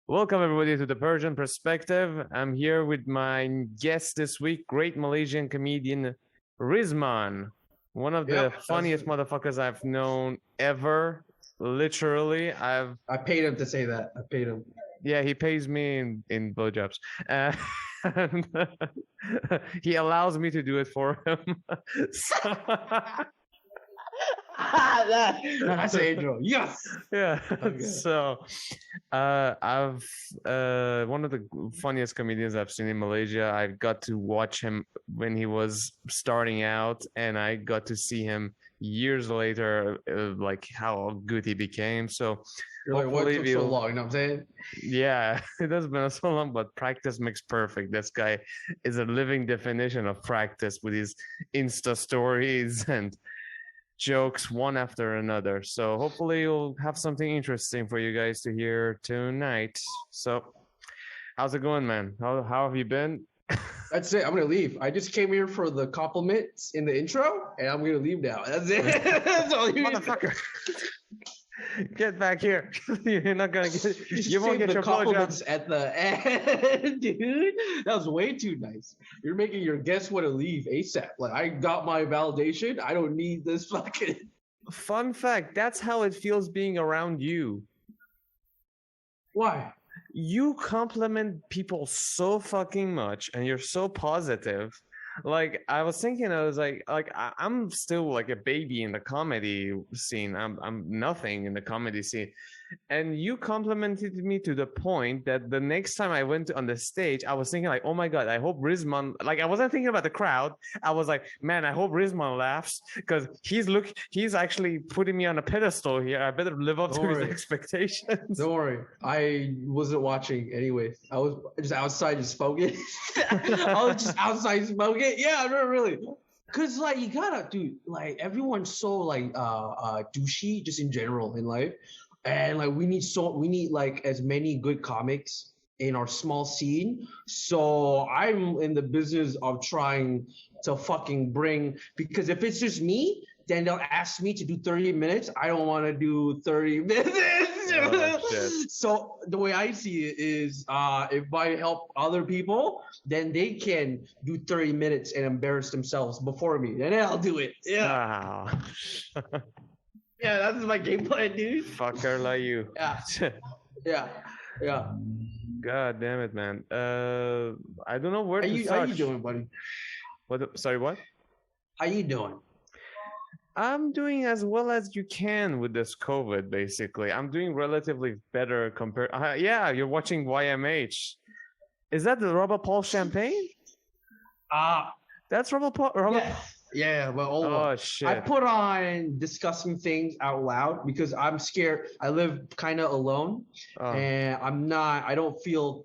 Welcome everybody to the Persian Perspective. I'm here with my guest this week, great Malaysian comedian Rizman, one of the Yep, funniest motherfuckers I've known ever. Literally, I paid him to say that. I paid him. yeah, he pays me in blowjobs. And he allows me to do it for him. So, That's Angel. Yes. yeah. Okay. So, I've one of the funniest comedians I've seen in Malaysia. I got to watch him when he was starting out, and I got to see him years later, like how good he became. So, You're like, what hopefully took so we'll, long? You know what I'm saying? yeah, it has been so long, but practice makes perfect. This guy is a living definition of practice with his Insta stories and jokes one after another. So hopefully we'll have something interesting for you guys to hear tonight. So how's it going, man? How have you been? That's it. I'm gonna leave. I just came here for the compliments in the intro, and I'm gonna leave now. That's it. That's all you need. Motherfucker. Get back here. You're not gonna get you won't get the your compliments blowjob. at the end, dude. That was way too nice. You're making your guests want to leave ASAP. Like I got my validation. I don't need this fucking. Fun fact, that's how it feels being around you. Why? You compliment people so fucking much and you're so positive. Like I was thinking, I was I'm still like a baby in the comedy scene. I'm nothing in the comedy scene, and you complimented me to the point that the next time I went on the stage, I was thinking like, oh my god, I hope Rizman. Like I wasn't thinking about the crowd. I was like, man, I hope Rizman laughs because he's actually putting me on a pedestal here. I better live up to his expectations. Don't worry. I wasn't watching anyways. I was just outside just smoking. I was just outside smoking. Yeah, no, really. Cause like you gotta do like everyone's so like douchey just in general in life. And like we need like as many good comics in our small scene. So I'm in the business of trying to fucking bring because if it's just me, then they'll ask me to do 30 minutes. I don't want to do 30 minutes. Oh, So the way I see it is if I help other people, then they can do 30 minutes and embarrass themselves before me. And then I'll do it. Yeah. Ah. Yeah, that's my game plan, dude. Fucker like you. Yeah. Yeah. Yeah. God damn it, man. I don't know where How to you start. doing, buddy? What? Sorry, what? How you doing? I'm doing as well as you can with this COVID. Basically, I'm doing relatively better compared. Yeah, you're watching YMH. Is that the Robert Paul champagne? That's Robert Paul. Yeah. Yeah, but Oh shit! I put on discussing things out loud because I'm scared. I live kind of alone, and I don't feel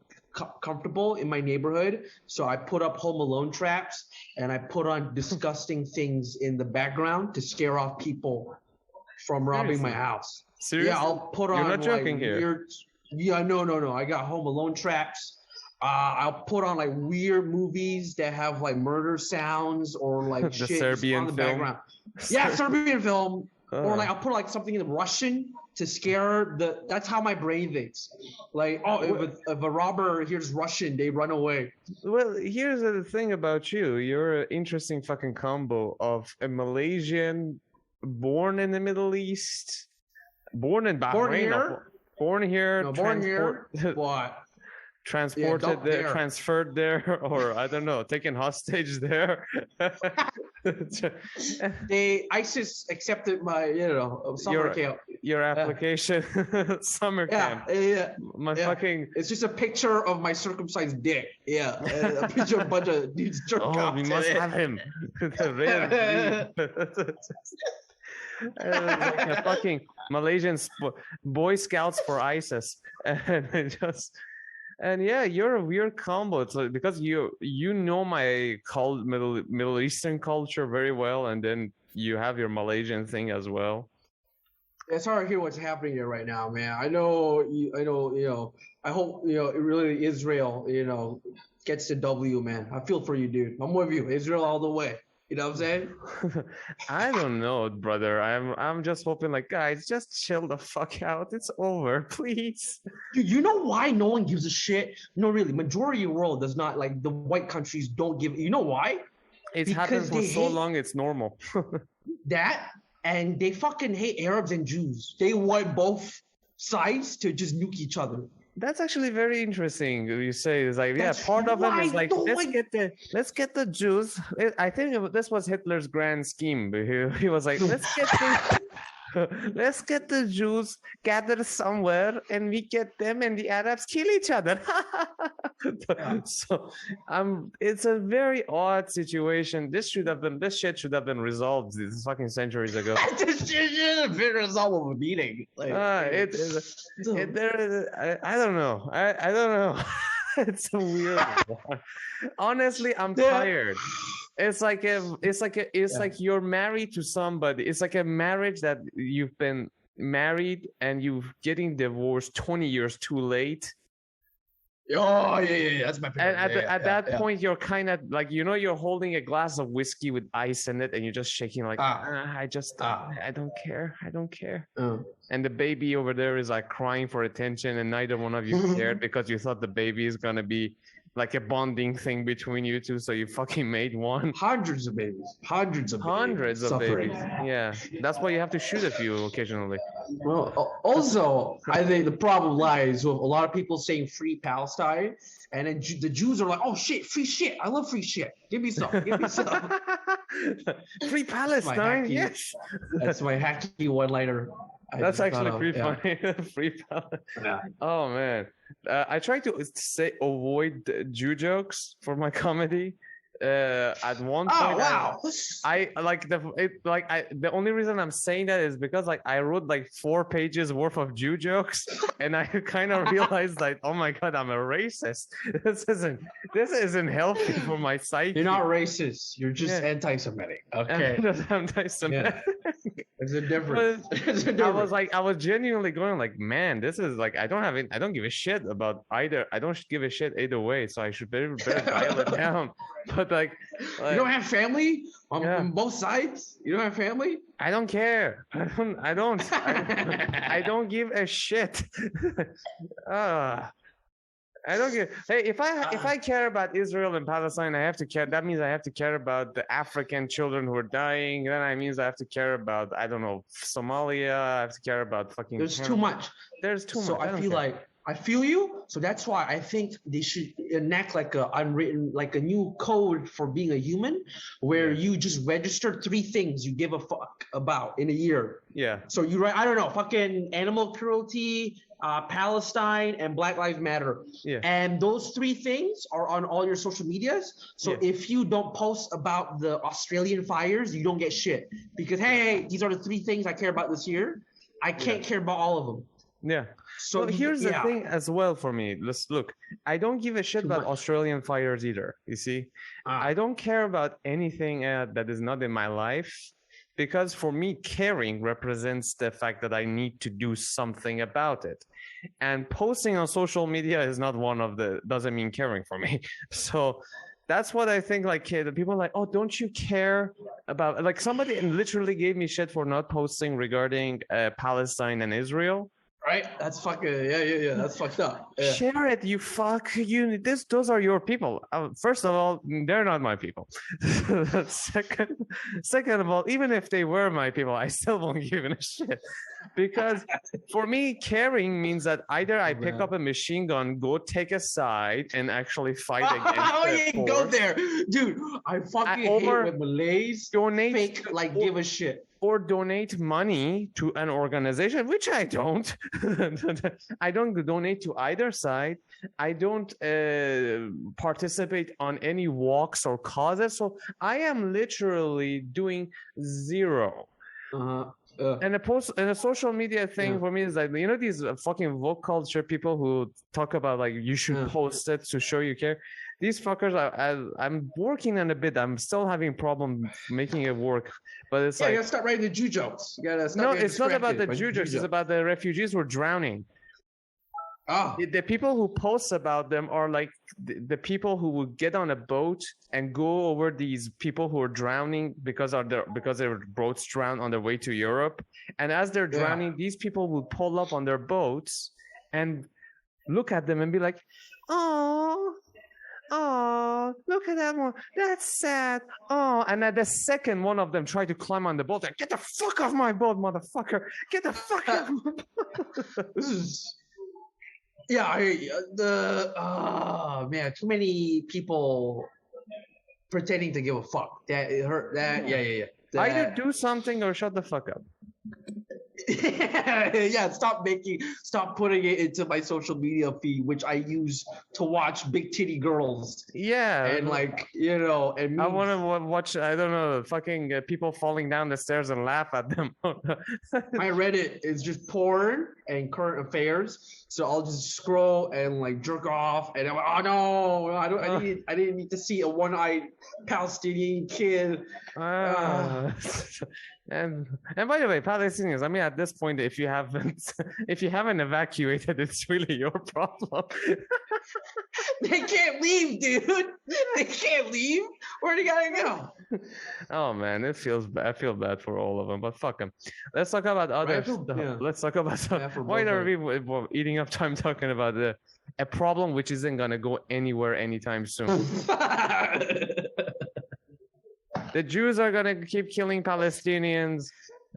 comfortable in my neighborhood. So I put up Home Alone traps, and I put on disgusting things in the background to scare off people from robbing my house. Seriously? Yeah, I'll put on. You're not joking like, here. Weird, yeah, no. I got Home Alone traps. I'll put on like weird movies that have like murder sounds or like The shit Serbian on the film? background. Yeah, Serbian film. Or like I'll put like something in Russian to scare the. That's how my brain thinks. Like, if a robber hears Russian, they run away. Well, here's the thing about you. You're an interesting fucking combo of a Malaysian born in the Middle East, born in Bahrain, born here, no, born here. What? Transported there, transferred there, or I don't know, taken hostage there. ISIS accepted my, summer camp. Your application, summer camp. Yeah. Fucking. It's just a picture of my circumcised dick. Yeah, a picture of a bunch of dudes jerk off. We must have him. Like a fucking Malaysian Boy Scouts for ISIS, and yeah, you're a weird combo. It's like because you know my Middle Eastern culture very well, and then you have your Malaysian thing as well. It's hard to hear what's happening here right now, man. I know. I hope really Israel, gets the W, man. I feel for you, dude. I'm with you, Israel all the way. You know what I'm saying? I don't know, brother. I'm just hoping, like, guys, just chill the fuck out. It's over, please. Dude, you know why no one gives a shit? No, really, majority of the world does not, like, the white countries don't give. You know why? It's happened for so long, it's normal. That, and they fucking hate Arabs and Jews. They want both sides to just nuke each other. That's actually very interesting. You say it's like, yeah, part of them is like, let's get the Jews. I think this was Hitler's grand scheme. He was like, let's get the Jews gathered somewhere, and we get them, and the Arabs kill each other. So, it's a very odd situation. This shit should have been resolved these fucking centuries ago. This shit should have been resolved with a meeting. Like, I don't know. I don't know. It's a weird one. Honestly, I'm tired. It's like you're married to somebody. It's like a marriage that you've been married and you're getting divorced 20 years too late. Oh yeah. That's my favorite. And at that point, you're kind of like, you're holding a glass of whiskey with ice in it, and you're just shaking like, I don't care. And the baby over there is like crying for attention, and neither one of you cared because you thought the baby is gonna be like a bonding thing between you two, so you fucking made one. Hundreds of babies. Yeah, that's why you have to shoot a few occasionally. Well, also, I think the problem lies with a lot of people saying free Palestine, and then the Jews are like, oh shit, free shit. I love free shit. Give me some. Free Palestine, yes. That's my hacky one-liner. That's actually pretty funny. Free Palestine. Yeah. Oh man, I try to avoid Jew jokes for my comedy. At one point, I like the only reason I'm saying that is because like I wrote like 4 pages worth of Jew jokes, and I kind of realized like, oh my god, I'm a racist. This isn't healthy for my psyche. You're not racist. You're just anti-Semitic. Okay. Anti-Semitic. There's a difference. I was genuinely going like, man, this is like, I don't give a shit about either. I don't give a shit either way. So I should better dial it down. But like, you don't have family on both sides. You don't have family. I don't care. I don't give a shit. I don't care. Hey, if I care about Israel and Palestine, I have to care. That means I have to care about the African children who are dying. Then I means I have to care about, I don't know, Somalia. I have to care about fucking. There's too much. So I feel like I feel you. So that's why I think they should enact like a new code for being a human, where you just register 3 things you give a fuck about in a year. Yeah. So you write, I don't know, fucking animal cruelty, Palestine, and Black Lives Matter. Yeah. And those 3 things are on all your social medias. So if you don't post about the Australian fires, you don't get shit. Because hey, these are the 3 things I care about this year. I can't care about all of them. Yeah. So here's the thing as well for me. Let's look. I don't give a shit about Australian fires either. You see, I don't care about anything that is not in my life, because for me, caring represents the fact that I need to do something about it. And posting on social media is not doesn't mean caring for me. So that's what I think. Like, the people are like, oh, don't you care about, like, somebody literally gave me shit for not posting regarding Palestine and Israel. Right? That's fucking yeah. That's fucked up. Yeah. Share it, you fuck. Those are your people. First of all, they're not my people. Second of all, even if they were my people, I still won't give a shit. Because for me, caring means that either I pick up a machine gun, go take a side, and actually fight against the go there, dude. I fucking hate when Malays give a shit. Or donate money to an organization, which I don't. I don't donate to either side. I don't participate on any walks or causes. So I am literally doing 0. And a social media thing for me is like, these fucking woke culture people who talk about like you should post it to show you care. These fuckers, I'm working on a bit. I'm still having problem making it work, but it's like, you gotta stop writing the Jew jokes. You gotta stop. No, it's not about the Jew jokes. It's about the refugees who are drowning. Oh, The people who post about them are like the people who would get on a boat and go over these people who are drowning because their boats drown on their way to Europe. And as they're drowning, these people would pull up on their boats and look at them and be like, "Oh, oh, look at that one. That's sad. Oh," and at the second one of them tried to climb on the boat, like, "Get the fuck off my boat, motherfucker! Get the fuck off my boat." This is. Yeah, man, too many people pretending to give a fuck. That it hurt. That yeah. Either do something or shut the fuck up. Yeah, stop putting it into my social media feed, which I use to watch big titty girls. Yeah, and and I want to watch. I don't know, fucking people falling down the stairs and laugh at them. My Reddit is just porn and current affairs, so I'll just scroll and like jerk off, and I'm like, oh no, I didn't need to see a one-eyed Palestinian kid. And by the way, Palestinians, I mean, at this point, if you haven't evacuated, it's really your problem. They can't leave, dude. They can't leave. Where they gotta go? Oh man, it feels bad. I feel bad for all of them, but fuck them. Let's talk about other stuff. Yeah. Let's talk about why are we eating up time talking about a problem which isn't gonna go anywhere anytime soon? The Jews are gonna keep killing Palestinians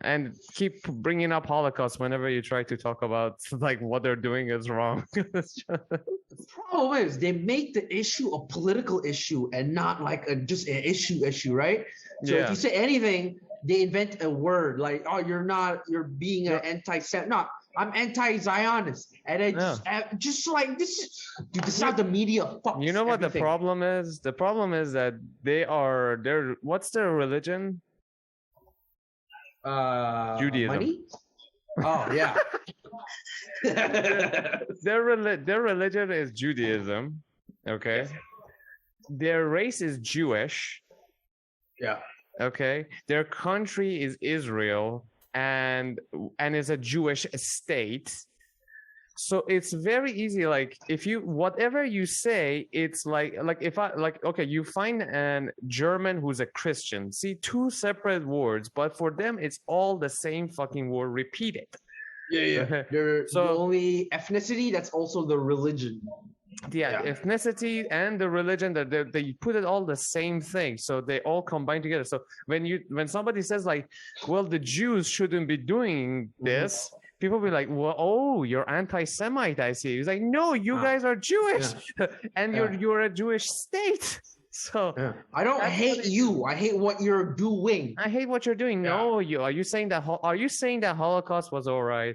and keep bringing up Holocaust whenever you try to talk about like what they're doing is wrong. The problem is they make the issue a political issue and not like just an issue, right? So if you say anything, they invent a word like, "Oh, you're being an anti-Semite." No, I'm anti-Zionist, and it's just like this. Dude, this is how the media fucks. You know what everything. The problem is? The problem is that they're what's their religion? Judaism. Money? Oh yeah. Their religion is Judaism. Okay. Yes. Their race is Jewish. Yeah. Okay. Their country is Israel and is a Jewish state. So it's very easy. Like if you whatever you say, it's like if I okay, you find an German who's a Christian. See, two separate words, but for them it's all the same fucking word repeated. Yeah. They're So- the only ethnicity that's also the religion. Yeah, ethnicity and the religion, that they put it all the same thing, so they all combine together. So when somebody says like, well, the Jews shouldn't be doing this, people be like, well, oh, you're anti-Semite, I see. He's like, no, you guys are Jewish, and you're a Jewish state. So I don't hate you. I hate what you're doing. I hate what you're doing. No, are you saying that Holocaust was all right?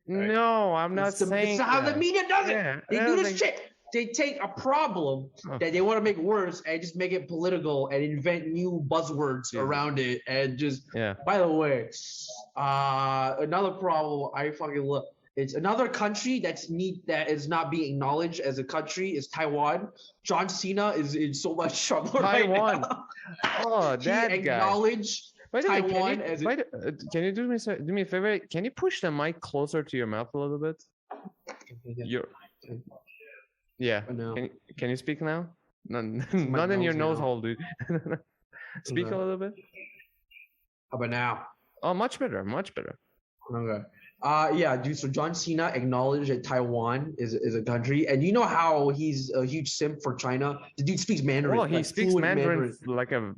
No, I'm not saying. This is how the media does it. Yeah, They do this shit. They take a problem that they want to make worse and just make it political and invent new buzzwords around it and just. By the way, another problem I fucking love. It's another country that is not being acknowledged as a country is Taiwan. John Cena is in so much trouble right now. Oh, that guy. Acknowledge Taiwan as can you do me a favor? Can you push the mic closer to your mouth a little bit? Can you speak now? Not in your nose hole, dude. Speak a little bit. How about now? Oh, much better. Okay. Dude. So John Cena acknowledged that Taiwan is a country, and you know how he's a huge simp for China. The dude speaks Mandarin. Oh, he speaks Mandarin like a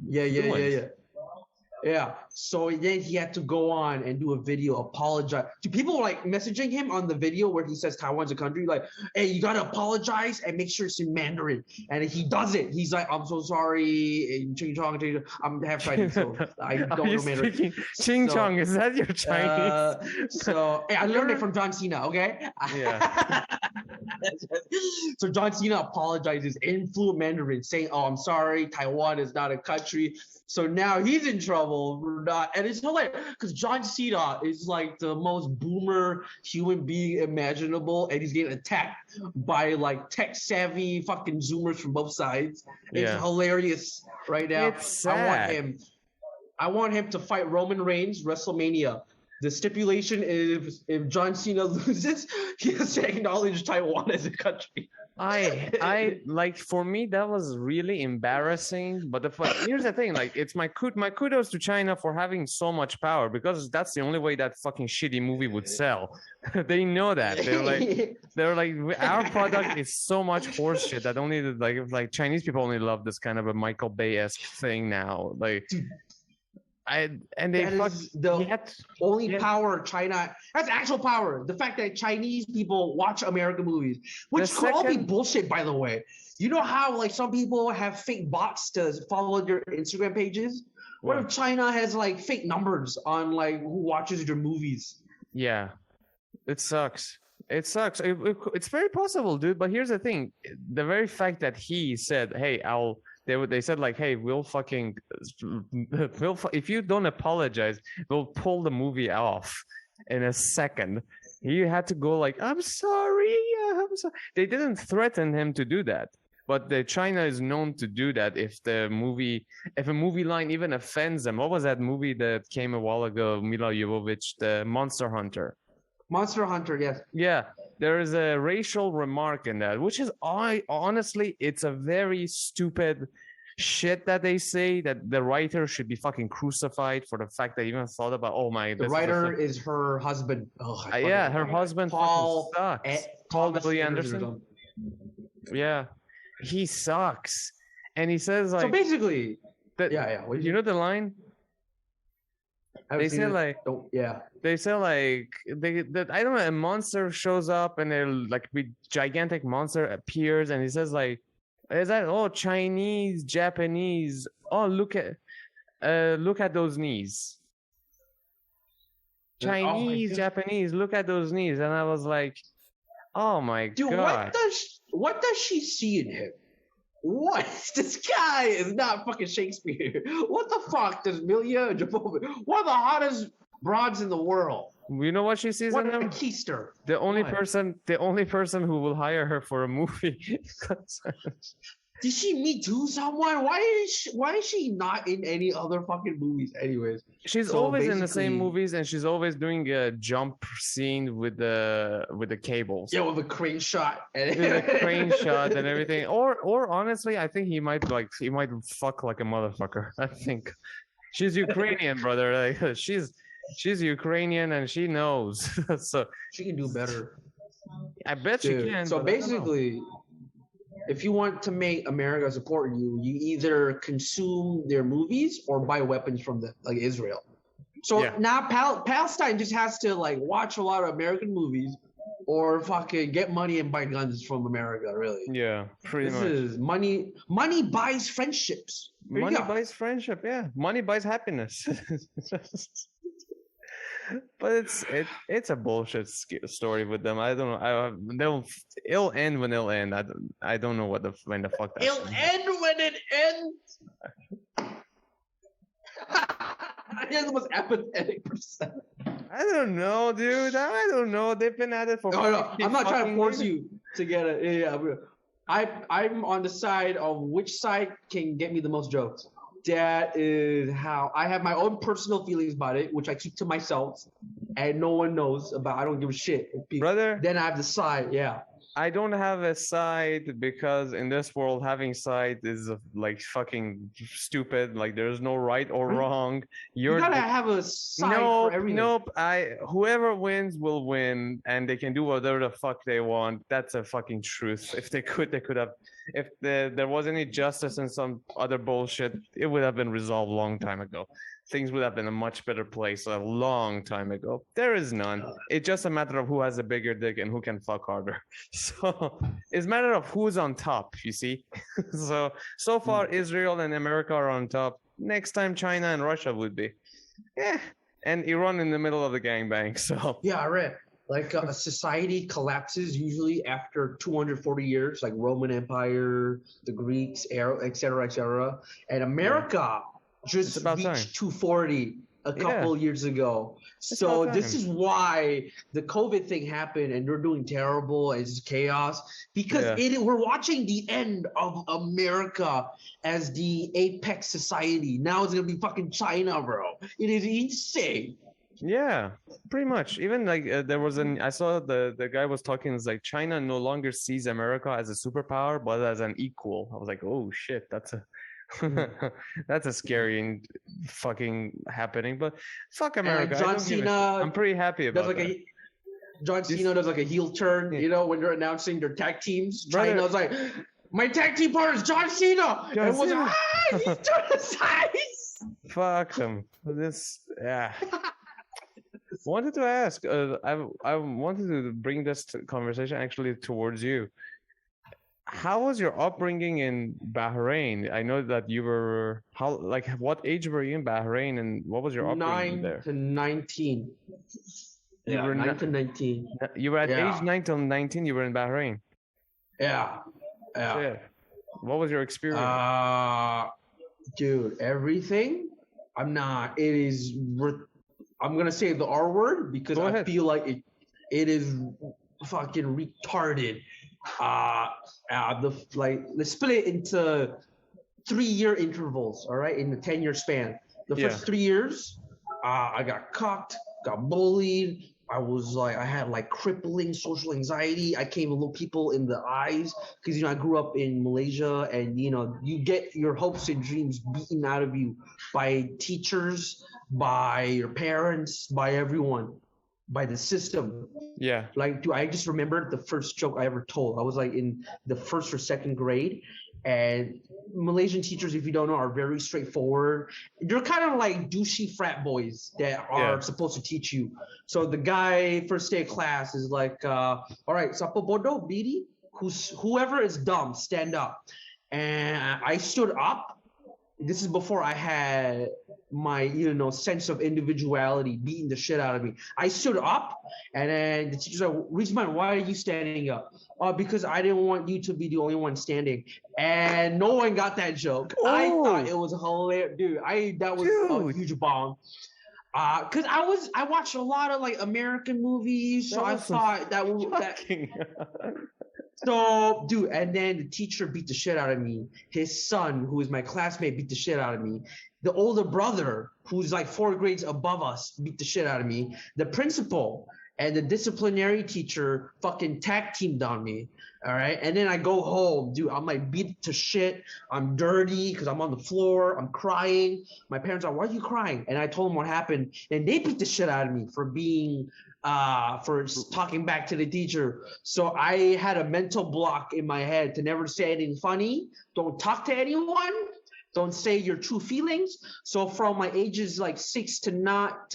Yeah. So then he had to go on and do a video, apologize. People were like messaging him on the video where he says Taiwan's a country, like, hey, you gotta apologize and make sure it's in Mandarin. And he does it. He's like, I'm so sorry. Ching Chong. I'm half Chinese, so I don't know Mandarin. Ching Chong, is that your Chinese? I learned it from John Cena, okay? Yeah. So John Cena apologizes in fluent Mandarin, saying, oh, I'm sorry, Taiwan is not a country. So now he's in trouble for not, and it's hilarious because John Cena is like the most boomer human being imaginable, and he's getting attacked by like tech savvy fucking Zoomers from both sides. It's hilarious right now. It's sad. I want him to fight Roman Reigns WrestleMania. The stipulation is if John Cena loses, he has to acknowledge Taiwan as a country. I like, for me that was really embarrassing. But here's the thing, like, it's my kudos to China for having so much power, because that's the only way that fucking shitty movie would sell. They know that. They're like our product is so much horseshit that only like Chinese people only love this kind of a Michael Bay-esque thing now. Like, only power China has, actual power. The fact that Chinese people watch American movies, which could all be bullshit, by the way. You know how like some people have fake bots to follow their Instagram pages? What if China has like fake numbers on like who watches their movies? Yeah, it sucks. It sucks. It's very possible, dude. But here's the thing: the very fact that he said, "Hey, they said like, hey, if you don't apologize, we'll pull the movie off in a second." He had to go like, I'm sorry. They didn't threaten him to do that, but China is known to do that if a movie line even offends them. What was that movie that came a while ago, Mila Jovovich, the Monster Hunter? Monster Hunter, yes. Yeah, there is a racial remark in that, which is, honestly, it's a very stupid shit that they say, that the writer should be fucking crucified for the fact that he even thought about, the writer is her husband. Her husband, Paul W. Anderson. Yeah, he sucks. And he says like, so basically that, you know the line? They say like, I don't know, a monster shows up and a gigantic monster appears, and he says like, is that Chinese, Japanese? Look at those knees. Chinese, Japanese, look at those knees. And I was like, oh my god. What does she see in him? What? This guy is not fucking Shakespeare. What the fuck does Mila Jovovich? One of the hottest broads in the world. You know what she sees in him? Keister. The only person who will hire her for a movie. Did she meet someone? Why is she not in any other fucking movies anyways? She's always in the same movies, and she's always doing a jump scene with the cables. Yeah, with a crane shot. With a crane shot and everything. Or honestly, I think he might fuck like a motherfucker. I think she's Ukrainian, brother. Like, she's Ukrainian and she knows. So she can do better. I bet she can. So basically, if you want to make America support you, you either consume their movies or buy weapons from them, like Israel. So now Palestine just has to like watch a lot of American movies or fucking get money and buy guns from America, really. Yeah, pretty much. This is money. Money buys friendships. Money buys friendship, yeah. Money buys happiness. But it's a bullshit story with them. I don't know. It'll end when it'll end. I don't know when the fuck that. It'll end when it ends. You're the most apathetic person. I don't know, dude. I don't know. They've been at it for. No. I'm not trying to force you to get it. Yeah. I'm on the side of which side can get me the most jokes. That is how I have my own personal feelings about it, which I keep to myself, and no one knows about. I don't give a shit, brother. Then I have the side. Yeah, I don't have a side because in this world, having side is like fucking stupid. Like there's no right or wrong. You gotta have a side for everything. Nope. Whoever wins will win, and they can do whatever the fuck they want. That's a fucking truth. If they could have. If there was any justice in some other bullshit, it would have been resolved a long time ago. Things would have been a much better place a long time ago. There is none. It's just a matter of who has a bigger dick and who can fuck harder. So it's a matter of who's on top, you see. So far, Israel and America are on top. Next time, China and Russia would be. Yeah. And Iran in the middle of the gangbang. So yeah, I read. Like a society collapses usually after 240 years, like Roman Empire, the Greeks, et cetera, and America just reached 240 a couple years ago. So this is why the COVID thing happened, and they're doing terrible. It's chaos because we're watching the end of America as the apex society. Now it's gonna be fucking China, bro. It is insane. Yeah, pretty much. Even like there was I saw the guy was talking. It's like China no longer sees America as a superpower, but as an equal. I was like, oh shit, that's a that's a scary and fucking happening. But fuck And like America, I John don't give a shit. I'm Cena pretty happy does about like that. a John You Cena does like a heel turn, yeah. you know, when they're announcing their tag teams. Brother- China's like, my tag team partner is John Cena. John and was Cena. like, he's turned aside. Fuck them. This, yeah. Wanted to ask. I wanted to bring this conversation actually towards you. How was your upbringing in Bahrain? I know that you were what age were you in Bahrain, and what was your upbringing 9 there? to 19. You Yeah, were 9 to 19. You were at Yeah. age 9 till 19. You were in Bahrain. Yeah. Yeah. Shit. What was your experience? Dude, everything. I'm not. It is. I'm gonna say the R word because Go I ahead. feel like it is fucking retarded. Let's split it into 3-year intervals. All right, in the 10-year span. The first 3 years, I got cucked, got bullied. I had like crippling social anxiety. I can't even look people in the eyes because, I grew up in Malaysia and, you get your hopes and dreams beaten out of you by teachers, by your parents, by everyone, by the system. Yeah. Like, dude, I just remembered the first joke I ever told. I was like in the first or second grade, and Malaysian teachers, if you don't know, are very straightforward. They're kind of like douchey frat boys that are supposed to teach you. So the guy first day of class is like, all right, siapa bodoh, bidi? Whoever is dumb, stand up. And I stood up. This is before I had my sense of individuality beating the shit out of me. I stood up, and then the teacher's like, Rizman, why are you standing up? Because I didn't want you to be the only one standing. And no one got that joke. I thought it was hilarious. Dude, that was a huge bomb. Because I watched a lot of like American movies, so I thought that So, dude, and then the teacher beat the shit out of me. His son, who is my classmate, beat the shit out of me. The older brother, who's like 4 grades above us, beat the shit out of me. The principal and the disciplinary teacher fucking tag teamed on me. All right. And then I go home, dude. I'm like beat to shit. I'm dirty because I'm on the floor. I'm crying. My parents are, why are you crying? And I told them what happened. And they beat the shit out of me for being for talking back to the teacher. So I had a mental block in my head to never say anything funny. Don't talk to anyone. Don't say your true feelings. So from my ages like 6 to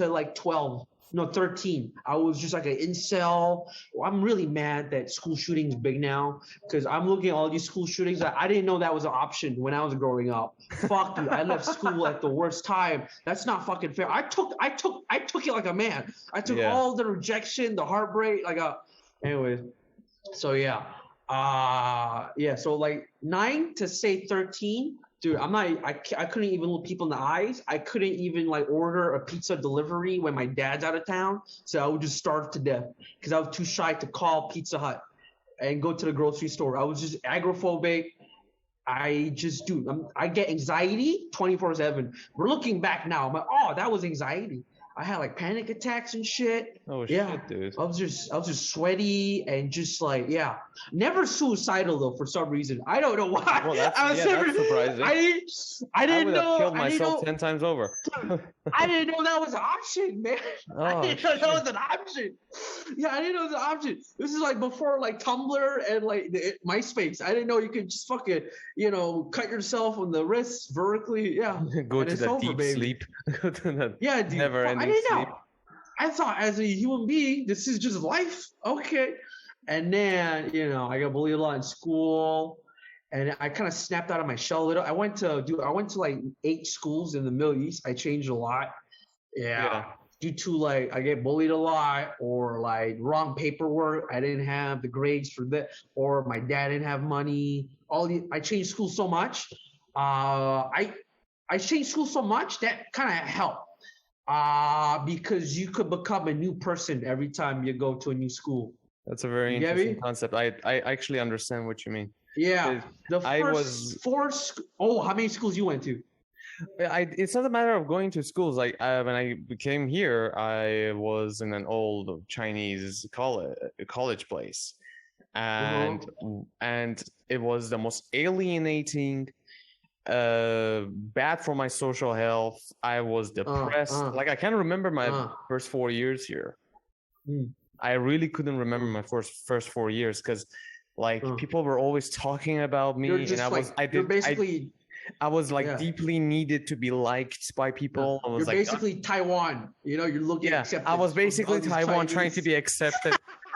like 12, no, 13, I was just like an incel. I'm really mad that school shooting's big now because I'm looking at all these school shootings. I didn't know that was an option when I was growing up. Fuck you. I left school at the worst time. That's not fucking fair. I took it like a man. I took all the rejection, the heartbreak, anyways. So yeah. So like 9 to say 13, dude, I couldn't even look people in the eyes. I couldn't even like order a pizza delivery when my dad's out of town. So I would just starve to death because I was too shy to call Pizza Hut and go to the grocery store. I was just agoraphobic. I get anxiety 24/7. We're looking back now. I'm like, oh, that was anxiety. I had like panic attacks and shit. Oh shit, dude. I was just sweaty and just like, never suicidal though for some reason. I don't know why. Well, that's surprising. I didn't know. I would have killed myself 10 times over. I didn't know that was an option, man. I didn't know that was an option. Yeah, I didn't know it was an option. This is like before like Tumblr and like MySpace. I didn't know you could just fucking, cut yourself on the wrists vertically. Yeah. Go to that deep sleep. Go to that dude. never-ending I didn't sleep. know. I thought as a human being, this is just life. Okay. And then, I got bullied a lot in school. And I kind of snapped out of my shell a little. I went to like 8 schools in the Middle East. I changed a lot. Yeah. Due to like I get bullied a lot or like wrong paperwork. I didn't have the grades for that, or my dad didn't have money. I changed school so much. I changed school so much that kind of helped. Because you could become a new person every time you go to a new school. That's a very interesting concept. I actually understand what you mean. Yeah. The first 4 how many schools you went to? It's not a matter of going to schools. Like when I came here, I was in an old Chinese college place, and Uh-huh. and it was the most alienating, bad for my social health. I was Uh, depressed. uh, Like I can't remember my uh. first 4 years here. Mm, I really couldn't remember mm, my first 4 years because like uh. people were always talking about You're me, and just like you're basically I was like yeah. deeply needed to be liked by Yeah. people. I You're was like, basically Taiwan. You know, you're looking yeah, I was acceptance from all basically these Taiwan trying to Chinese. be accepted.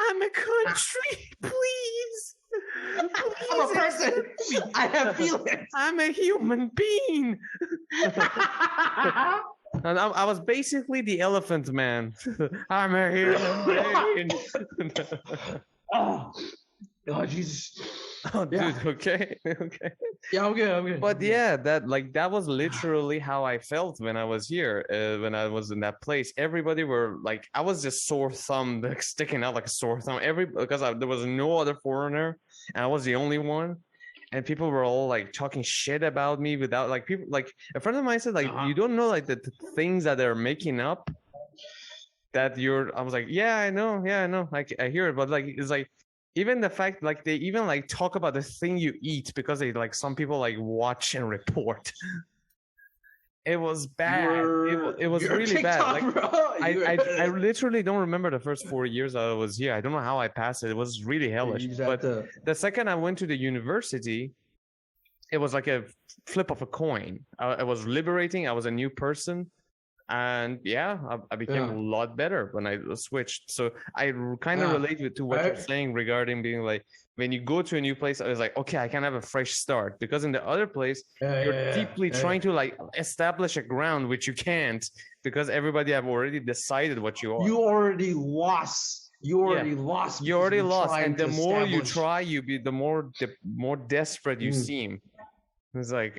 I'm a country, please, I'm a please person. accept me. I have feelings. I'm a human being. And I was basically the elephant man. I'm a human being. oh, oh, Jesus. Oh, Yeah. dude, okay, okay. Yeah, I'm good. I'm good. But I'm good. yeah, that was literally how I felt when I was here, when I was in that place. Everybody were like, I was just sore thumb, like sticking out like a sore thumb. Because there was no other foreigner, and I was the only one, and people were all like talking shit about me without like people like a friend of mine said like Uh-huh. you don't know like the things that they're making up that you're. I was like, yeah, I know, like I hear it, but like it's like even the fact like they even like talk about the thing you eat because they like some people like watch and report. It was bad. It was You're really bad. TikTok, Like bro. I literally don't remember the first 4 years I was here. I don't know how I passed it. It was really hellish. You just have But to. the second I went to the university, it was like a flip of a coin. I was liberating. I was a new person. And yeah, I became Yeah. a lot better when I switched. So I kind of Yeah. relate to what you're I- saying regarding being like when you go to a new place, I was like, okay, I can have a fresh start because in the other place you're deeply yeah. trying to like establish a ground which you can't because everybody have already decided what you are. You already lost. You Yeah, already lost. you Because already you're lost, trying and the to more you establish. try, the more desperate you Mm. seem. It's like,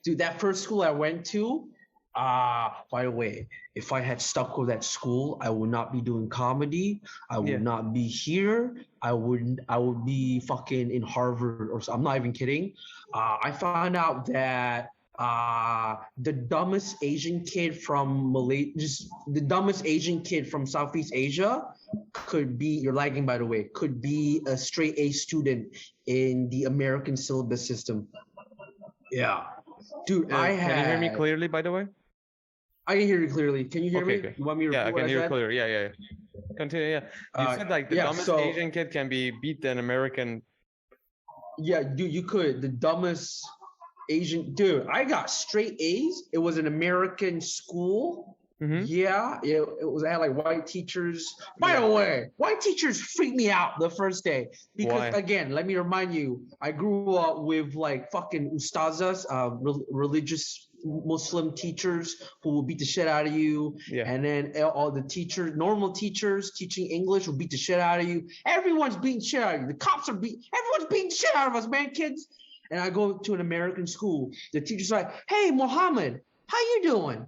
Dude, that first school I went to, by the way, if I had stuck with that school, I would not be doing comedy. I would yeah, not be here. I would be fucking in Harvard or so. I'm not even kidding. I found out that the dumbest Asian kid from just the dumbest Asian kid from Southeast Asia could be, you're lagging by the way, could be a straight A student in the American syllabus system. Yeah. Dude, can you hear me clearly? By the way. I can hear you clearly. Can you hear Okay, me? okay. You want me to Yeah, I repeat what can I hear you said? clear. Yeah, yeah. Continue. Yeah. You said like the Yeah, dumbest so Asian kid can be beat an American. yeah, dude, you could. The dumbest Asian dude. I got straight A's. It was an American school. Mm-hmm. Yeah, it was. I had like white teachers. By Yeah. the way, white teachers freaked me out the first day because Why? again, let me remind you, I grew up with like fucking ustazas, religious Muslim teachers who will beat the shit out of you, Yeah. and then all the teachers, normal teachers teaching English will beat the shit out of you. Everyone's beating shit out of you. The cops are everyone's beating shit out of us, man, kids. And I go to an American school. The teacher's like, "Hey, Mohammed, how you doing?"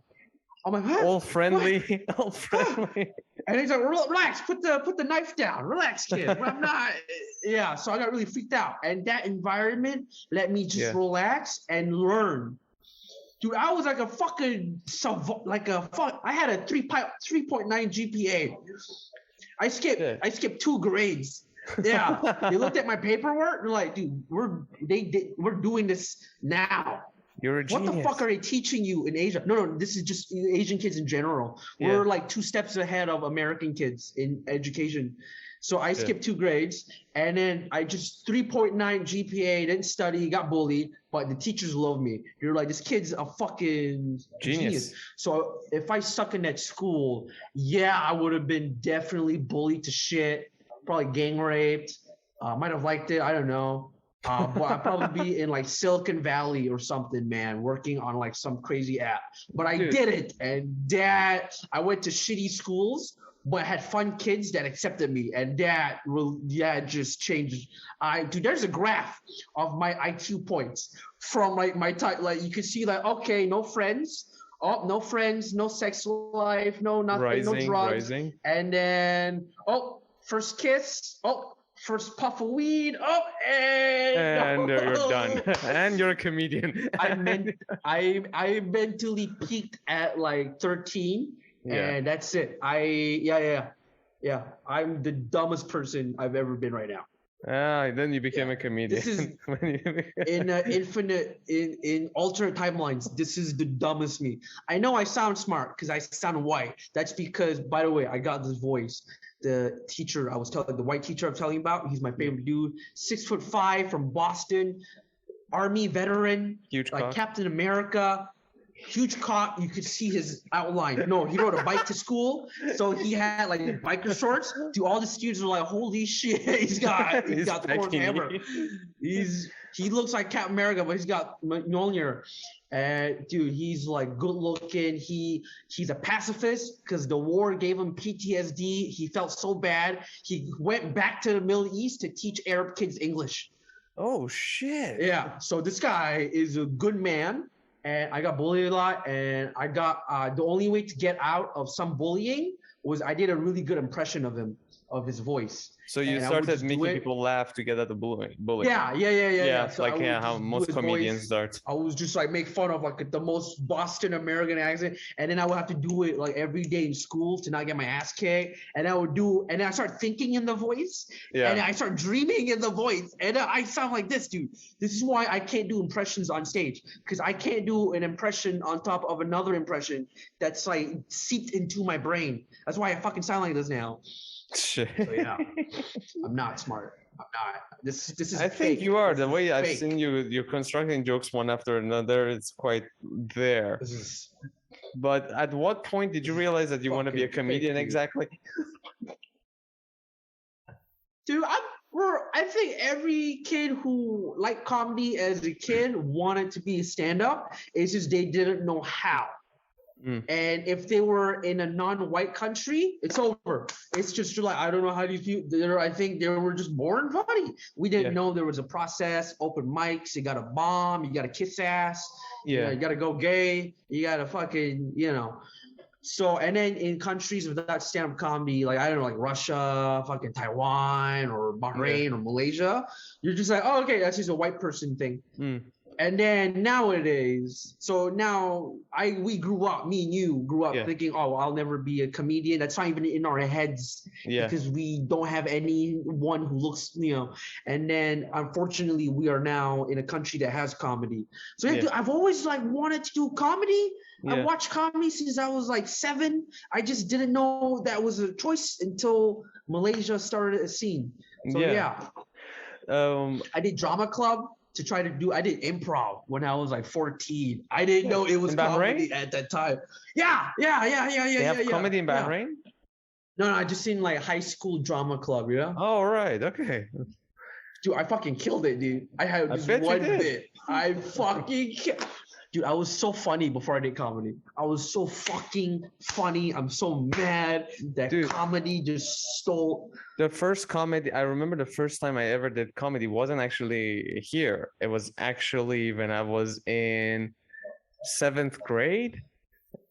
I'm like, huh? All friendly, all friendly. And he's like, relax, put the knife down, relax, kid. But I'm not. Yeah, so I got really freaked out, and that environment let me just relax and learn. Dude, I was like a fucking I had a 3.9 GPA. I skipped 2 grades. Yeah, they looked at my paperwork. They're like, dude, we're doing this now. You're a genius. What the fuck are they teaching you in Asia? No, this is just Asian kids in general. We're like 2 steps ahead of American kids in education. So I skipped 2 grades, and then I just 3.9 GPA, didn't study, got bullied, but the teachers love me. You're like, this kid's a fucking genius. So if I stuck in that school, yeah, I would have been definitely bullied to shit, probably gang raped. Might have liked it, I don't know. But I'd probably be in like Silicon Valley or something, man, working on like some crazy app. But I did it, and I went to shitty schools, but had fun kids that accepted me, and that just changed. There's a graph of my IQ points from like my type. Like you can see, like, okay, no friends. Oh, no friends, no sex life, no nothing, no drugs. And then, first kiss. first puff of weed. Oh, and you're done. And you're a comedian. I mentally peaked at like 13, and that's it. Yeah. I'm the dumbest person I've ever been right now. Then you became a comedian. This is in alternate timelines. This is the dumbest me. I know I sound smart because I sound white. That's because, by the way, I got this voice. The teacher the white teacher I'm telling you about, he's my favorite dude. 6'5" from Boston, Army veteran, huge like cock. Captain America. Huge cock, you could see his outline. No, he rode a bike to school, so he had like biker shorts. Dude, all the students were like, "Holy shit, he's got Thor's hammer." He looks like Captain America, but he's got Mjolnir. And dude, he's like good looking. He's a pacifist because the war gave him PTSD. He felt so bad. He went back to the Middle East to teach Arab kids English. Oh shit. Yeah. So this guy is a good man. And I got bullied a lot, and I got the only way to get out of some bullying was I did a really good impression of him, of his voice. So you started making people laugh to get at the bullying. Yeah. So like how most comedians start. I was just like make fun of like the most Boston American accent, and then I would have to do it like every day in school to not get my ass kicked. And then I start thinking in the voice, and I start dreaming in the voice, and I sound like this, dude. This is why I can't do impressions on stage, because I can't do an impression on top of another impression that's like seeped into my brain. That's why I fucking sound like this now. Shit. So yeah, I'm not smart. I'm not. This is. I think you are. The way I've seen you're constructing jokes one after another. It's quite there. But at what point did you realize that you want to be a comedian exactly? Dude, I think every kid who liked comedy as a kid wanted to be a stand-up. It's just they didn't know how. And if they were in a non-white country, it's over. It's just like, I don't know how do you feel. I think they were just born funny. We didn't know there was a process, open mics, you got to bomb, you got to kiss ass, you got to go gay, you got to fucking, So, and then in countries without stand-up comedy, like, I don't know, like Russia, fucking Taiwan, or Bahrain, or Malaysia, you're just like, oh, okay, that's just a white person thing. And then nowadays, so now we grew up, me and you grew up thinking, oh, I'll never be a comedian. That's not even in our heads because we don't have anyone who looks, And then unfortunately, we are now in a country that has comedy. So I've always like wanted to do comedy. I watched comedy since I was like 7. I just didn't know that was a choice until Malaysia started a scene. So I did drama club. I did improv when I was like 14. I didn't know it was comedy at that time. Yeah. They have comedy in Bahrain? No, I just seen like high school drama club, Oh, right. Okay. Dude, I fucking killed it, dude. I had this one bit. I fucking Dude, I was so funny before I did comedy. I was so fucking funny. I'm so mad that comedy just stole. The first comedy, I remember the first time I ever did comedy wasn't actually here. It was actually when I was in 7th grade.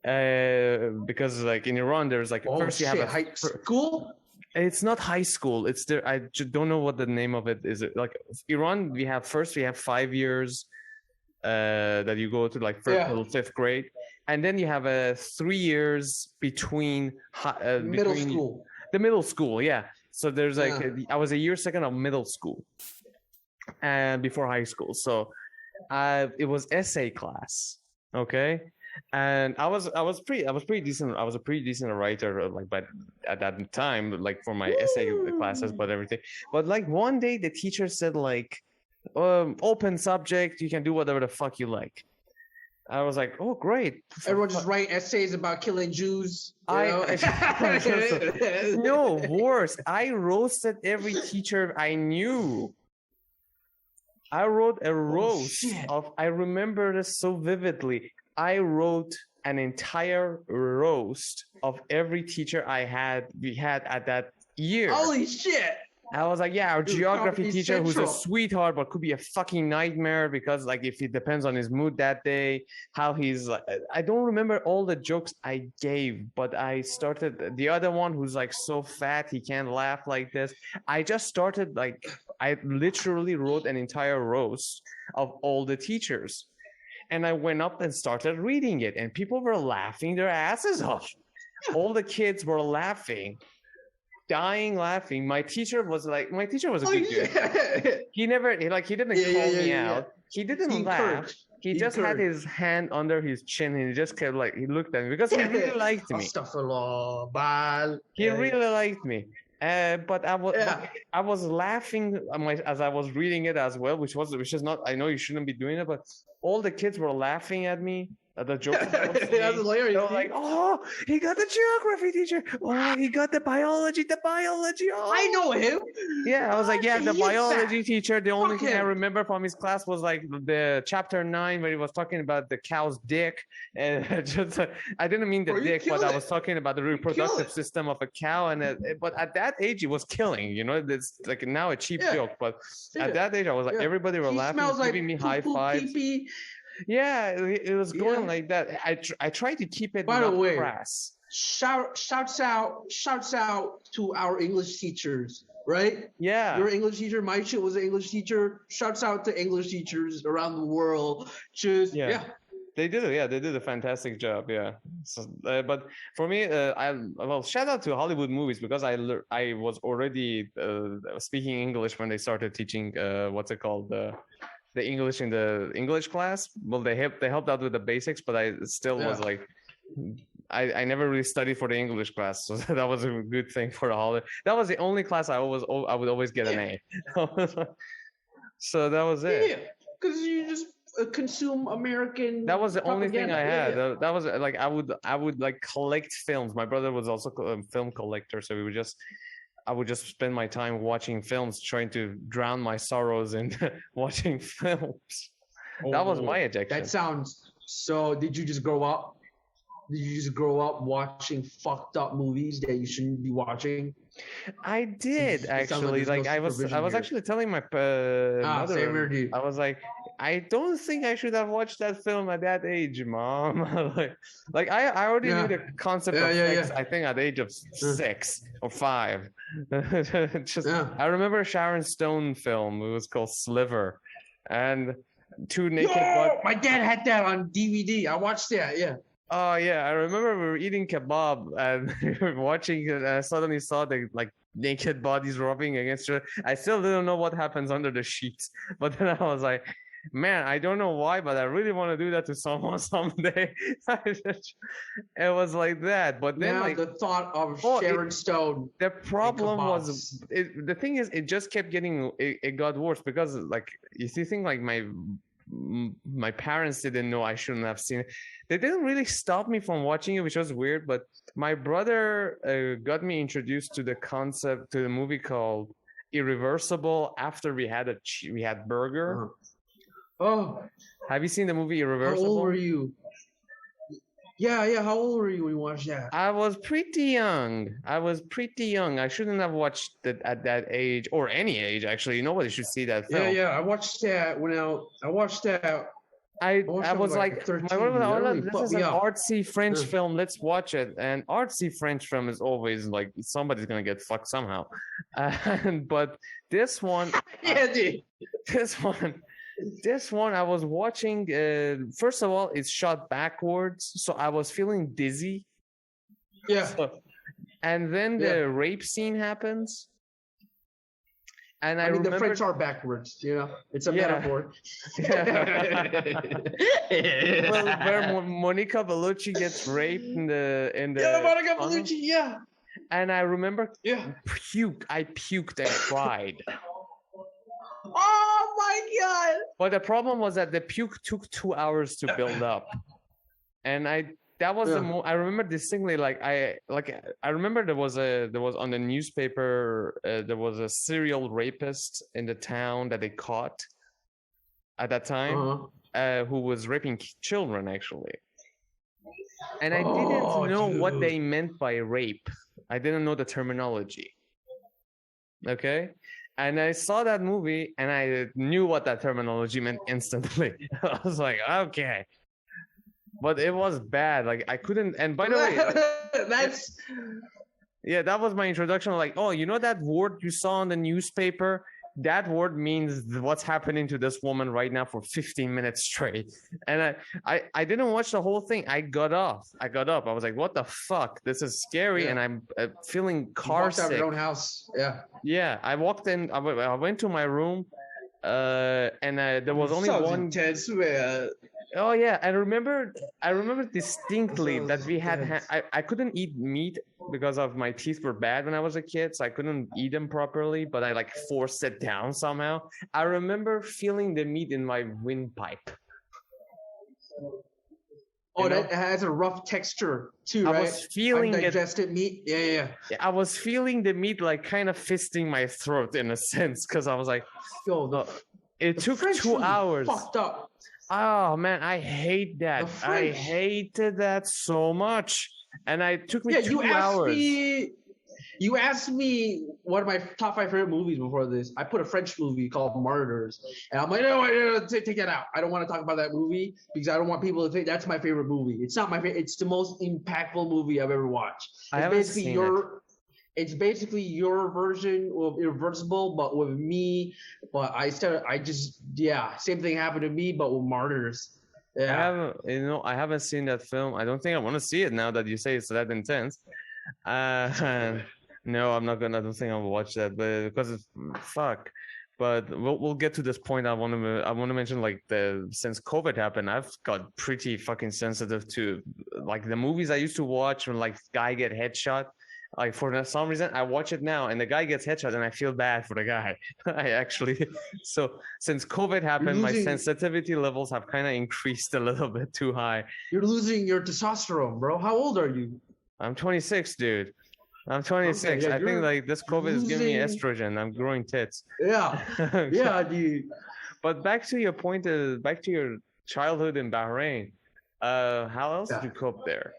Because like in Iran, there's like first you have a high school. It's not high school. It's there. I just don't know what the name of it is. Like Iran, we have 5 years. That you go to like 1st till 5th grade, and then you have 3 years between middle school. The middle school, So there's like I was a year second of middle school, and before high school. So it was essay class, okay, and I was pretty decent. I was a pretty decent writer, like, but at that time, like for my essay classes, but everything. But like one day, the teacher said like, open subject, you can do whatever the fuck you like. I was like, oh great, everyone just write essays about killing Jews. No, worse, I roasted every teacher I knew. I wrote a roast I remember this so vividly. I wrote an entire roast of every teacher we had at that year. Holy shit. I was like, yeah, our Dude, geography Comedy teacher who's a Central. sweetheart, but could be a fucking nightmare because, like, if it depends on his mood that day, how he's like, I don't remember all the jokes I gave, but I started the other one who's like so fat he can't laugh like this. I just started like, I literally wrote an entire roast of all the teachers, and I went up and started reading it, and people were laughing their asses off. All the kids were laughing, dying laughing. My teacher was a good dude. He never he didn't call me out. He didn't laugh. He just had his hand under his chin and he just kept like he looked at me because he really liked me. He really liked me. But I was laughing as I was reading it as well, which is not, I know you shouldn't be doing it, but all the kids were laughing at me at the jokes. That's hilarious. They were like, "Oh, he got the geography teacher. Oh, he got the biology. Oh, I know him. Yeah, I was like, yeah, the He is biology fat. teacher. The only Fuck thing I him. remember from his class was like the chapter 9 where he was talking about the cow's dick, and just I didn't mean the Bro, you dick, but killed I was it. talking about the killed reproductive it. system of a cow, and but at that age, it was killing. You know, it's like now a cheap Yeah. joke, but Yeah. at that age, I was like, Yeah. everybody were He laughing, smells like giving me high poo-poo, fives. pee-pee. Yeah, it was going Yeah. like that. I tried to keep it By the not way, crass. shouts out to our English teachers, right? Yeah. Your English teacher, my shit was an English teacher. Shouts out to English teachers around the world. Just yeah. They did it. Yeah, they did a fantastic job. Yeah. So, but for me, shout out to Hollywood movies because I was already speaking English when they started teaching what's it called the English in the English class. Well, they helped out with the basics, but I still was like, I never really studied for the English class, so that was a good thing for a holiday. That was the only class I would always get an A. So that was it. Yeah, because you just consume American. That was the only thing I had. Yeah. That was like I would like collect films. My brother was also a film collector, so I would just spend my time watching films, trying to drown my sorrows in watching films. That was my addiction. That sounds so. Did you just grow up? Did you just grow up watching fucked up movies that you shouldn't be watching? I did actually. Like I was actually telling my mother. Same here, dude. I was like, I don't think I should have watched that film at that age, Mom. like I already knew the concept of sex. I think at the age of 6 or 5. I remember Sharon Stone film. It was called Sliver, and two naked. My dad had that on DVD. I watched that. Yeah. Oh yeah, I remember we were eating kebab and we were watching it, and I suddenly saw the like naked bodies rubbing against her. I still didn't know what happens under the sheets, but then I was like, man, I don't know why, but I really want to do that to someone someday. It was like that, but then now the thought of Sharon Stone. The problem was, the thing is, it just kept getting, it got worse because like you see, things like my parents didn't know I shouldn't have seen it. They didn't really stop me from watching it, which was weird, but my brother got me introduced to the movie called Irreversible after we had burger. Oh, have you seen the movie Irreversible? How old were you? Yeah. How old were you when you watched that? I was pretty young. I shouldn't have watched it at that age or any age. Actually, nobody should see that film. Yeah. I watched that I watched that. I was like, 13, this is an artsy French film. Let's watch it. And artsy French film is always like somebody's gonna get fucked somehow. But this one, this one I was watching. First of all, it's shot backwards, so I was feeling dizzy. Yeah. And then the rape scene happens. And I mean, remember, the French are backwards, you know. It's a metaphor. Well, where Monica Bellucci gets raped in the Monica Bellucci, And I remember, I puked and cried. Oh my god! But the problem was that the puke took 2 hours to build up, and that was I remember distinctly. I remember there was on the newspaper there was a serial rapist in the town that they caught at that time who was raping children actually, and I didn't know what they meant by rape. I didn't know the terminology. Okay. And I saw that movie and I knew what that terminology meant instantly. I was like, okay. But it was bad. Like I couldn't. And by the way, That's yeah, that was my introduction. Like, oh, you know that word you saw in the newspaper? That word means what's happening to this woman right now for 15 minutes straight. And I didn't watch the whole thing. I got off. I got up. I was like, what the fuck? This is scary. Yeah. And I'm feeling you car walked out of sick. your own house. Yeah. Yeah, I walked in. I went to my room, and there was only Sounds one. intense, man. Oh yeah, I remember distinctly Sounds that we had. intense. I couldn't eat meat because of my teeth were bad when I was a kid, so I couldn't eat them properly. But I like forced it down somehow. I remember feeling the meat in my windpipe. Oh, You know? that has a rough texture too, I right? was feeling it. Undigested meat. Yeah. I was feeling the meat like kind of fisting my throat in a sense because I was like, Yo, it the took French 2 food hours. Fucked up. Oh man, I hate that. The I French. hated that so much. And it took me Yeah, 2 hours. You asked me one of my top 5 favorite movies before this. I put a French movie called Martyrs, and I'm like, no, take that out. I don't want to talk about that movie because I don't want people to think that's my favorite movie. It's not my favorite. It's the most impactful movie I've ever watched. I haven't seen it. It's basically your version of Irreversible, but with me. But same thing happened to me, but with Martyrs. Yeah. I haven't seen that film. I don't think I want to see it now that you say it's that intense. No, I don't think I'll watch that, but because it's fuck. But we'll get to this point. I want to mention like since COVID happened, I've got pretty fucking sensitive to like the movies I used to watch when like guy get headshot. Like for some reason, I watch it now, and the guy gets headshot, and I feel bad for the guy. I actually, so since COVID happened, my sensitivity levels have kind of increased a little bit too high. You're losing your testosterone, bro. How old are you? I'm 26, dude. I'm 26. Okay, yeah, I think like this COVID is giving me losing- estrogen. I'm growing tits. Yeah, yeah, dude. But back to your point, back to your childhood in Bahrain. How else did you cope there?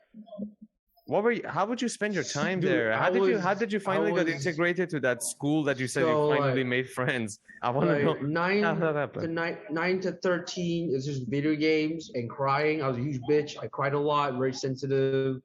How would you spend your time Dude, there? How did you finally get was- integrated to that school that you said you So, finally like- made friends? I want to know Like how that happened. 9 to 13 is just video games and crying. I was a huge bitch. I cried a lot, very sensitive.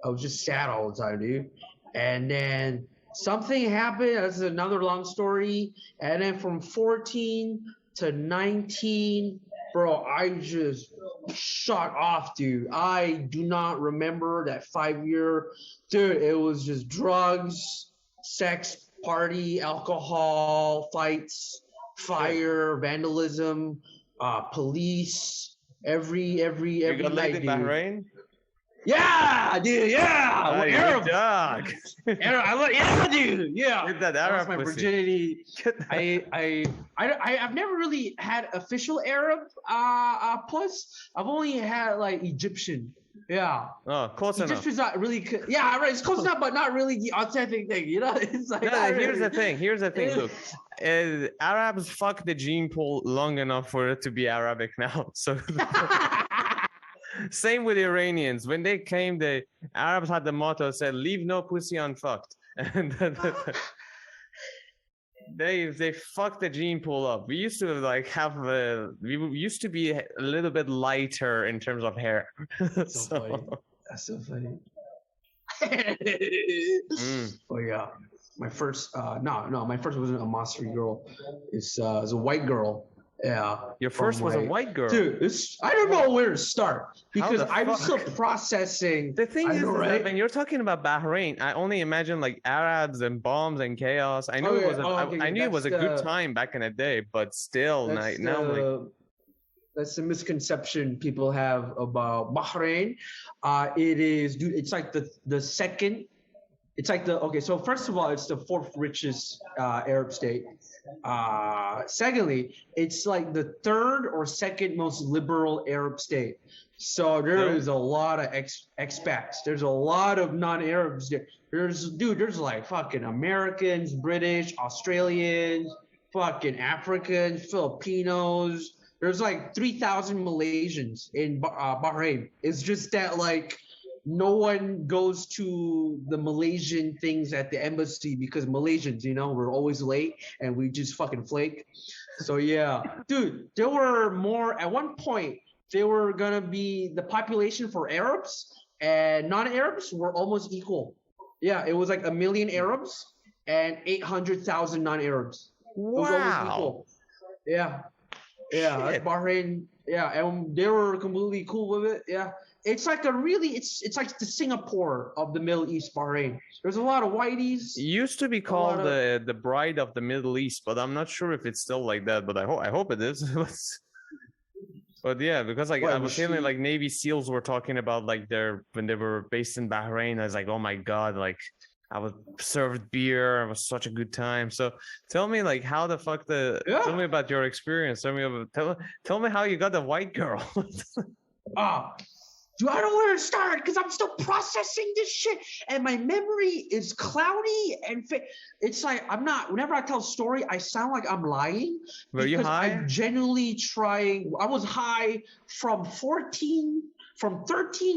I was just sad all the time, dude. And then something happened. That's another long story. And then from 14 to 19, bro, I just shot off, dude. I do not remember that 5 year. Dude, it was just drugs, sex, party, alcohol, fights, fire, vandalism, police, every You got laid night, in dude. Bahrain? Yeah, dude. Yeah, Oh, you Arab. dog. Yeah, dude. Yeah. Get that I Arab lost my pussy. virginity. Get that- I've never really had official Arab puss. I've only had like Egyptian. Yeah. Oh, close enough. Egyptian's not really. Yeah, right. It's close enough, but not really the authentic thing. You know, it's like. No, not here's the really. thing. Here's the thing. Look, Arabs fuck the gene pool long enough for it to be Arabic now. So same with Iranians. When they came, the Arabs had the motto said, "Leave no pussy unfucked," and they fucked the gene pool up. We used to like have we used to be a little bit lighter in terms of hair. So funny. That's so funny. Mm. Oh yeah, my first my first wasn't a Masri girl. It's a white girl. Yeah. Your first was a my- white girl. Dude, I don't know where to start because the I'm still fuck? processing. The thing I is, know, is that right? when you're talking about Bahrain, I only imagine like Arabs and bombs and chaos. I knew Oh, it yeah. was. I knew it was a good time back in the day, but still, That's now I'm like, that's the misconception people have about Bahrain. It is, dude. It's like the second. It's like so first of all, it's the fourth richest Arab state. Secondly, it's like the third or second most liberal Arab state. So there is a lot of expats. There's a lot of non-Arabs there. There's like fucking Americans, British, Australians, fucking Africans, Filipinos. There's like 3,000 Malaysians in Bahrain. It's just that like no one goes to the Malaysian things at the embassy because Malaysians, we're always late and we just fucking flake. So yeah, dude, there were more at one point. They were gonna be the population for Arabs and non-Arabs were almost equal. Yeah, it was like 1 million Arabs and 800,000 non-Arabs. It was almost Wow. equal. Yeah, yeah, that's Shit. Bahrain. Yeah, and they were completely cool with it. Yeah, it's like it's like the Singapore of the Middle East, Bahrain. There's a lot of whiteys. It used to be A lot called of the Bride of the Middle East, but I'm not sure if it's still like that. But I hope it is. But yeah, because like I what was was feeling she? like Navy SEALs were talking about like when they were based in Bahrain. I was like, oh my god, like I was served beer. It was such a good time. So tell me like how the fuck tell Yeah. me about your experience. Tell me how you got the white girl. Ah, dude, I don't know where to start because I'm still processing this shit, and my memory is cloudy and it's like I'm not. Whenever I tell a story, I sound like I'm lying Were you because high? I'm genuinely trying. I was high from 13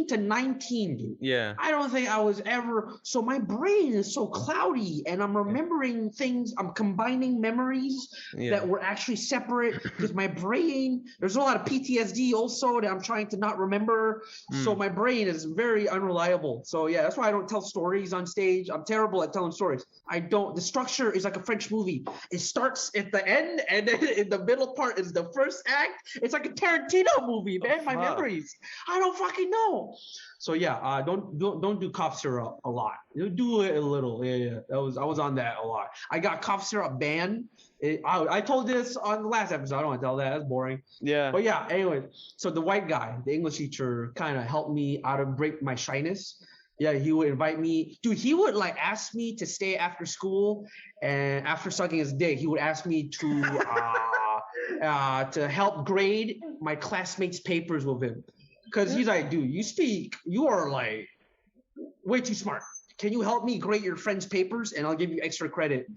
to 19, dude. Yeah. I don't think I was ever. So my brain is so cloudy, and I'm remembering things. I'm combining memories Yeah. that were actually separate because my brain. There's a lot of PTSD also that I'm trying to not remember. So my brain is very unreliable. So yeah, that's why I don't tell stories on stage. I'm terrible at telling stories. I don't. The structure is like a French movie. It starts at the end, and then in the middle part is the first act. It's like a Tarantino movie, man. My Fuck. memories. I don't fucking know. So yeah, don't do cough syrup a lot. You do it a little. Yeah. I was on that a lot. I got cough syrup banned. I told this on the last episode. I don't want to tell that. That's boring. Yeah. But yeah, anyway. So the white guy, the English teacher, kind of helped me out of break my shyness. Yeah, he would invite me. Dude, he would like ask me to stay after school, and after sucking his dick, he would ask me to help grade my classmates' papers with him. Because he's like, dude, you are like way too smart. Can you help me grade your friend's papers and I'll give you extra credit?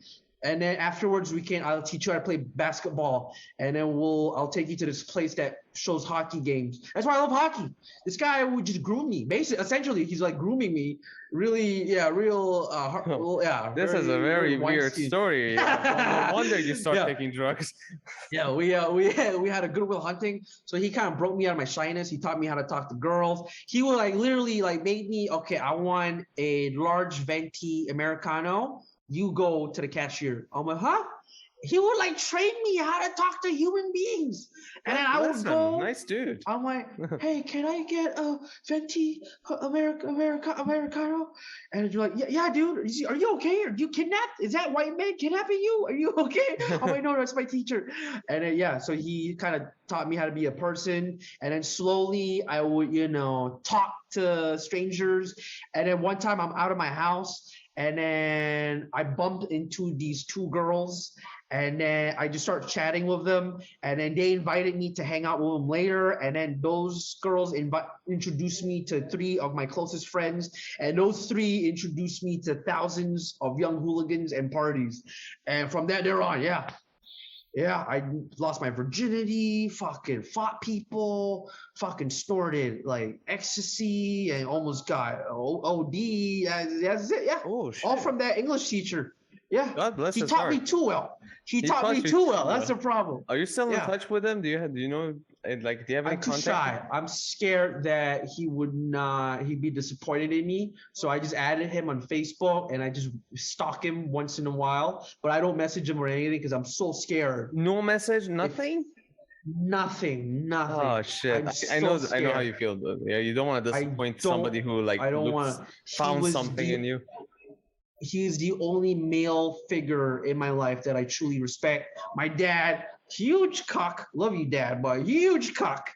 And then afterwards I'll teach you how to play basketball. And then I'll take you to this place that shows hockey games. That's why I love hockey. This guy would just groom me. Basically, essentially, he's like grooming me. Really, yeah, yeah. This is a very weird story. No wonder you start Yeah. taking drugs. Yeah, we had a Goodwill Hunting, so he kind of broke me out of my shyness. He taught me how to talk to girls. He would like literally like make me, okay, I want a large venti Americano. You go to the cashier. I'm like, huh? He would like train me how to talk to human beings, and then I would Listen, go. nice dude. I'm like, hey, can I get a venti Americano? And you're like, yeah, dude. Are you okay? Are you kidnapped? Is that white man kidnapping you? Are you okay? I'm like, no, that's my teacher. And then, yeah, so he kind of taught me how to be a person. And then slowly I would, talk to strangers. And then one time I'm out of my house and then I bumped into these two girls. And then I just started chatting with them, and then they invited me to hang out with them later. And then those girls introduced me to 3 of my closest friends, and those 3 introduced me to thousands of young hooligans and parties. And from that there on, yeah, I lost my virginity, fucking fought people, fucking snorted like ecstasy, and almost got OD. That's it, yeah. Oh shit. All from that English teacher. Yeah, God bless he his taught heart. me too well. He taught taught me you too too well. That's the well. problem. Are you still in Yeah. touch with him? Do you know like do you have any I'm too contact? shy. I'm scared that he'd be disappointed in me. So I just added him on Facebook and I just stalk him once in a while. But I don't message him or anything because I'm so scared. No message, nothing? Nothing. Oh shit. I'm I know so I know how scared. you feel though. Yeah, you don't want to disappoint somebody who like I don't looks, want. found something in you. He's the only male figure in my life that I truly respect. My dad, huge cock. Love you, Dad, but huge cock.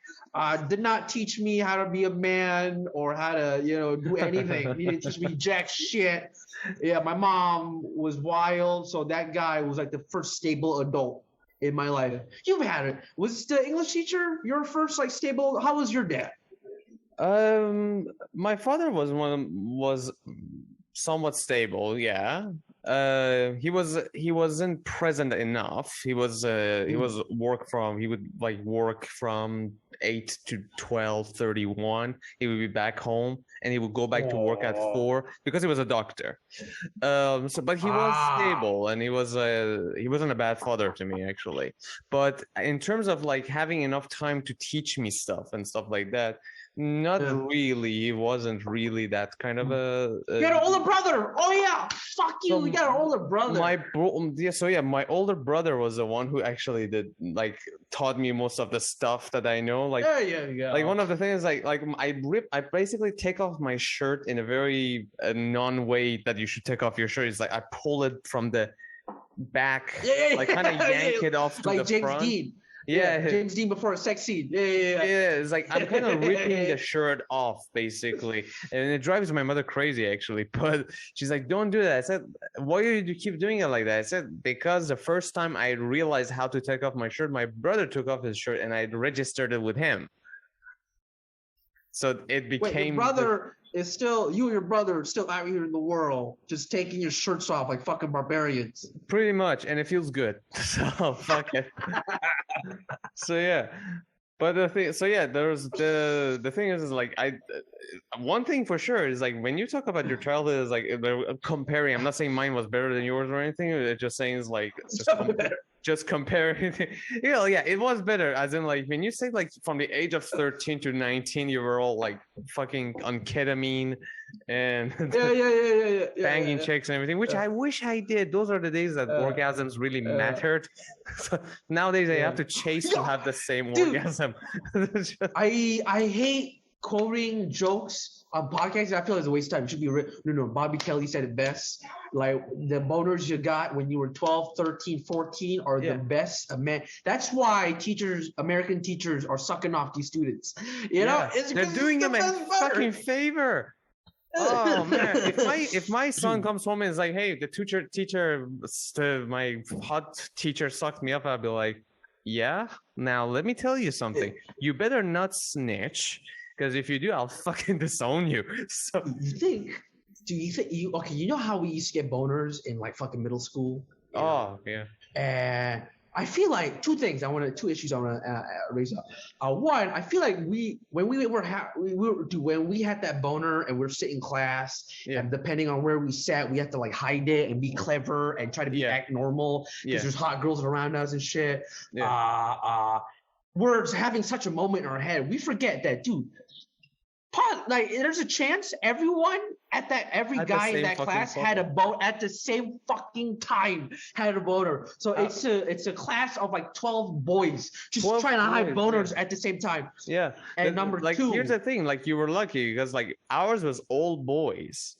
Did not teach me how to be a man or how to, do anything. He didn't teach me jack shit. Yeah, my mom was wild, so that guy was like the first stable adult in my life. You've had it. Was the English teacher your first like stable? How was your dad? My father was somewhat stable, yeah. He wasn't present enough. He would like work from 8 to 12:31. He would be back home and he would go back to work at 4 because he was a doctor. But he was stable and he wasn't a bad father to me actually. But in terms of like having enough time to teach me stuff and stuff like that, not really. He wasn't really that kind of a. You got an older brother. Oh yeah, fuck you. You got an older brother. My older brother was the one who actually like taught me most of the stuff that I know. Like yeah. Like one of the things I basically take off my shirt in a very non-way that you should take off your shirt. It's like I pull it from the back, like kind of yank it off to like the James front. Dean. Yeah, James Dean before a sex scene. Yeah. It's like I'm kind of ripping the shirt off, basically, and it drives my mother crazy, actually. But she's like, "Don't do that." I said, "Why do you keep doing it like that?" I said, "Because the first time I realized how to take off my shirt, my brother took off his shirt, and I registered it with him. So it became." Wait, your brother is still you and your brother are still out here in the world, just taking your shirts off like fucking barbarians. Pretty much, and it feels good. So fuck it. So yeah, but there's the thing is like one thing for sure is like when you talk about your childhood is like comparing. I'm not saying mine was better than yours or anything. It's just saying is like just comparing. It was better. As in like when you say like from the age of 13 to 19, you were all like fucking on ketamine and banging chicks and everything, which I wish I did. Those are the days that orgasms really mattered. So nowadays I have to chase to have the same orgasm. I hate quoting jokes on podcasts. I feel it's a waste of time. It should be Bobby Kelly said it best. Like the boners you got when you were 12, 13, 14 are the best. Man, that's why American teachers are sucking off these students. You know, they're doing them a fucking favor. Oh man! If my son comes home and is like, "Hey, my hot teacher sucked me up," I'll be like, "Yeah. Now let me tell you something. You better not snitch, because if you do, I'll fucking disown you." So you know how we used to get boners in like fucking middle school? Yeah. And I feel like two issues I want to raise up. One, I feel like when we had that boner and we're sitting in class, and depending on where we sat, we had to like hide it and be clever and try to act normal because there's hot girls around us and shit. We're having such a moment in our head, we forget that, dude. Like, there's a chance every guy in that class had a boner at the same fucking time. Had a boner. So it's a class of like 12 boys just trying to hide boners at the same time. Yeah. And number two, here's the thing. Like, you were lucky because like ours was all boys.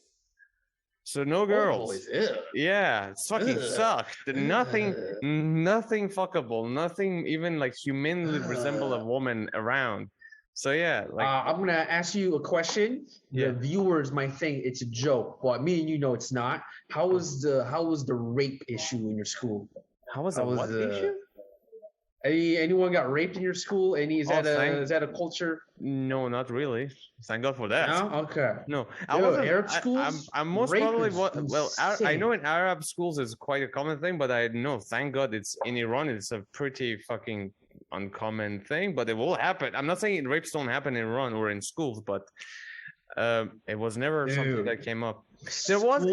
So no girls. Boys, yeah, it fucking sucked. Nothing fuckable. Nothing even like humanly resemble a woman around. So yeah, like I'm gonna ask you a question. The viewers might think it's a joke, but me and you know it's not. How was the rape issue in your school? How was what issue? Anyone got raped in your school? Is that a culture? No, not really. Thank God for that. No? Okay. No, Arab schools. I'm most probably I know in Arab schools it's quite a common thing, but I know. Thank God it's in Iran. It's a pretty fucking uncommon thing, but it will happen. I'm not saying rapes don't happen in Iran or in schools, but it was never something that came up. There was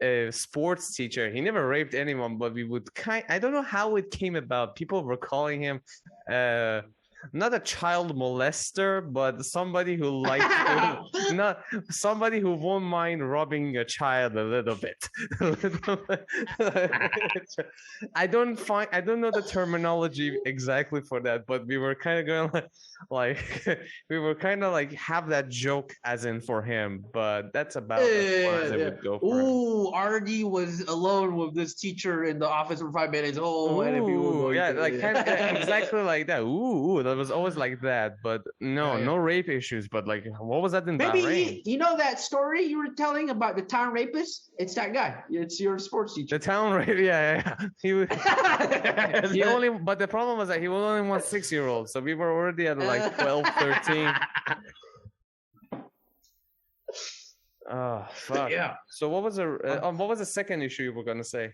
a sports teacher. He never raped anyone, but we would I don't know how it came about. People were calling him not a child molester, but somebody who likes not somebody who won't mind robbing a child a little bit. I don't know the terminology exactly for that, but we were kind of going like we were kind of like have that joke as in for him, but that's about as far as it would go for him. Artie was alone with this teacher in the office for 5 minutes. Like kind of exactly like that. That was always like that, but no rape issues. But like, what was that in Bahrain? You know that story you were telling about the town rapist? It's that guy. It's your sports teacher. The town rapist. Yeah. He was. But the problem was that he was only 1 6-year-old, so we were already at like 12, 13. Oh, fuck. Yeah. So what was the second issue you were gonna say?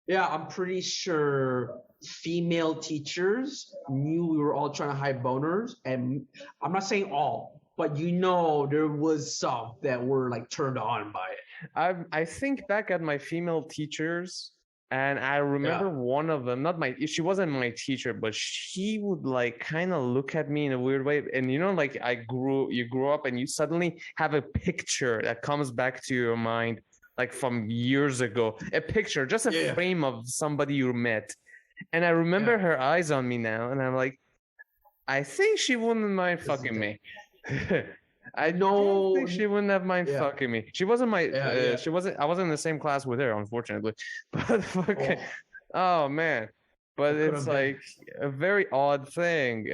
Yeah, I'm pretty sure female teachers knew we were all trying to hide boners, and I'm not saying all, but there was some that were like turned on by it. I think back at my female teachers, and I remember Yeah. one of them, not my, she wasn't my teacher, but she would like kind of look at me in a weird way. And like you grew up and you suddenly have a picture that comes back to your mind, like from years ago, a picture, just a Yeah. frame of somebody you met. And I remember Yeah. her eyes on me now, and I'm like, I think she wouldn't mind This is fucking me. I No. think she wouldn't have mind Yeah. fucking me. She wasn't my. Yeah. She wasn't. I wasn't in the same class with her, unfortunately. But fucking. Oh man. But It it's could've been. like a very odd thing.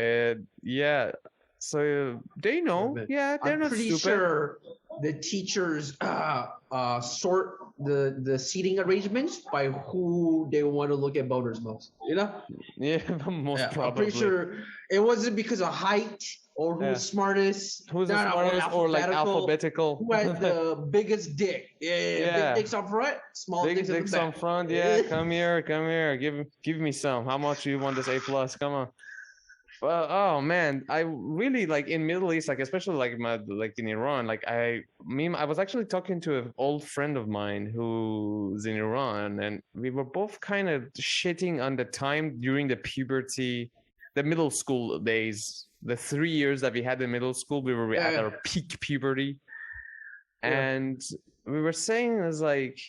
Yeah. So they know. been. Yeah, they're I'm not pretty stupid. sure the teachers sort the seating arrangements by who they want to look at boners most. You know? Yeah, most Yeah, probably. I'm pretty sure it wasn't because of height or who's smartest. Who's the smartest or like alphabetical? Who had the biggest dick? Yeah. Big dicks up front, small Big dicks dicks in the on back. front. Yeah, come here. Give me some. How much do you want this A plus? Come on. Well, oh man, I really like in Middle East, like especially like in Iran, like I was actually talking to an old friend of mine who's in Iran, and we were both kind of shitting on the time during the puberty, the middle school days, the 3 years that we had in middle school, we were at our peak puberty, and we were saying is like,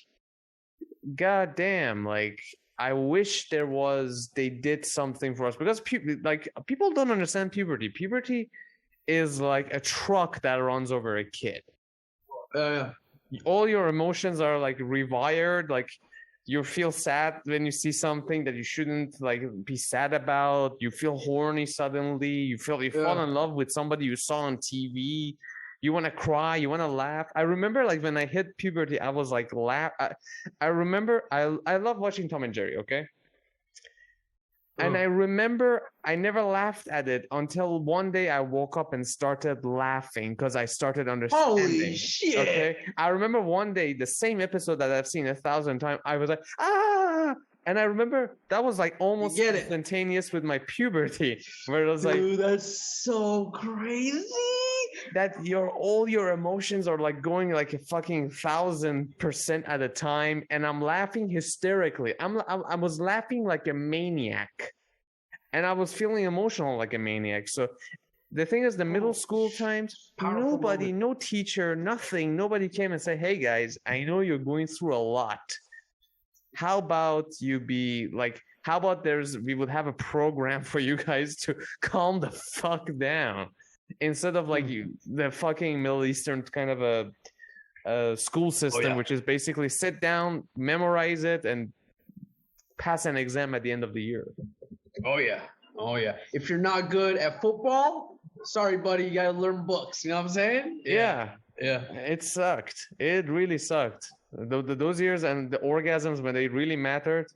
God damn, like I wish they did something for us because like people don't understand puberty. Puberty is like a truck that runs over a kid. All your emotions are like rewired. Like you feel sad when you see something that you shouldn't like be sad about. You feel horny suddenly. You fall in love with somebody you saw on TV. You want to cry, you want to laugh. I remember like when I hit puberty, I was like I remember I love watching Tom and Jerry, okay? And I remember I never laughed at it until one day I woke up and started laughing because I started understanding. Holy shit. Okay. I remember one day the same episode that I've seen 1,000 times, I was like, ah. And I remember that was like almost instantaneous with my puberty, where it was like, dude, that's so crazy. That all your emotions are like going like a fucking 1,000% at a time, and I'm laughing hysterically. I was laughing like a maniac, and I was feeling emotional like a maniac. So the thing is, the middle school times, no teacher, nothing, nobody came and said, "Hey guys, I know you're going through a lot. How about you be like? How about we would have a program for you guys to calm the fuck down." Instead of like the fucking Middle Eastern kind of a school system, which is basically sit down, memorize it, and pass an exam at the end of the year. Oh yeah. If you're not good at football, sorry, buddy, you gotta learn books. You know what I'm saying? Yeah. It sucked. It really sucked. Those years and the orgasms when they really mattered.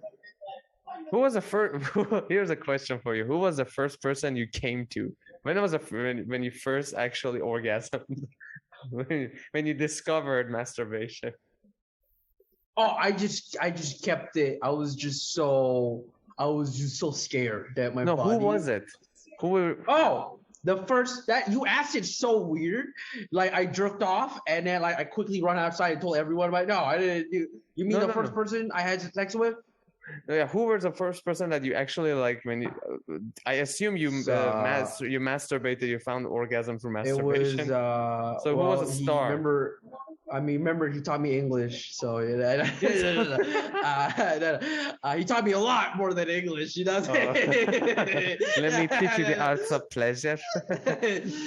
Who was the first? Here's a question for you. Who was the first person you came to? When you first actually orgasmed? when you discovered masturbation? Oh, I just kept it. I was just so scared that my body. Who was it? The first that you asked it so weird. Like I jerked off and then like I quickly run outside and told everyone about. No, I didn't. You mean the first person I had sex with? Yeah, who was the first person that you actually like when you? I assume you you masturbated. You found orgasm through masturbation. It was. So who was the star? Remember he taught me English, so he taught me a lot more than English. You know. Let me teach you the arts of pleasure.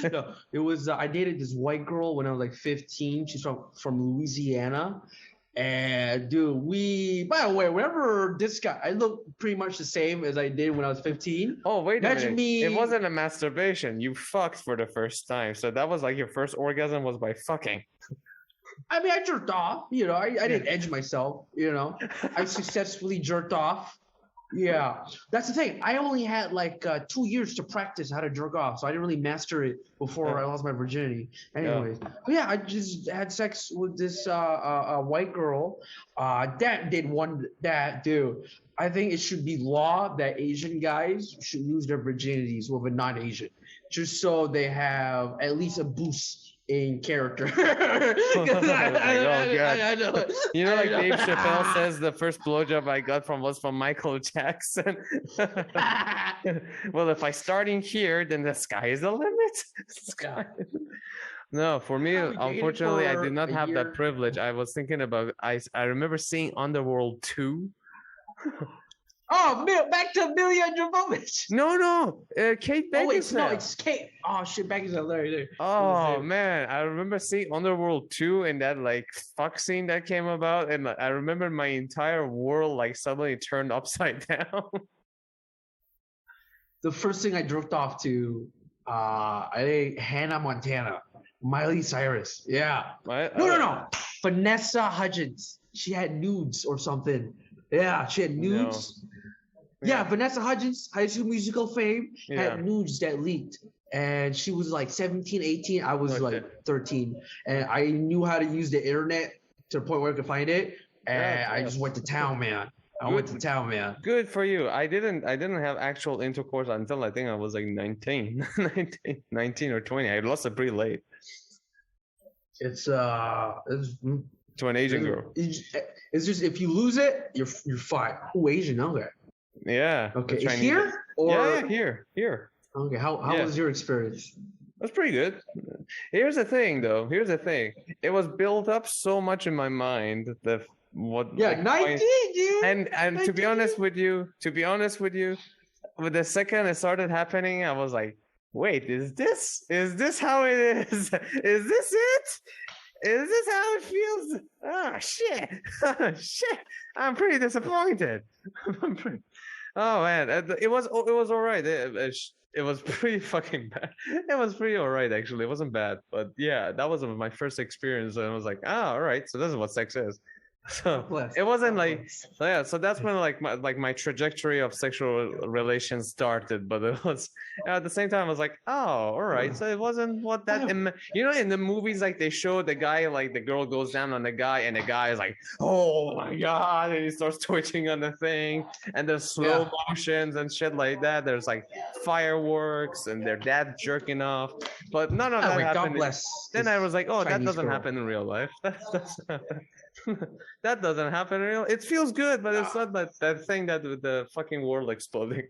No, it was. I dated this white girl when I was like 15. She's from Louisiana. And dude, by the way, whenever this guy, I look pretty much the same as I did when I was 15. Oh, wait a minute. It wasn't a masturbation. You fucked for the first time. So that was like your first orgasm was by fucking. I mean, I jerked off, I didn't edge myself, I successfully jerked off. Yeah, that's the thing. I only had like 2 years to practice how to jerk off, so I didn't really master it before I lost my virginity. Anyways, but yeah, I just had sex with this white girl. That did one that dude. I think it should be law that Asian guys should lose their virginities with a non-Asian, just so they have at least a boost in character. Oh my God. I know. You know, I like know. Dave Chappelle says, the first blowjob I got was from Michael Jackson. Well, if I start in here, then the sky is the limit. Sky. No, for me, Yeah, we dated unfortunately, I for did not a have year. that privilege. I was thinking about I remember seeing Underworld 2. Oh, back to Million Jovovich. No, Kate Oh wait, Beckinsale. no, it's Kate. Oh shit, Beckinsale. There. Oh man, I remember seeing Underworld 2 and that like fuck scene that came about, and I remember my entire world like suddenly turned upside down. The first thing I drifted off to, I think Hannah Montana, Miley Cyrus. Yeah. What? No. Vanessa Hudgens. She had nudes or something. Yeah, she had nudes. Yeah, Vanessa Hudgens, High School Musical fame, had nudes that leaked. And she was like 17, 18. I was like 13. And I knew how to use the internet to the point where I could find it. And I just went to town, man. Went to town, man. Good for you. I didn't have actual intercourse until I think I was like 19. 19 or 20. I lost it pretty late. It's to an Asian girl. It's just if you lose it, you're fine. Who Asian? Okay. Yeah. Okay. Here or yeah, here. Okay. How was your experience? That's pretty good. Here's the thing, though. It was built up so much in my mind that Yeah, 19, dude. And 19. to be honest with you, with the second it started happening, I was like, wait, is this how it is? Is this it? Is this how it feels? Oh shit. Shit. I'm pretty disappointed. Oh man, it was all right. It was pretty fucking bad. It was pretty all right actually. It wasn't bad, but yeah, that was my first experience, and I was like, all right, so this is what sex is. So it wasn't like so that's when my trajectory of sexual relations started, but it was at the same time I was like, oh, all right, so it wasn't what that you know, in the movies like they show the guy, like the girl goes down on the guy and the guy is like, oh my god, and he starts twitching on the thing, and there's slow motions and shit like that. There's like fireworks and their dad jerking off, but none of that happened. Then I was like, oh, that doesn't happen in real life. That doesn't happen in real. It feels good, but it's not that thing that with the fucking world exploding.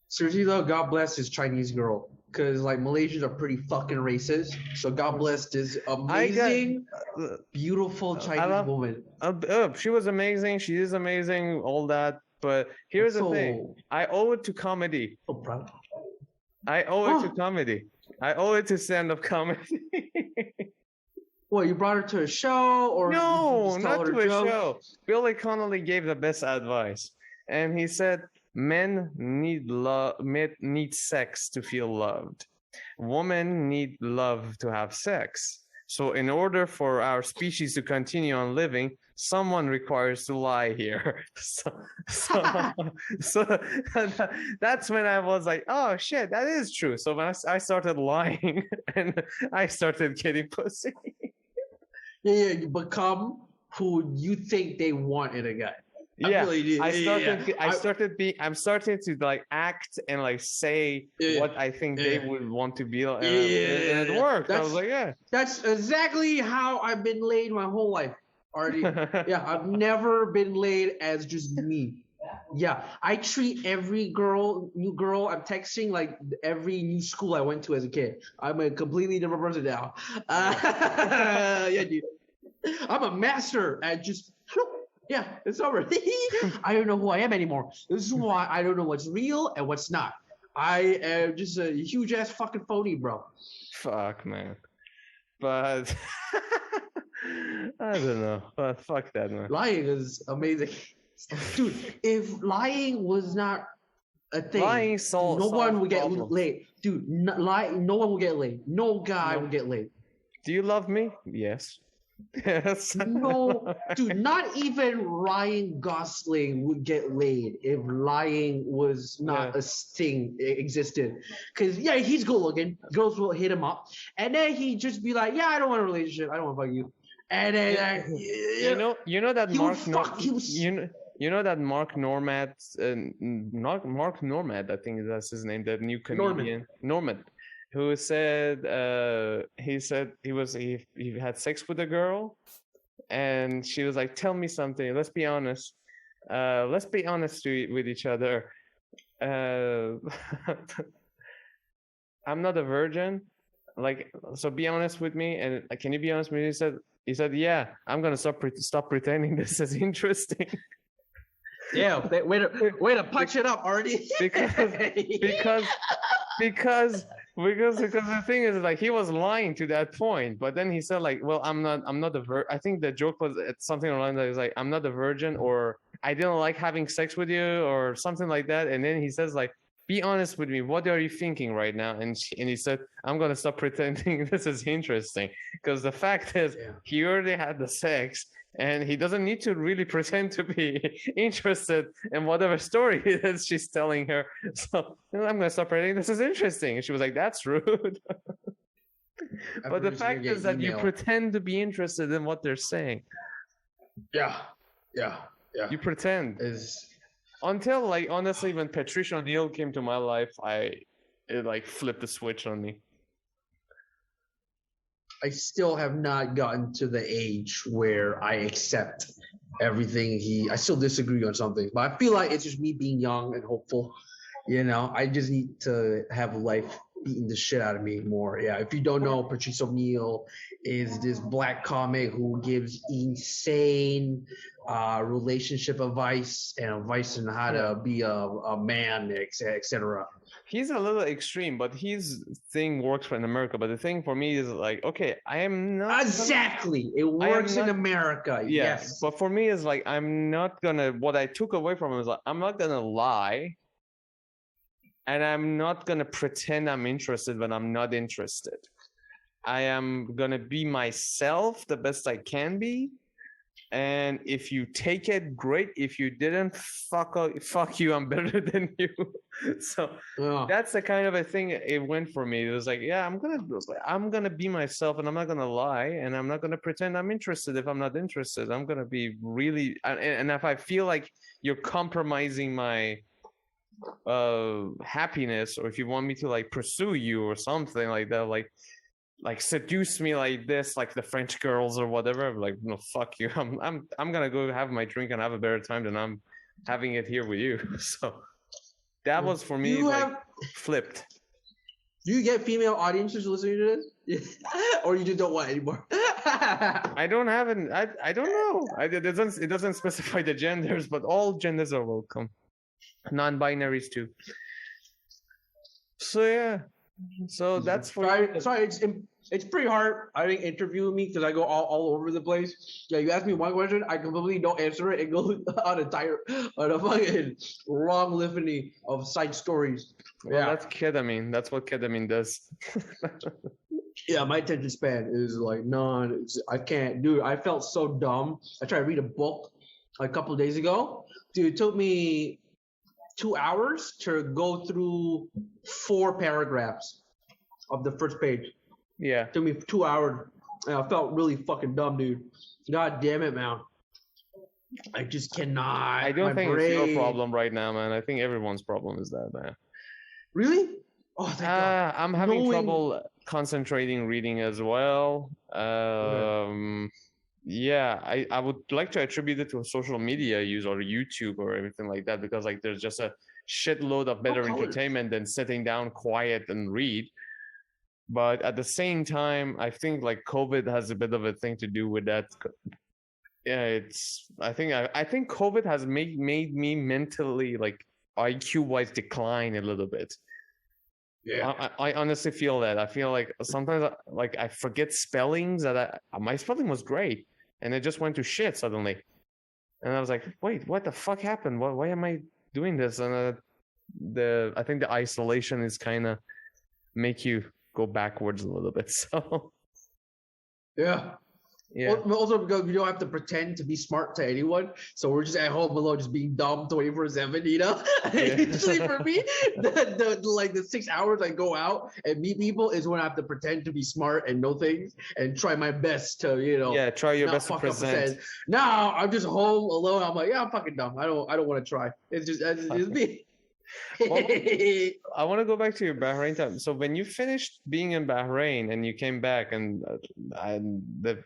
Seriously though, God bless this Chinese girl, because like Malaysians are pretty fucking racist. So God bless this amazing, beautiful Chinese woman. She was amazing. She is amazing. All that, but here's the thing: I owe it to comedy. So proud. I owe it to comedy. I owe it to stand-up comedy. What, you brought her to a show, or no, not to a show? Billy Connolly gave the best advice, and he said, "Men need sex to feel loved. Women need love to have sex. So, in order for our species to continue on living, someone requires to lie here." So that's when I was like, "Oh shit, that is true." So when I started lying, and I started getting pussy. Yeah, you become who you think they want in a guy. I'm starting to like act and like say what I think they would want to be. And it worked. I was like, that's exactly how I've been laid my whole life, Artie. I've never been laid as just me. Yeah, I treat every new girl I'm texting like every new school I went to as a kid. I'm a completely different person now. Yeah, dude. I'm a master at just, it's over. I don't know who I am anymore. This is why I don't know what's real and what's not. I am just a huge ass fucking phony, bro. Fuck, man. But I don't know. But fuck that, man. Lying is amazing. Dude, if lying was not a thing, no one would get laid. Dude, no one will get laid. No guy will get laid. Do you love me? Yes. Yes. No, dude, not even Ryan Gosling would get laid if lying was not Yeah. a thing existed. Cause yeah, he's good looking. Girls will hit him up, and then he'd just be like, "Yeah, I don't want a relationship. I don't want to fuck you." And then You know that he would fuck. He was you know that Mark Normat, I think that's his name, that new comedian Norman, who said he had sex with a girl, and she was like, "Tell me something. Let's be honest. Let's be honest with each other. Uh, I'm not a virgin. Like, so be honest with me. And can you be honest with me?" He said, "Yeah, I'm gonna stop pretending this is interesting." yeah. Way to punch it up, Artie. because because because the thing is, like, he was lying to that point, but then he said, like, well, I'm not a I think the joke was something along that is like, "I'm not a virgin," or "I didn't like having sex with you," or something like that. And then he says, like, "Be honest with me, what are you thinking right now?" And he said, "I'm gonna stop pretending this is interesting," because the fact is, he already had the sex, and he doesn't need to really pretend to be interested in whatever story it is she's telling her. So, I'm gonna stop pretending this is interesting. And she was like, "That's rude." But the fact is that you pretend to be interested in what they're saying. Yeah. You pretend. Until, like, honestly, when Patricia O'Neill came to my life, it like flipped the switch on me. I still have not gotten to the age where I accept everything I still disagree on something, but I feel like it's just me being young and hopeful. I just need to have life beating the shit out of me more. Yeah, if you don't know, Patrice O'Neill is this black comic who gives insane relationship advice and advice on how to be a man, etc. He's a little extreme, but his thing works in America. But the thing for me is, like, okay, I am not exactly. It works in America. Yeah, yes, but for me, it's like, I'm not gonna. What I took away from it is, like, I'm not gonna lie, and I'm not gonna pretend I'm interested when I'm not interested. I am gonna be myself the best I can be. And if you take it, great. If you didn't, fuck you, I'm better than you. So that's the kind of a thing it went for me. It was like, yeah, I'm gonna be myself, and I'm not gonna lie, and I'm not gonna pretend I'm interested if I'm not interested. I'm gonna be really, and if I feel like you're compromising my happiness, or if you want me to, like, pursue you or something like that, like seduce me like this, like the French girls or whatever, I'm like, no, fuck you. I'm gonna go have my drink and have a better time than I'm having it here with you. So that was for me flipped. Do you get female audiences listening to this, or you just don't want anymore? I don't have an. I don't know. It doesn't specify the genders, but all genders are welcome. Non-binaries too. So yeah. So that's for sorry. It's pretty hard. I think interviewing me because I go all over the place. Yeah, you ask me one question, I completely don't answer it and go on a fucking long litany of side stories. Well, that's ketamine. That's what ketamine does. Yeah, my attention span is like none. I can't do it. I felt so dumb. I tried to read a book a couple of days ago. Dude, it took me 2 hours to go through 4 paragraphs of the first page. Yeah. It took me 2 hours. And I felt really fucking dumb, dude. God damn it, man. I just cannot. I don't think it's your problem right now, man. I think everyone's problem is that, man. Really? Oh, thank God. I'm having trouble concentrating reading as well. Yeah, I would like to attribute it to social media use or YouTube or everything like that, because, like, there's just a shitload of better entertainment than sitting down quiet and read. But at the same time, I think, like, COVID has a bit of a thing to do with that. Yeah, I think COVID has made me mentally, like, IQ wise, decline a little bit. Yeah, I honestly feel that. I feel like sometimes, like, I forget spellings that my spelling was great, and it just went to shit suddenly. And I was like, wait, what the fuck happened? Why am I doing this? And I think the isolation is kind of make you go backwards a little bit. So yeah, Yeah. Also because we don't have to pretend to be smart to anyone, so we're just at home alone, just being dumb 24/7. You know, Yeah. usually for me, the 6 hours I go out and meet people is when I have to pretend to be smart and know things and try my best to Yeah, try your not best to fuck up the present. sense. Now I'm just home alone. I'm like, yeah, I'm fucking dumb. I don't want to try. It's just me. Well, I want to go back to your Bahrain time. So when you finished being in Bahrain and you came back, and the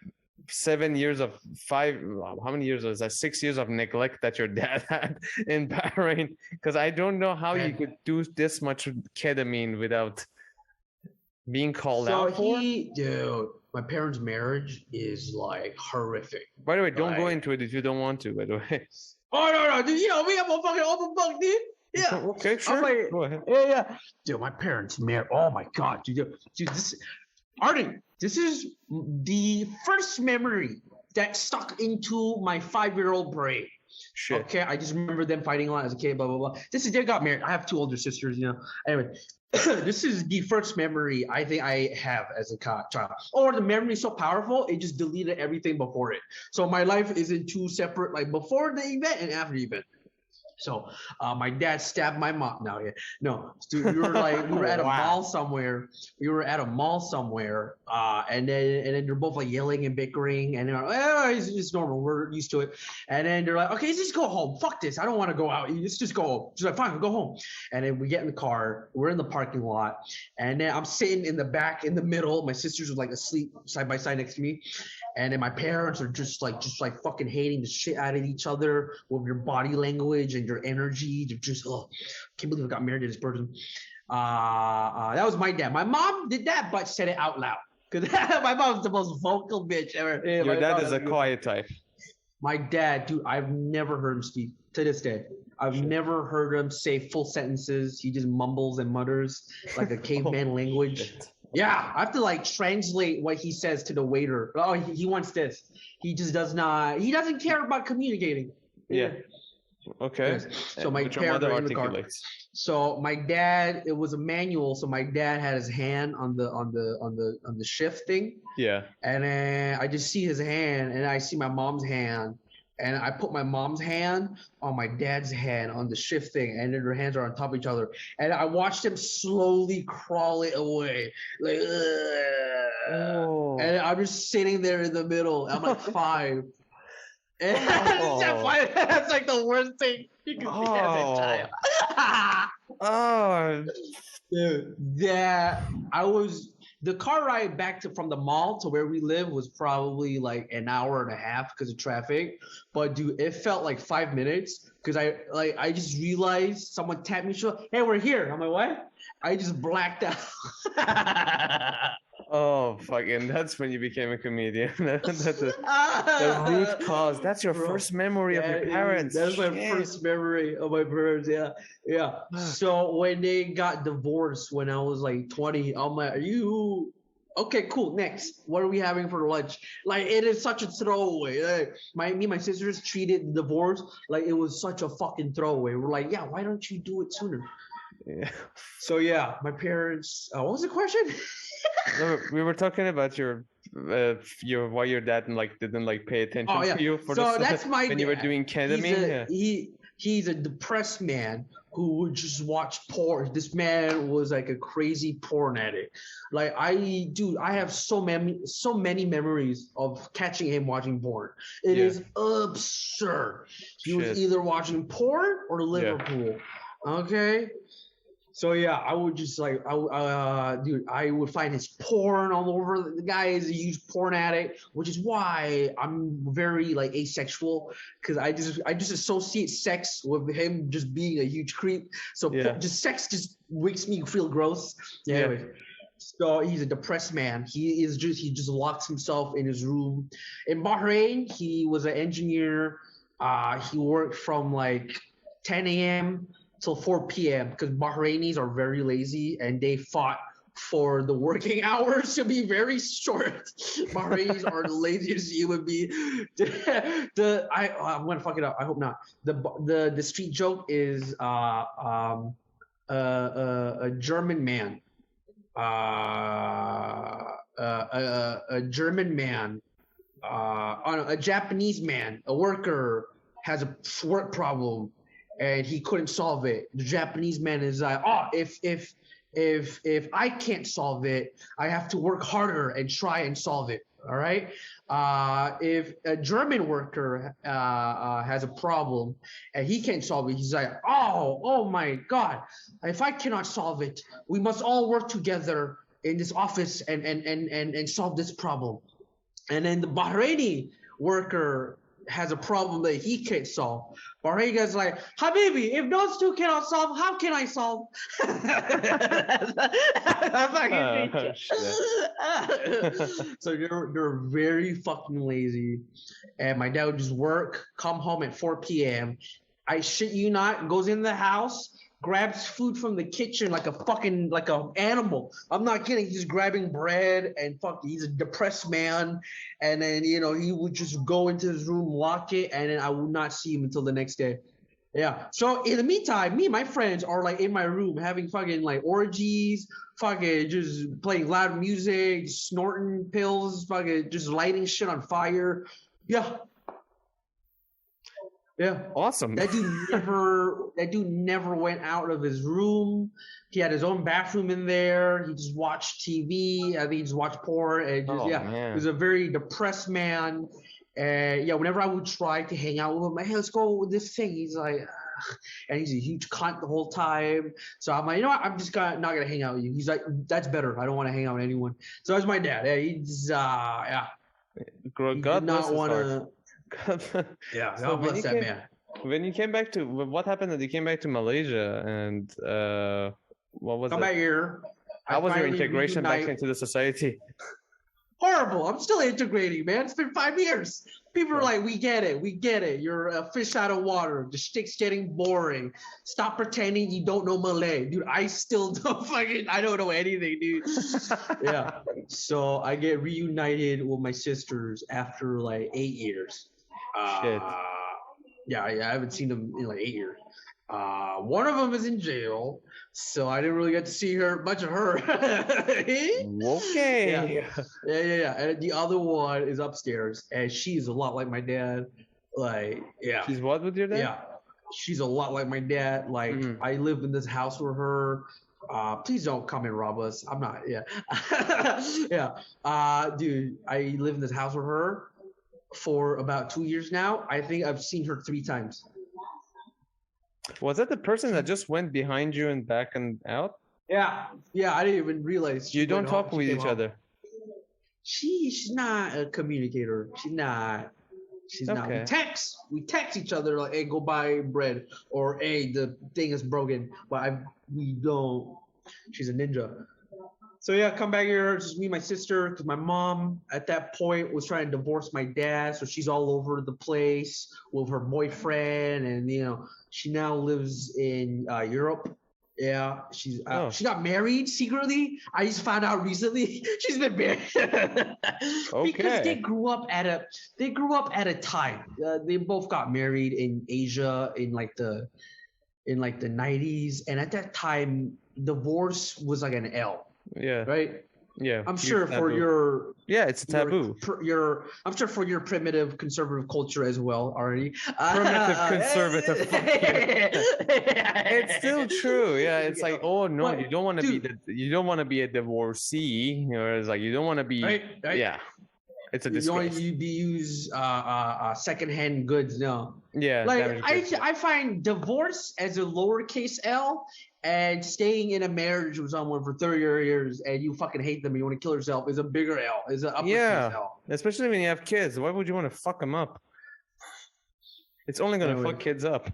7 years of how many years was that? 6 years of neglect that your dad had in Bahrain. Because I don't know how you could do this much ketamine without being called out for. Dude, my parents' marriage is like horrific. By the way, don't go Like, into it if you don't want to. By the way. oh no, dude, we have a fucking open book, dude. Yeah. Okay, I'm sure. like, Go ahead. yeah. Dude, my parents' marriage. Oh my god, dude, Arden, this is the first memory that stuck into my 5-year-old brain. Shit. Okay, I just remember them fighting a lot as a kid, blah, blah, blah. They got married. I have 2 older sisters, you know. Anyway, this is the first memory I think I have as a child. Or the memory is so powerful, it just deleted everything before it. So my life is in 2 separate, like before the event and after the event. So my dad stabbed my mom. No, dude, we were at a mall somewhere. And then they're both like yelling and bickering, and they're like, oh, it's normal. We're used to it. And then they're like, okay, let's just go home. Fuck this. I don't want to go out. Let's just go home. She's like, fine, we'll go home. And then we get in the car. We're in the parking lot, and then I'm sitting in the back, in the middle. My sisters are like asleep side by side next to me. And then my parents are just like fucking hating the shit out of each other with your body language and your energy. They're just, can't believe I got married to this person. That was my dad. My mom did that, but said it out loud. Because my mom's the most vocal bitch ever. Your dad is a quiet type. My dad, dude, I've never heard him speak to this day. I've never heard him say full sentences. He just mumbles and mutters like a caveman language. Yeah, I have to like translate what he says to the waiter. Oh, he wants this. He just does not. He doesn't care about communicating. Yeah. Okay. Yes. So my parents are in the car. So my dad, it was a manual. So my dad had his hand on the shift thing. Yeah. And then I just see his hand, and I see my mom's hand. And I put my mom's hand on my dad's hand on the shift thing, and then their hands are on top of each other. And I watched them slowly crawl it away. Like, and I'm just sitting there in the middle. I'm like 5. And that's like the worst thing you can see as a child. Dude, the car ride back from the mall to where we live was probably like an hour and a half because of traffic. But dude, it felt like 5 minutes because I just realized someone tapped me. Hey, we're here. I'm like, what? I just blacked out. Oh, fucking! That's when you became a comedian. That's the root cause. That's your first memory of your parents. That's my first memory of my parents. Yeah. So when they got divorced when I was like 20, I'm like, are you okay? Cool. Next, what are we having for lunch? Like, it is such a throwaway. Like, me and my sisters treated the divorce like it was such a fucking throwaway. We're like, yeah, why don't you do it sooner? Yeah. So yeah, my parents. What was the question? No, we were talking about your why your dad didn't pay attention to you for that's my when you were doing ketamine. He's a depressed man who would just watch porn. This man was like a crazy porn addict. Like I have so many memories of catching him watching porn. It is absurd. He was either watching porn or Liverpool. Okay. So yeah, I would just I would find his porn all over. The guy is a huge porn addict, which is why I'm very like asexual, because I just associate sex with him just being a huge creep. So just sex just makes me feel gross. Yeah. Anyway, so he's a depressed man. He just locks himself in his room. In Bahrain, he was an engineer. He worked from like 10 a.m. till 4 p.m. because Bahrainis are very lazy and they fought for the working hours to be very short. Bahrainis are the laziest human being. I'm gonna fuck it up. I hope not. The street joke is a German man. A German man a Japanese man, a worker, has a work problem, and he couldn't solve it. The Japanese man is like, oh, if I can't solve it, I have to work harder and try and solve it. All right. If a German worker has a problem and he can't solve it, he's like, oh my God! If I cannot solve it, we must all work together in this office and solve this problem. And then the Bahraini worker has a problem that he can't solve. Bahraini guy's like, Habibi, if those two cannot solve, how can I solve? So they're very fucking lazy. And my dad would just work, come home at 4 p.m. I shit you not, goes in the house, grabs food from the kitchen like a animal. I'm not kidding. He's grabbing bread and he's a depressed man. And then, he would just go into his room, lock it, and then I would not see him until the next day. Yeah. So in the meantime, me and my friends are like in my room having fucking like orgies, fucking just playing loud music, snorting pills, fucking just lighting shit on fire. Yeah. Yeah. Awesome. That dude never went out of his room. He had his own bathroom in there. He just watched TV. I think he just watched porn. And just, man. He was a very depressed man. And whenever I would try to hang out with him, hey, let's go with this thing. He's like, ugh. And he's a huge cunt the whole time. So I'm like, you know what? I'm just not gonna hang out with you. He's like, that's better. I don't want to hang out with anyone. So that's my dad. Yeah, he's God did not want to. Yeah, So God bless that man. When you came back to, what happened that you came back to Malaysia, and what was Come it? back here. How was your finally integration back reunite. into the society? Horrible. I'm still integrating, man. It's been 5 years. People are like, we get it. You're a fish out of water. The shtick's getting boring. Stop pretending you don't know Malay. Dude, I still I don't know anything, dude. Yeah. So I get reunited with my sisters after like 8 years. Shit. Yeah, I haven't seen them in like 8 years. One of them is in jail, so I didn't really get to see much of her. Okay. Yeah. And the other one is upstairs, and she's a lot like my dad. Like, yeah. She's what with your dad? Yeah. She's a lot like my dad. Like, I live in this house with her. Please don't come and rob us. I'm not. Yeah. Yeah. Dude, I live in this house with her for about 2 years now. I think I've seen her 3 times. Was that the person that just went behind you and back and out? Yeah. I didn't even realize. You don't talk with each other. She's not a communicator. She's not. Okay. We text each other like, hey, go buy bread, or hey, the thing is broken. But we don't. She's a ninja. So yeah, come back here. It's just me and my sister, because my mom at that point was trying to divorce my dad, so she's all over the place with her boyfriend, and she now lives in Europe. Yeah, she got married secretly. I just found out recently she's been married. Because they grew up at a time. They both got married in Asia in the 90s, and at that time divorce was like an L. Yeah. Right? Yeah. I'm sure for your it's a taboo. I'm sure for your primitive conservative culture as well already. Primitive conservative. It's still true. Yeah, it's like, oh no, But, you don't want to be a divorcee, or it's like you don't want to be. Right? Yeah, it's a You don't disgrace. use secondhand goods. No. Yeah. Like I find divorce as a lowercase L, and staying in a marriage with someone for 30 years and you fucking hate them and you want to kill yourself is a bigger L. Is an uppercase L. Especially when you have kids. Why would you want to fuck them up? It's only gonna fuck kids up.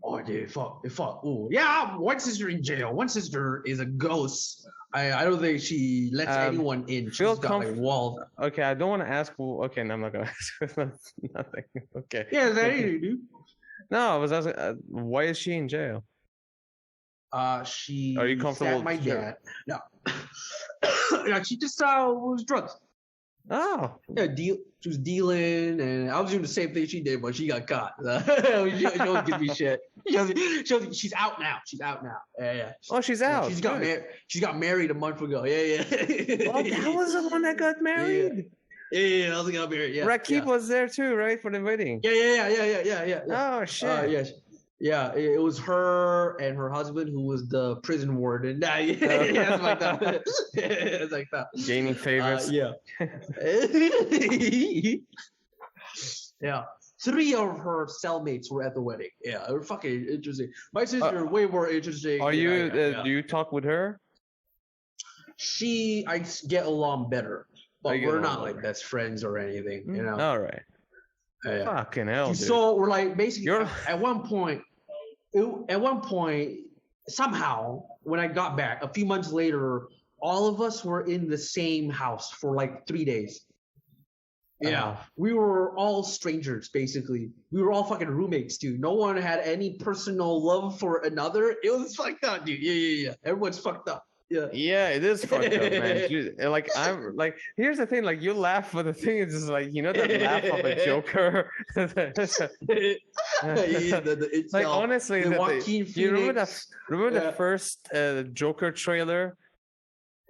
Oh, dude, fuck. Ooh, yeah, one sister in jail. One sister is a ghost. I don't think she lets anyone in. She's got like walls. Okay, I don't want to ask. Okay, no, I'm not gonna ask. Nothing. Okay. Yeah, is that anything, dude? No, I was asking. Why is she in jail? She. Are you comfortable? My dad. No. Yeah, she just was drugs. Oh. Yeah, she was dealing, and I was doing the same thing she did, but she got caught. She always gives me shit. She's out now. Yeah. Oh, she's out. She got married a month ago. Yeah. Oh, that was the one that got married. I was gonna be here. Yeah, Rakib was there too, right, for the wedding? Yeah. Oh shit! Yeah. It was her and her husband who was the prison warden. Nah, it's like that. It's like that. Gaining favors. Yeah. Yeah. 3 of her cellmates were at the wedding. Yeah, it was fucking interesting. My sister way more interesting. Are you? Do you talk with her? I get along better, but we're not like best friends or anything. You know. All right. Fucking hell, dude. So we're like basically at one point, somehow when I got back a few months later, all of us were in the same house for like 3 days. Yeah, we were all strangers basically. We were all fucking roommates, dude. No one had any personal love for another. It was fucked up, dude. Yeah. Everyone's fucked up. Yeah, it is fucked up, man. Dude, I'm like, here's the thing, like you laugh, but the thing is just like, you know, that laugh of a Joker. Like honestly, you remember the first Joker trailer?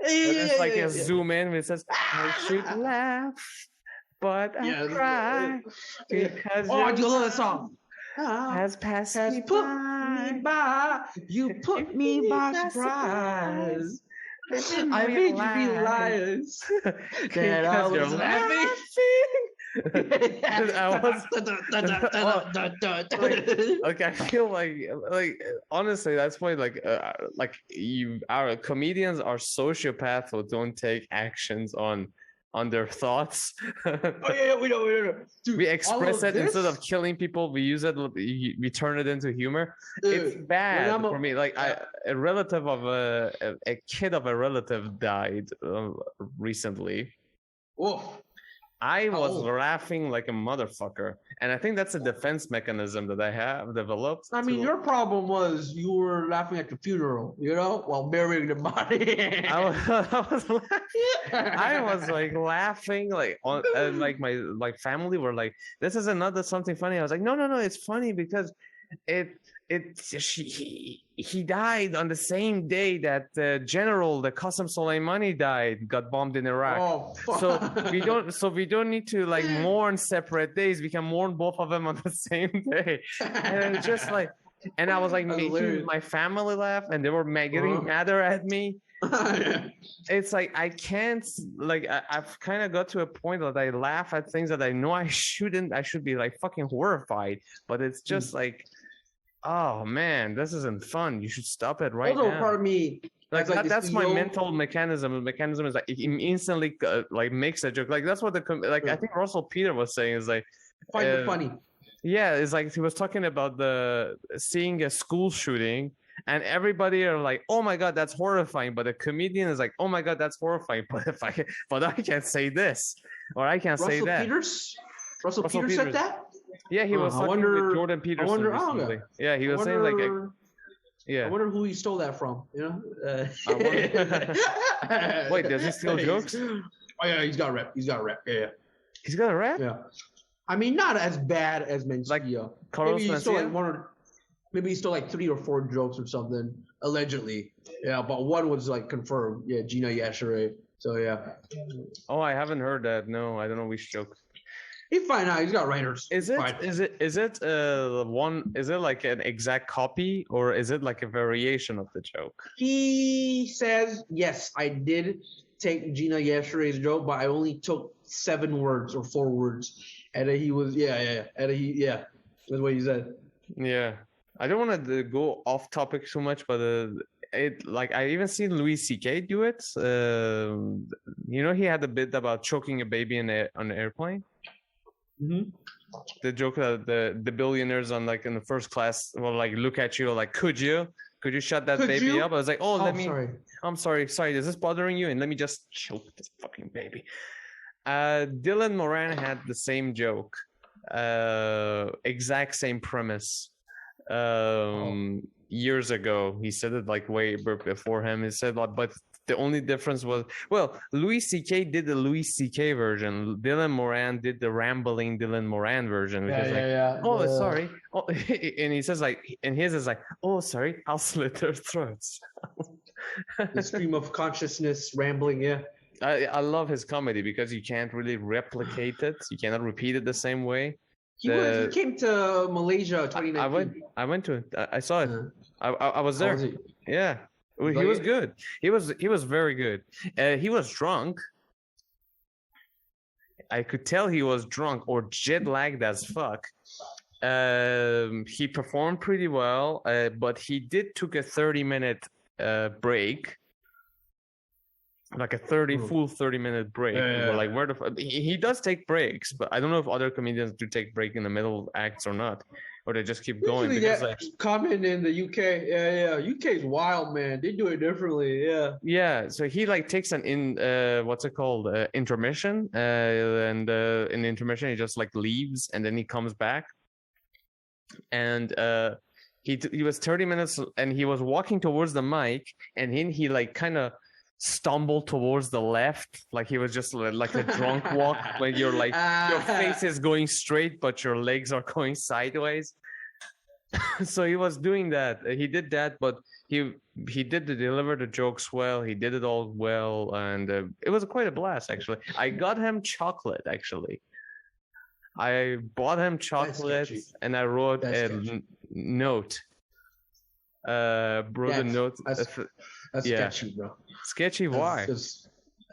It's like a zoom in and it says, I should laugh, but I cry because I do love that song. Has passed me by. You put me by surprise. I made you realize that I was laughing. I feel like honestly, that's why our comedians are sociopaths who don't take actions on their thoughts. We know. Dude, we express it instead of killing people. We use it. We turn it into humor. Dude, it's bad for me. Like a relative of a kid of a relative died recently. Oh. I was laughing like a motherfucker, and I think that's a defense mechanism that I have developed. I mean, your problem was you were laughing at the funeral, you know, while burying the body. I was like laughing, like like my family were like, "This is another something funny." I was like, "No, it's funny because he died on the same day that the general, the Qasem Soleimani got bombed in Iraq. Oh, so we don't need to like mourn separate days. We can mourn both of them on the same day." And it's just like, and I was like making my family laugh, and they were getting madder at me. It's like I can't, like I've kind of got to a point that I laugh at things that I know I shouldn't. I should be like fucking horrified, but it's just like, oh man, this isn't fun. You should stop it right now. Part of me, that's my mental mechanism. The mechanism is like it instantly like makes a joke. Like that's what I think Russell Peter was saying is like find it funny. Yeah, it's like he was talking about seeing a school shooting, and everybody are like, "Oh my god, that's horrifying," but the comedian is like, "Oh my god, that's horrifying," but I can't say this or I can't say that. Russell Peters said that. Yeah, he was talking with Jordan Peterson recently. Yeah, he was saying like, I wonder who he stole that from. You know? Wait, does he steal jokes? Oh yeah, he's got a rep. Yeah. He's got a rep. Yeah. I mean, not as bad as Mencia. Like Carlos maybe he stole like 3 or 4 jokes or something allegedly. Yeah, but one was like confirmed. Yeah, Gina Yashere. So yeah. Oh, I haven't heard that. No, I don't know which joke. He's fine now. He's got writers. Is it like an exact copy or is it like a variation of the joke? He says, yes, I did take Gina Yashere's joke, but I only took 7 words or 4 words. And he was, that's what he said. Yeah. I don't want to go off topic too much, but I even seen Louis C.K. do it. You know, he had a bit about choking a baby on an airplane. Mm-hmm. The joke that the billionaires on like in the first class will like look at you like, could you shut that baby up? I was like, I'm sorry, is this bothering you? And let me just choke this fucking baby. Dylan Moran had the same joke, exact same premise. Years ago, he said it like way before him. He said, but the only difference was, well, Louis C.K. did the Louis C.K. version. Dylan Moran did the rambling Dylan Moran version, which is sorry. Oh, and he says like, and his is like, oh, sorry, I'll slit their throats. The stream of consciousness rambling, yeah. I love his comedy because you can't really replicate it. You cannot repeat it the same way. He came to Malaysia I 2019. I went to it. I saw it. I was How there. was he? Yeah. Well, You he like was it? good. He was very good. He was drunk. I could tell he was drunk or jet lagged as fuck. He performed pretty well, but he did took a 30-minute break, like a full 30-minute break. Yeah, We yeah, were yeah. like, where the he does take breaks, but I don't know if other comedians do take break in the middle of acts or not, or they just keep going Usually because that common in the UK. Yeah, yeah. UK's wild, man. They do it differently. Yeah. yeah, so he like takes an what's it called, intermission, and in the intermission he just like leaves and then he comes back, and he was 30 minutes and he was walking towards the mic, and then he like kind of stumbled towards the left, like he was just like a drunk walk when you're like your face is going straight but your legs are going sideways. So he was doing that. He did that, but he did deliver the jokes well. He did it all well, and it was quite a blast. Actually, I got him chocolate. Actually, I bought him chocolate, and I wrote a note. Wrote a note. That's yeah. sketchy, bro. Sketchy? Why?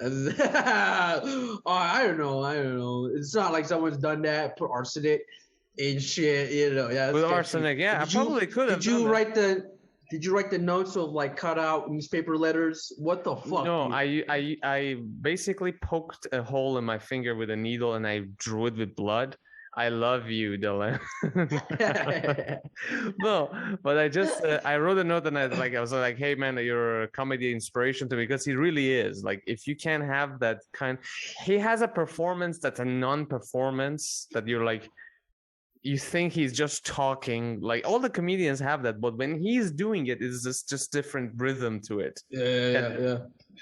Oh, I don't know. It's not like someone's done that, put arsenic and shit, you know. Yeah, with sketchy. arsenic, yeah, I probably could have. Did you write the notes of like cut out newspaper letters? What the fuck? No, dude? I basically poked a hole in my finger with a needle and I drew it with blood. I love you, Dylan. No, but I just I wrote a note and I was like, hey man, you're a comedy inspiration to me, because he really is. Like, if you can't have that kind, he has a performance that's a non-performance that you're like, you think he's just talking. Like, all the comedians have that, but when he's doing it, it's just different rhythm to it. Yeah.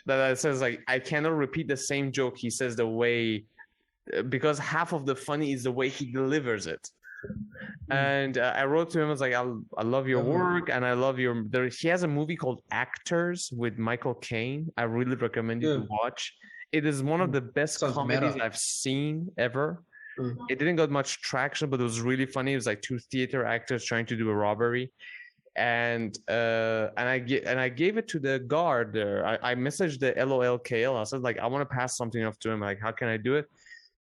That says like, I cannot repeat the same joke he says the way, because half of the funny is the way he delivers it. And I wrote to him, I was like, I love your work, and I love your. He has a movie called Actors with Michael Caine. I really recommend you to watch. It is one of the best comedies I've seen ever. It didn't get much traction, but it was really funny. It was like two theater actors trying to do a robbery, and I gave it to the guard there. I messaged the LOLKL. I said, like, I want to pass something off to him. Like, how can I do it?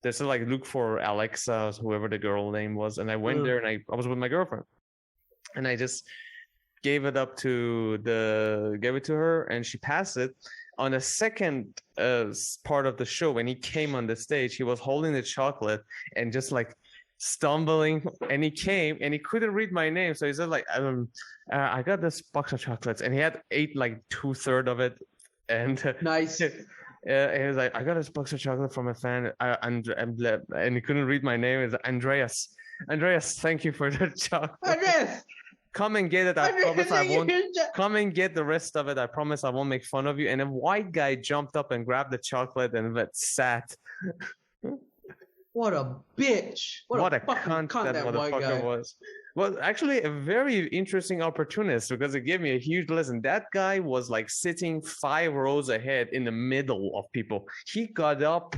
They said, like, look for Alexa, whoever the girl name was. And I went there, and I was with my girlfriend, and I just gave it to her, and she passed it. On the second part of the show, when he came on the stage, he was holding the chocolate and just like stumbling, and he came and he couldn't read my name, so he said like, I got this box of chocolates, and he had ate like 2/3 of it, and nice. And he was like, I got this box of chocolate from a fan, and he couldn't read my name. It's Andreas. Thank you for the chocolate. Andreas, come and get it. I promise I won't. Come and get the rest of it. I promise I won't make fun of you. And a white guy jumped up and grabbed the chocolate and sat. What a bitch! What a fucking cunt that motherfucker was. Well, actually, a very interesting opportunist, because it gave me a huge lesson. That guy was like sitting 5 rows ahead in the middle of people. He got up,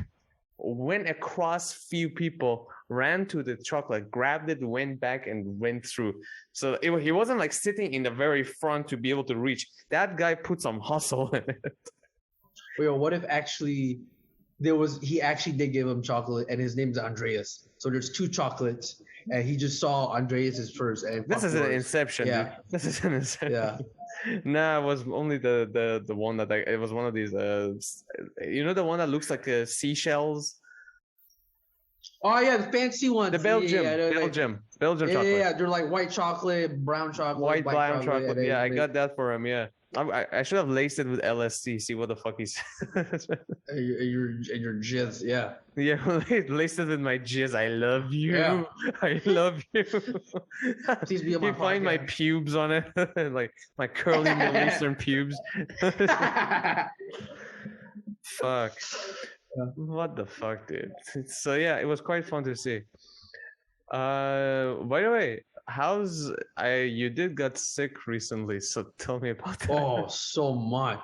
went across few people, ran to the chocolate, grabbed it, went back, and went through. So he wasn't like sitting in the very front to be able to reach. That guy put some hustle in it. Well, what if actually he actually did give him chocolate, and his name's Andreas. So there's 2 chocolates, and he just saw Andreas's first. And this is an inception, dude. This is an inception. Yeah. Nah, it was only the one that it was one of these you know, the one that looks like seashells. Oh yeah, the fancy ones. The Belgium chocolate. Yeah, they're like white chocolate, brown chocolate, brown chocolate. Yeah, I got that for him. Yeah, I should have laced it with LSD. See what the fuck he's. your jizz, yeah. Yeah, laced it with my jizz. I love you. Yeah. I love you. Please be on my you find my pubes on it, like my curly Middle Eastern pubes. Fuck. What the fuck, dude? So yeah, it was quite fun to see. By the way, you did got sick recently, so tell me about that. Oh, so much.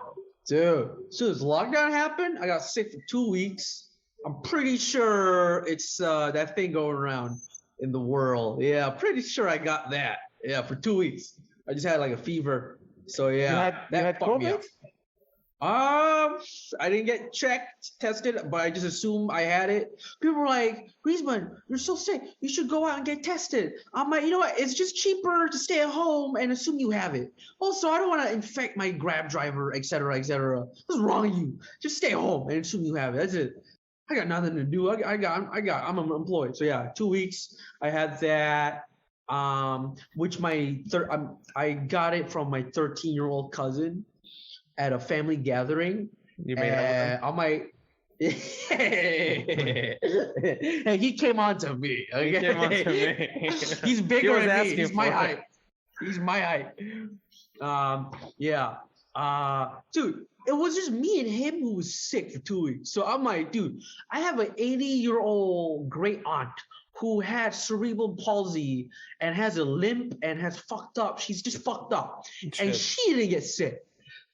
Dude, as soon as lockdown happened, I got sick for 2 weeks. I'm pretty sure it's that thing going around in the world. Yeah, I'm pretty sure I got that. Yeah, for 2 weeks. I just had like a fever. So yeah, You that had fucked me COVID? up. I didn't get checked, tested, but I just assumed I had it. People were like, Rizman, you're so sick. You should go out and get tested. I'm like, you know what? It's just cheaper to stay at home and assume you have it. Also, I don't want to infect my Grab driver, etc., etc. What's wrong with you? Just stay home and assume you have it. That's it. I got nothing to do. I'm unemployed. So yeah, 2 weeks. I had that. Which I got it from my 13-year-old cousin at a family gathering. You made out with them? On my and he came on to me. Okay? He came on to me. He's bigger He was than me. asking He's my for it. height. He's my height. Yeah. Dude, it was just me and him who was sick for 2 weeks. So I'm like, dude, I have an 80-year-old great aunt who had cerebral palsy and has a limp and has fucked up. She's just fucked up. And Shit. she didn't get sick.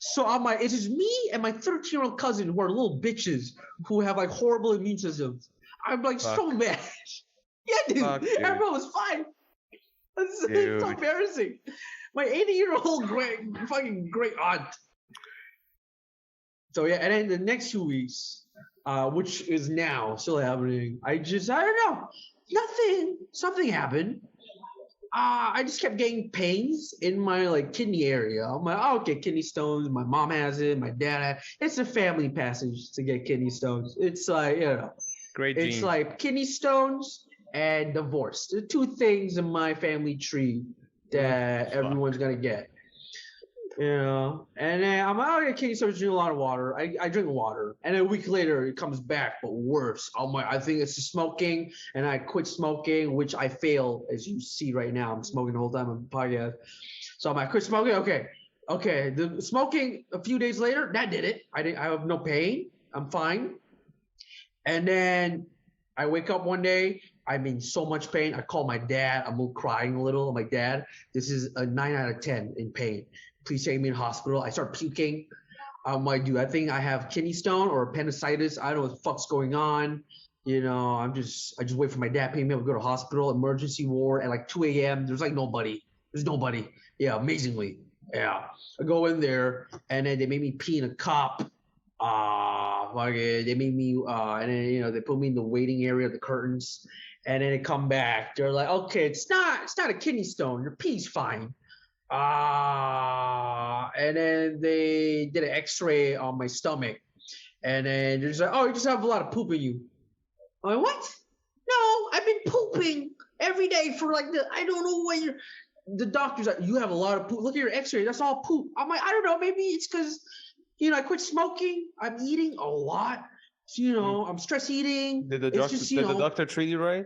So I'm like, it's just me and my 13-year-old cousin who are little bitches who have like horrible immune systems. I'm like so mad. Yeah, dude. Fuck, dude. Everyone was fine. It's Dude. so embarrassing. My 80-year-old fucking great aunt. So yeah, and then the next 2 weeks, which is now still happening, I don't know. Something happened. I just kept getting pains in my like kidney area. I'm like, oh, okay, kidney stones. My mom has it. My dad has it. It's a family passage to get kidney stones. It's like, you know, Great it's gene. like kidney stones and divorce. The two things in my family tree that everyone's gonna get. You know, and then I'm like, oh, yeah, kidney stones, drink a lot of water. I drink water, and then a week later it comes back, but worse. I'm like, I think it's the smoking, and I quit smoking, which I fail, as you see right now. I'm smoking the whole time on the podcast. So I'm like, quit smoking. Okay. The smoking a few days later, that did it. I have no pain. I'm fine. And then I wake up one day. I'm in so much pain. I call my dad. I'm crying a little. I'm like, Dad, this is a 9 out of 10 in pain. Please take me in hospital. I start puking. I'm like, dude, I think I have kidney stone or appendicitis. I don't know what the fuck's going on. You know, I just wait for my dad to pay me up to go to hospital, emergency ward at like 2 a.m. There's like nobody. There's nobody. Yeah, amazingly. Yeah. I go in there and then they made me pee in a cup. They made me, and then, you know, they put me in the waiting area, the curtains, and then they come back. They're like, okay, it's not a kidney stone. Your pee's fine. And then they did an x-ray on my stomach. And then they're just like, oh, you just have a lot of poop in you. I'm like, what? No, I've been pooping every day for like I don't know what the doctor's like, you have a lot of poop. Look at your x-ray. That's all poop. I'm like, I don't know. Maybe it's because, you know, I quit smoking. I'm eating a lot. So, you know, I'm stress eating. Did the doctor treat you right?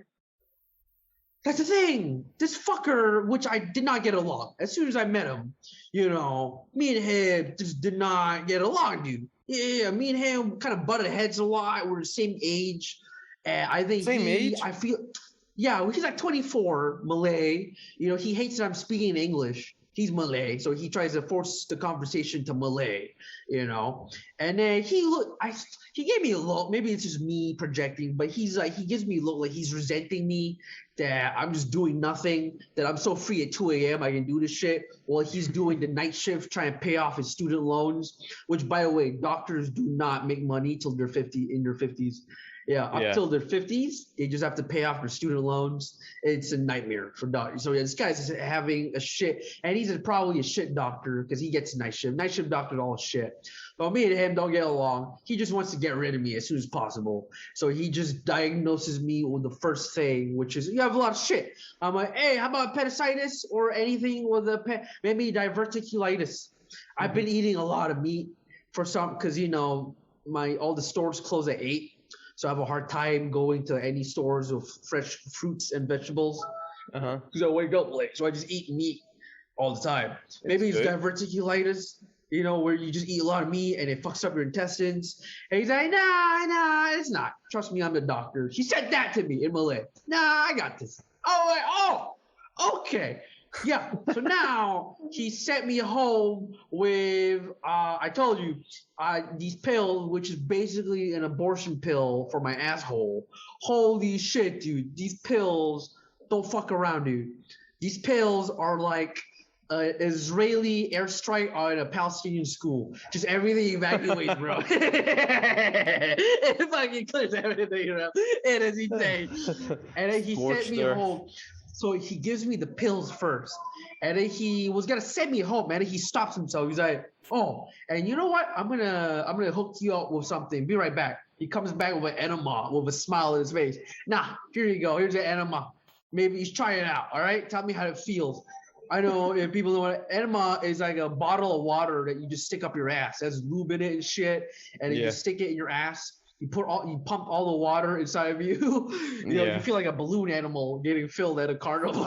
That's the thing. This fucker, which I did not get along. As soon as I met him, you know, me and him just did not get along, dude. Yeah, me and him kind of butted heads a lot. We're the same age. And I think age? I feel, yeah, he's like 24, Malay. You know, he hates that I'm speaking English. He's Malay, so he tries to force the conversation to Malay, you know. And then he gave me a look. Maybe it's just me projecting, but he gives me a look like he's resenting me, that I'm just doing nothing, that I'm so free at 2 a.m. I can do this shit while he's doing the night shift trying to pay off his student loans, which, by the way, doctors do not make money till they're in their 50s. Yeah, up till their 50s, they just have to pay off their student loans. It's a nightmare for doctors. So yeah, this guy's having a shit, and he's probably a shit doctor because he gets night shift. Night shift doctors all shit. But me and him don't get along. He just wants to get rid of me as soon as possible. So he just diagnoses me with the first thing, which is, you have a lot of shit. I'm like, hey, how about appendicitis or anything with maybe diverticulitis? I've been eating a lot of meat because, you know, all the stores close at 8. So I have a hard time going to any stores with fresh fruits and vegetables. Because I wake up late. So I just eat meat all the time. Maybe it's diverticulitis, you know, where you just eat a lot of meat and it fucks up your intestines. And he's like, nah, it's not. Trust me, I'm the doctor. He said that to me in Malay. Nah, I got this. Oh, okay. Yeah. So now he sent me home with I told you these pills, which is basically an abortion pill for my asshole. Holy shit, dude! These pills don't fuck around, dude. These pills are like Israeli airstrike on a Palestinian school. Just everything evacuates, bro. It fucking clears everything, bro. It is insane. And then he sent me home. So he gives me the pills first, and then he was gonna send me home, man. And he stops himself. He's like, "Oh, and you know what? I'm gonna hook you up with something. Be right back." He comes back with an enema, with a smile on his face. Nah, here you go. Here's an enema. Maybe he's trying it out. All right, tell me how it feels. I know if people know what enema is, like a bottle of water that you just stick up your ass. There's lube in it and shit, and then you stick it in your ass. You pump all the water inside of you. You feel like a balloon animal getting filled at a carnival.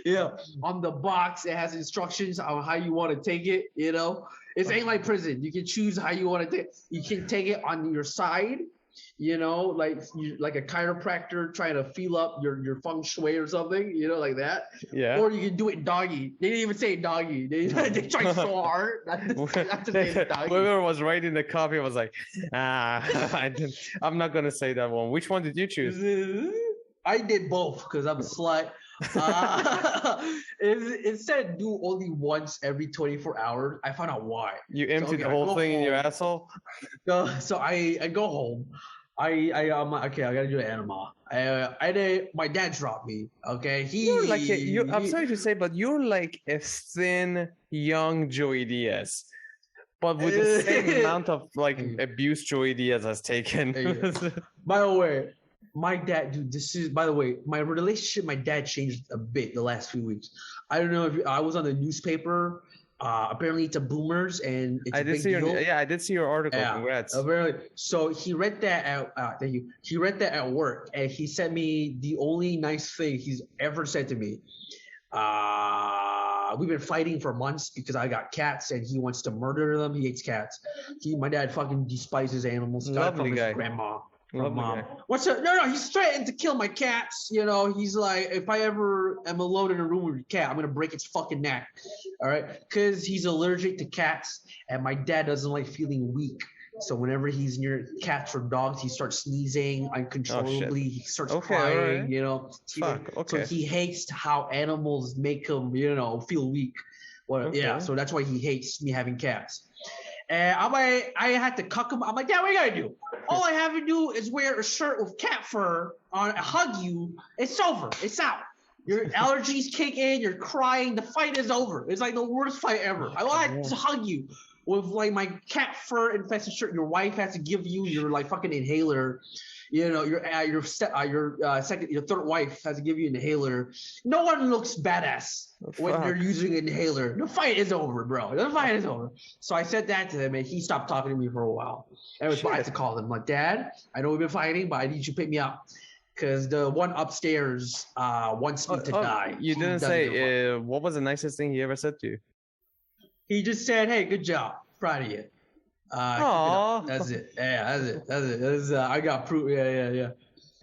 Yeah. On the box, it has instructions on how you want to take it. You know, it ain't like prison. You can choose how you want to take. You can take it on your side. You know, like a chiropractor trying to feel up your feng shui or something, you know, like that. Yeah. Or you can do it doggy. They didn't even say doggy. They tried so hard not to say doggy. Whoever was writing the copy was like, I'm not gonna say that one. Which one did you choose? I did both because I'm a slut. It said do only once every 24 hours. I found out why. You emptied the whole thing in your asshole? So I go home. I'm like, okay, I gotta do an enema. My dad dropped me. Okay, you're like I'm sorry to say, but you're like a thin young Joey Diaz, but with the same amount of like abuse Joey Diaz has taken. By the way, my dad, dude, by the way, my relationship, my dad changed a bit the last few weeks. I don't know if I was on the newspaper. Apparently it's a boomers and it's a big deal. I did see your article. Yeah, congrats. Apparently. So he read that thank you. He read that at work and he sent me the only nice thing he's ever said to me. We've been fighting for months because I got cats and he wants to murder them. He hates cats. My dad fucking despises animals. Got from his grandma. Mom. What's up? No, he's threatened to kill my cats. You know, he's like, if I ever am alone in a room with your cat, I'm gonna break its fucking neck. All right, because he's allergic to cats, and my dad doesn't like feeling weak. So whenever he's near cats or dogs, he starts sneezing uncontrollably. He starts crying. Right. You know, so he hates how animals make him, you know, feel weak. Well, yeah, so that's why he hates me having cats. And I had to cuck him. I'm like, Dad, what you gotta do? All I have to do is wear a shirt with cat fur on, hug you. It's over. It's out. Your allergies kick in. You're crying. The fight is over. It's like the worst fight ever. I want to hug you with like my cat fur infested shirt. Your wife has to give you your like fucking inhaler. You know, your third wife has to give you an inhaler. No one looks badass when they're using an inhaler. The fight is over, bro. The fight is over. So I said that to him, and he stopped talking to me for a while. I had to call him. I'm like, Dad, I know we've been fighting, but I need you to pick me up. Because the one upstairs wants me to die. You didn't say, what was the nicest thing he ever said to you? He just said, hey, good job. Proud of you. That's it. Yeah, that's it. I got proof. Yeah.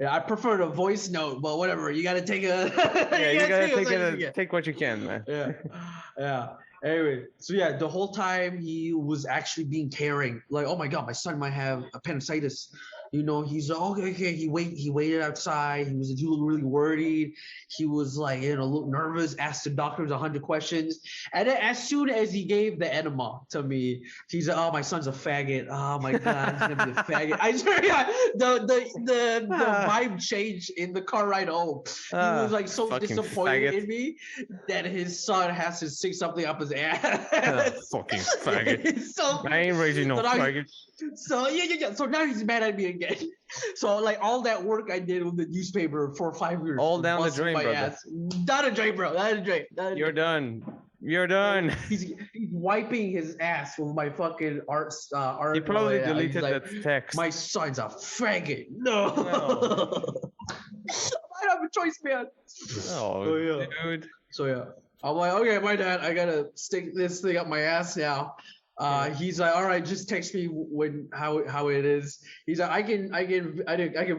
I prefer the voice note, but whatever. You gotta take a. You gotta take what you can, man. Yeah. Anyway, so yeah, the whole time he was actually being caring. Like, oh my god, my son might have appendicitis. You know, he's okay. He waited outside. He was really worried. He was like, you know, a little nervous. Asked the doctors 100 questions, and then as soon as he gave the enema to me, he's like, "Oh, my son's a faggot. Oh my god, he's gonna be a faggot." I swear, the vibe changed in the car ride home. He was like so disappointed in me that his son has to stick something up his ass. Fucking faggot. I ain't raising no faggot. So yeah. So now he's mad at me again. So like all that work I did with the newspaper for 5 years, all down the drain, brother. Down the drain, bro. Down the drain. You're done. You're done. He's wiping his ass with my fucking art. He probably deleted that text. My son's a faggot. No. I don't have a choice, man. Dude. So yeah. I'm like, okay, my dad, I gotta stick this thing up my ass now. He's like, all right, just text me how it is. He's like, I can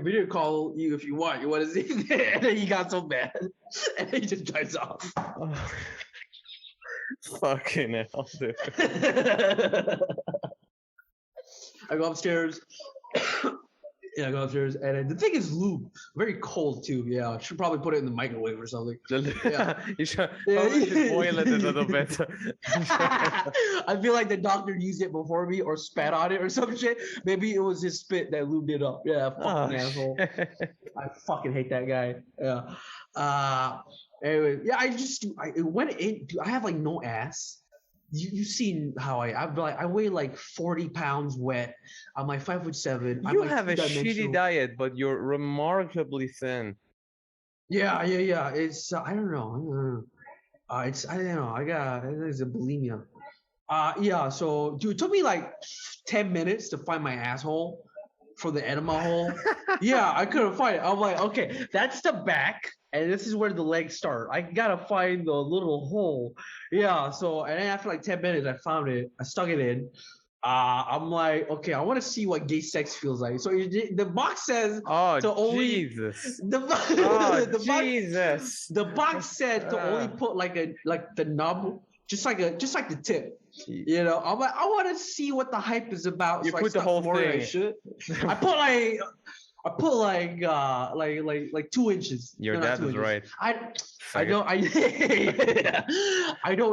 video call you if you want. You want to see? And then he got so mad, and then he just drives off. Oh. Fucking hell, dude. I go upstairs. Yeah, I go upstairs, and the thing is lube, very cold too. Yeah, I should probably put it in the microwave or something. Yeah. You should boil it a little bit. I feel like the doctor used it before me or spat on it or some shit. Maybe it was his spit that lubed it up. Yeah, fucking asshole. I fucking hate that guy. Yeah. Anyway, yeah, it went in. Dude, I have like no ass. You've seen how I weigh like 40 pounds wet. I'm like 5'7". You I'm have a two-dimensional. shitty diet, but you're remarkably thin. Yeah. It's I don't know. I don't know. It's a bulimia. Yeah. So, dude, it took me like 10 minutes to find my asshole for the enema hole. Yeah, I couldn't find it. I'm like, okay, that's the back. And this is where the legs start. I gotta find the little hole. Yeah, so, and then after like 10 minutes, I found it. I stuck it in. I'm like, okay, I want to see what gay sex feels like. So the box says Jesus. Jesus. The box said to only put like the nub, just like the tip. You know, I'm like, I want to see what the hype is about. You so put the whole thing. I put like 2 inches. Your dad was right. I don't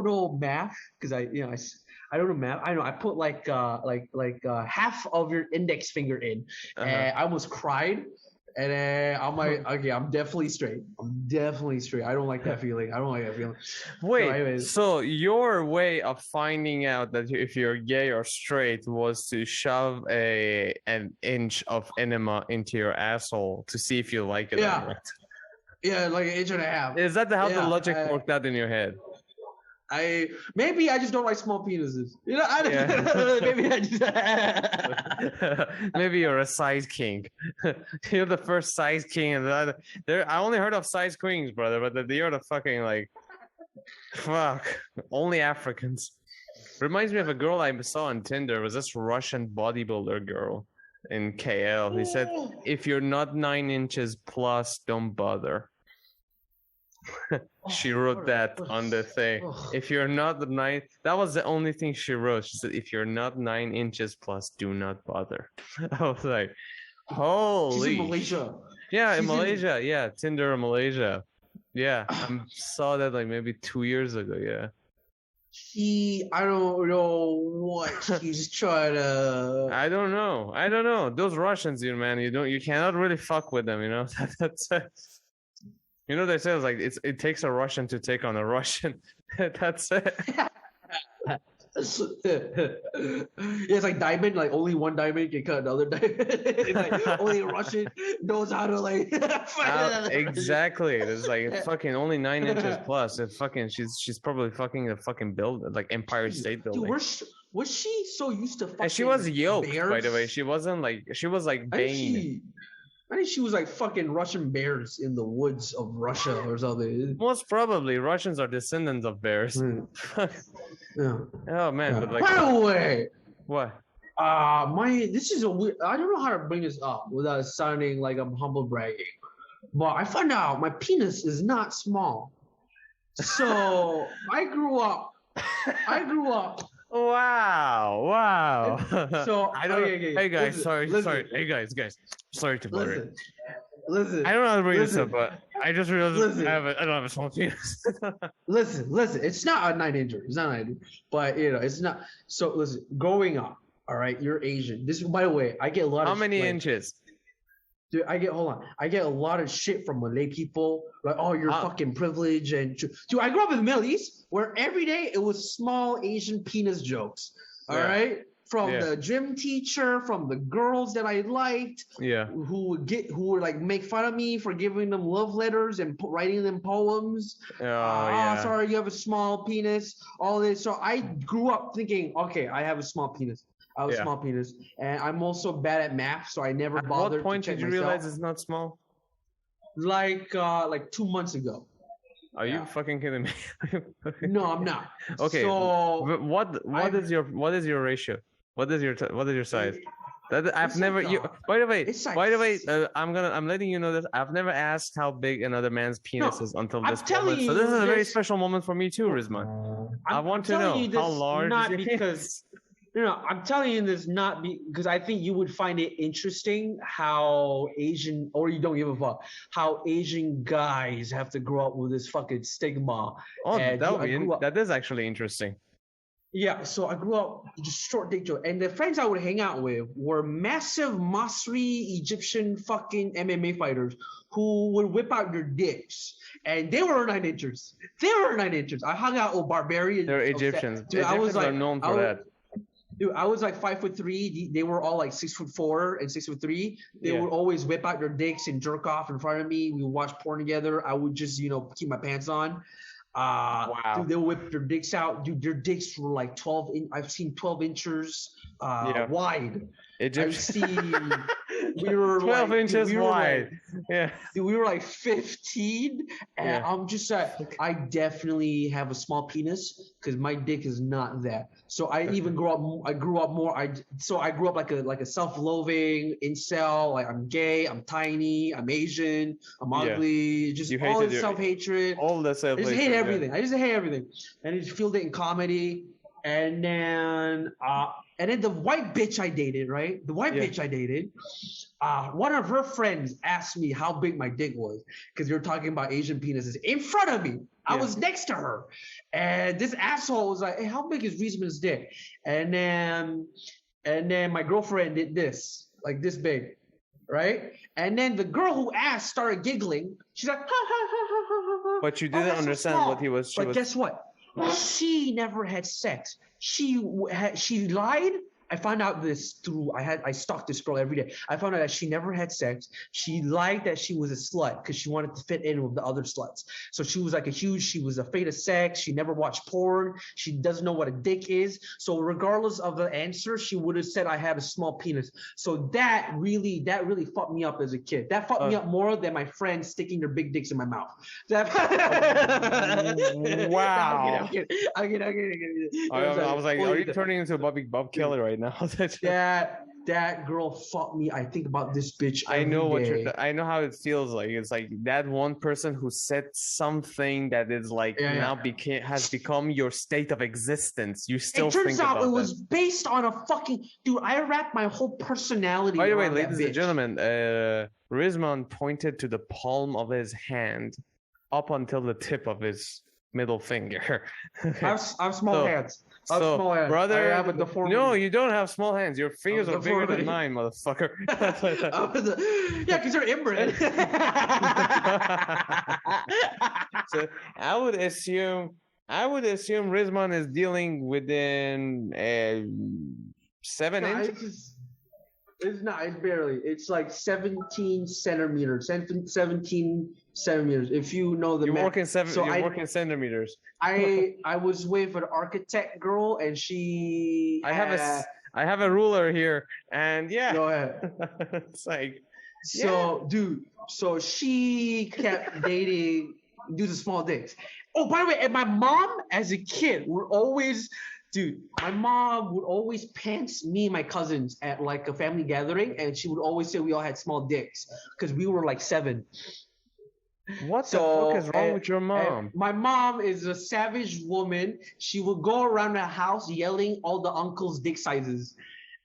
know math because I don't know math. I know I put like half of your index finger in, and I almost cried. And then I'm like, okay, I'm definitely straight. I don't like that feeling. Wait, so your way of finding out that if you're gay or straight was to shove an inch of enema into your asshole to see if you like it or not? Yeah, like an inch and a half. Is that how the logic worked out in your head? Maybe I just don't like small penises. You know, maybe I just maybe you're a size king. You're the first size king, and I only heard of size queens, brother, but you're the fucking like fuck. Only Africans. Reminds me of a girl I saw on Tinder. It was this Russian bodybuilder girl in KL. He said, "If you're not 9 inches plus, don't bother." She wrote that on the thing. If you're not 9, that was the only thing she wrote. She said, if you're not 9 inches plus, do not bother. I was like, holy. She's in Malaysia. Yeah, in Malaysia. Yeah, Tinder in Malaysia. Yeah, I saw that like maybe 2 years ago. Yeah. I don't know what she's trying to. I don't know. Those Russians, man. You cannot really fuck with them. You know. That's. You know, they say it's like it takes a Russian to take on a Russian. That's it. It's like diamond, like only one diamond can cut another diamond. It's like only a Russian knows how to like exactly. There's like fucking only 9 inches plus. If fucking she's probably fucking a fucking build like Empire State Building. Dude, was she so used to fucking? And she was yoked, bears? by the way. She wasn't like Bane. I think she was like fucking Russian bears in the woods of Russia or something. Most probably, Russians are descendants of bears. Yeah. Oh man! Yeah. But like, by the way, what? This is a weird. I don't know how to bring this up without sounding like I'm humble bragging, but I found out my penis is not small. So I grew up. Wow. So I don't. Okay, hey guys, listen. sorry. Hey guys, sorry to bother you. Listen. I don't know how to bring this up, but I just realized I don't have a small penis. Listen. It's not a 9 incher. It's not a 9 incher. But you know, it's not. So listen, growing up, all right, you're Asian. This, by the way, I get a lot. How many inches? Dude, I get a lot of shit from Malay people, like, oh, you're fucking privileged, and dude, I grew up in the Middle East where every day it was small Asian penis jokes. All right, from the gym teacher, from the girls that I liked, who would like make fun of me for giving them love letters and writing them poems. Sorry, you have a small penis. All this. So I grew up thinking, okay, I have a small penis. I have a small penis, and I'm also bad at math, so I never bothered. At what point to check did you realize it's not small? Like 2 months ago. Are you fucking kidding me? No, I'm not. Okay. So What is your ratio? What is your size? That I've it's never like, you. By the way, it's like- I'm letting you know this. I've never asked how big another man's penis is until I'm this telling moment. So this you is a very this- special moment for me too, Rizman. I want to telling know you this how large not is your because I'm telling you this not because I think you would find it interesting how Asian, or you don't give a fuck, how Asian guys have to grow up with this fucking stigma. Oh, And that is actually interesting. Yeah, so I grew up just short dick joke, and the friends I would hang out with were massive Masri Egyptian fucking MMA fighters who would whip out their dicks, and they were 9 inches. They were 9 inches. I hung out with barbarians. They're Egyptians. Dude, Egyptians are known for that. Dude, I was like 5'3". They were all like 6'4" and 6'3". They would always whip out their dicks and jerk off in front of me. We would watch porn together. I would just keep my pants on. Wow. Dude, they'll whip their dicks out. Dude, their dicks were like 12 I've seen 12 inches wide. I've seen we were 12 inches wide. Dude, we were like 15, and I'm just like, I definitely have a small penis because my dick is not that. So I grew up more. I grew up like a self-loathing incel. Like, I'm gay, I'm tiny, I'm Asian, I'm ugly. Just all the self-hatred. All the self-hatred. I just hate everything. I just hate everything, and I just feel it in comedy. And then the white bitch I dated, right? The white bitch I dated, one of her friends asked me how big my dick was because you're talking about Asian penises in front of me. I was next to her, and this asshole was like, "Hey, how big is Rizman's dick?" And then my girlfriend did this, like this big, right? And then the girl who asked started giggling. She's like, "Ha ha ha ha ha ha." But you didn't understand what he was. Guess what? She never had sex. She lied. I found out this through I stalked this girl every day. I found out that she never had sex. She lied that she was a slut because she wanted to fit in with the other sluts. So she was she was afraid of sex. She never watched porn. She doesn't know what a dick is. So regardless of the answer, she would have said I had a small penis. So that really fucked me up as a kid. That fucked me up more than my friends sticking their big dicks in my mouth. Wow. I'm kidding. I was like, are you turning into Bob Kelly right now? That girl fucked me. I think about this bitch every I know day. I know how it feels like. It's like that one person who said something that is like has become your state of existence. You still think about that. It turns out it was based on a fucking dude. I wrapped my whole personality. By the way, ladies and gentlemen, Rizman pointed to the palm of his hand up until the tip of his middle finger. I have small hands. Brother, I have a deformity. No, you don't have small hands. Your fingers are bigger than mine, motherfucker. Yeah, because you're inbred. So I would assume Rizman is dealing within 7 inches. It's not. It's barely. It's like 17 centimeters. 17 centimeters. If you know the math. You're working centimeters. I was with an architect girl, and she. I have a ruler here, and Go ahead. It's like. Dude. So she kept dating dudes with small dicks. Oh, by the way, and my mom as a kid would always. Dude, my mom would always pants me and my cousins at like a family gathering, and she would always say we all had small dicks because we were like 7. What the fuck is wrong with your mom? My mom is a savage woman. She would go around the house yelling all the uncles' dick sizes.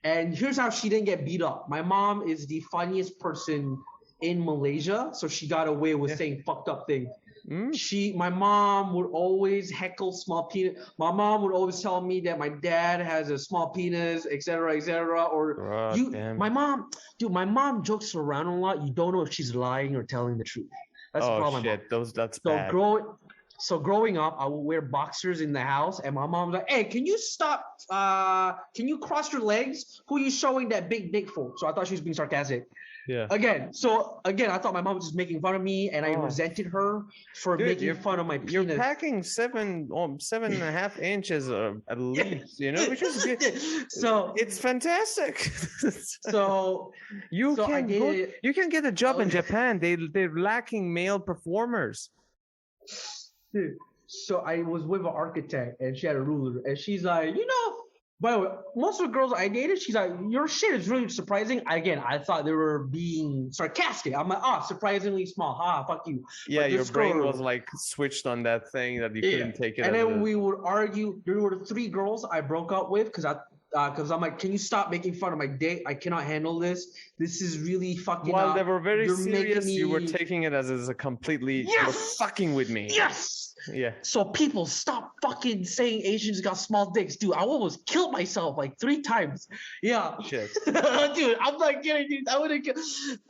And here's how she didn't get beat up. My mom is the funniest person in Malaysia, so she got away with saying fucked up things. My mom would always heckle small penis. My mom would always tell me that my dad has a small penis, etc., etc. My mom jokes around a lot. You don't know if she's lying or telling the truth. That's the problem. That's bad. So growing up, I would wear boxers in the house, and my mom was like, "Hey, can you stop? Can you cross your legs? Who are you showing that big dick for?" So I thought she was being sarcastic. Yeah. Again, I thought my mom was just making fun of me, and I resented her for making fun of my penis. You're packing 7.5 inches at least, which is good. So it's fantastic. You can get a job in Japan. They're lacking male performers. Dude, so I was with an architect and she had a ruler and she's like, by the way, most of the girls I dated, she's like, your shit is really surprising. Again, I thought they were being sarcastic. I'm like, surprisingly small. Fuck you. Yeah, your brain was like switched on that thing that you couldn't take it. And then we would argue. There were 3 girls I broke up with because I'm like, can you stop making fun of my date? I cannot handle this. This is really fucking. While they were very serious, you were taking it as a completely, you're fucking with me. Yes. Yeah. So people stop fucking saying Asians got small dicks, dude. I almost killed myself like 3 times. Yeah. Shit. Dude, I'm not kidding, dude. I would have killed.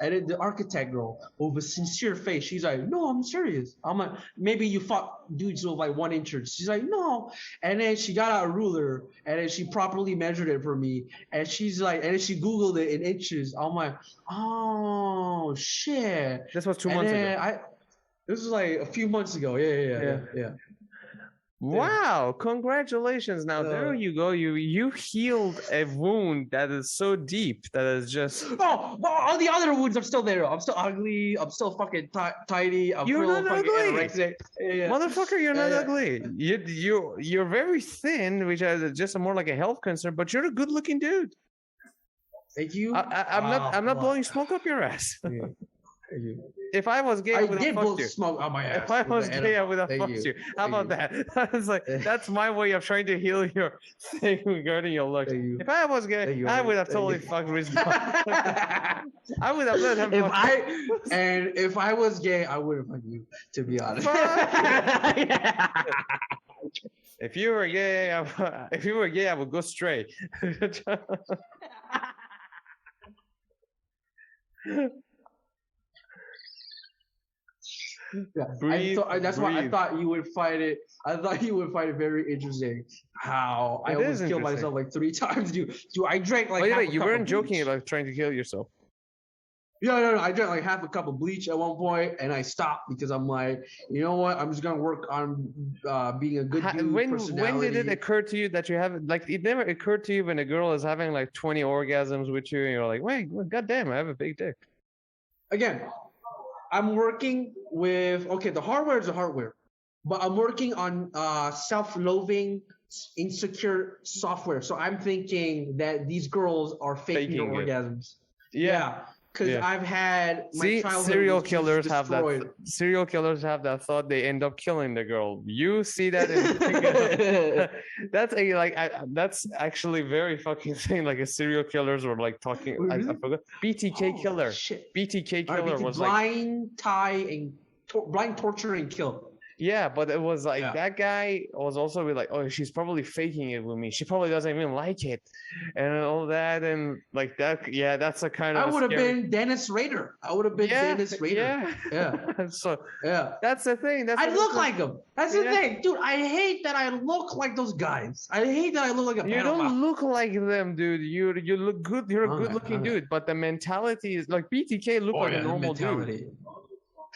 And then the architect girl, with a sincere face, she's like, "No, I'm serious." I'm like, "Maybe you fuck dudes with like 1 inch." She's like, "No." And then she got out a ruler, and then she properly measured it for me. And she's like, and then she Googled it in inches. I'm like, "Oh shit." This was 2 months ago. This was like a few months ago. Yeah. Wow! Congratulations. Now there you go. You healed a wound that is so deep that is just. Oh, well, all the other wounds are still there. I'm still ugly. I'm still fucking tiny. You're not ugly, yeah. motherfucker. You're not ugly. You're very thin, which is just more like a health concern. But you're a good-looking dude. Thank you. I'm not blowing smoke up your ass. Yeah. If I was gay, I would have fucked you. Smoke on my ass. If I was gay, I would have fucked you. How about that? It's like that's my way of trying to heal your thing regarding your looks. If I was gay, I would have totally fucked Rizman. I would have let him. If I was gay, I would have fucked you. To be honest. If you were gay, I would go straight. Yeah, that's why I thought you would find it. I thought you would find it very interesting. How I almost killed myself like 3 times, dude. I drank like. Wait, you weren't joking about trying to kill yourself. Yeah, no. I drank like half a cup of bleach at one point, and I stopped because I'm like, you know what? I'm just gonna work on being a good dude. When did it occur to you that you have like? It never occurred to you when a girl is having like 20 orgasms with you, and you're like, wait, goddamn, I have a big dick. Again, I'm working with the hardware is the hardware, but I'm working on self-loathing, insecure software. So I'm thinking that these girls are faking their orgasms. Yeah. Because I've had my childhood serial killers have that. Serial killers have that thought. They end up killing the girl. You see that? That's actually very fucking thing. Like a serial killers were like talking. I forgot. BTK killer. Shit. BTK killer was blind blind torture and kill. Yeah, but it was like that guy was also like, oh, she's probably faking it with me. She probably doesn't even like it, and all that, and like that. Yeah, that's a kind of. I would have been Dennis Rader. Dennis Rader. Yeah. So that's the thing. I look like him. That's the thing, dude. I hate that I look like those guys. I hate that I look like a. You don't look like them, dude. You look good. You're a good-looking dude, but the mentality is like BTK look like a normal dude.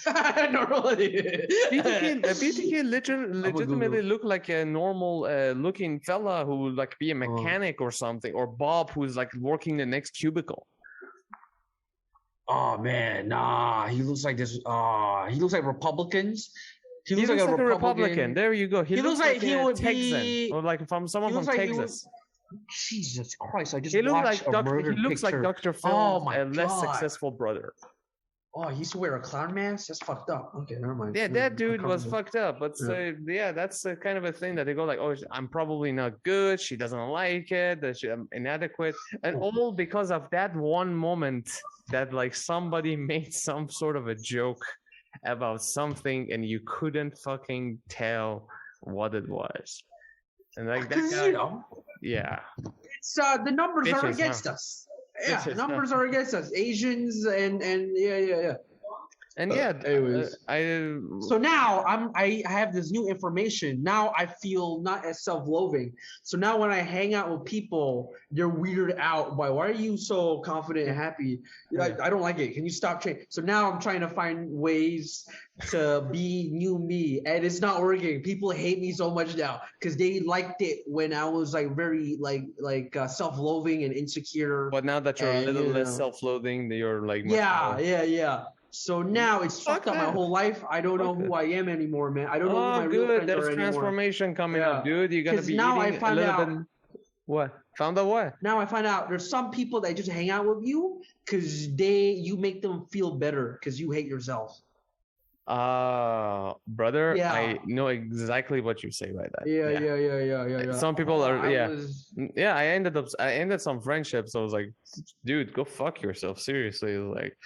BTK legitimately look like a normal looking fella who would like be a mechanic or something, or Bob who's like working the next cubicle. Oh man, nah, he looks like this. He looks like Republicans. He looks like a Republican. There you go. He looks like he would Texan, or like from someone from Texas. Jesus Christ! I just watched a murder picture. He looks like Dr. Phil's less successful brother. Oh, he used to wear a clown mask? That's fucked up. Okay, never mind. Yeah, that dude was fucked up. But that's a kind of a thing that they go like, oh, I'm probably not good. She doesn't like it. That I'm inadequate. And all because of that one moment that like somebody made some sort of a joke about something and you couldn't fucking tell what it was. And like that guy, it's the numbers are against us. Yeah, numbers are against us. Asians and yeah. And anyways, so now I have this new information. Now I feel not as self-loathing. So now when I hang out with people, they're weirded out by why are you so confident and happy? I don't like it. Can you stop changing? So now I'm trying to find ways to be new me, and it's not working. People hate me so much now because they liked it when I was like very like self-loathing and insecure. But now that you're a little less self-loathing, you're like yeah. So now it's Fuck fucked up my that. whole life. I don't know Fuck who I am anymore, man. I don't know who my Oh, real good. friends There's are anymore. transformation coming up, Yeah. dude. You're gonna 'Cause be now I eating a find little out- bit. What? Found out what? Now I find out there's some people that just hang out with you because you make them feel better because you hate yourself. Brother, Yeah. I know exactly what you say by that. Yeah. Some people are, I I ended some friendships. I was like, dude, go fuck yourself. Seriously. Like,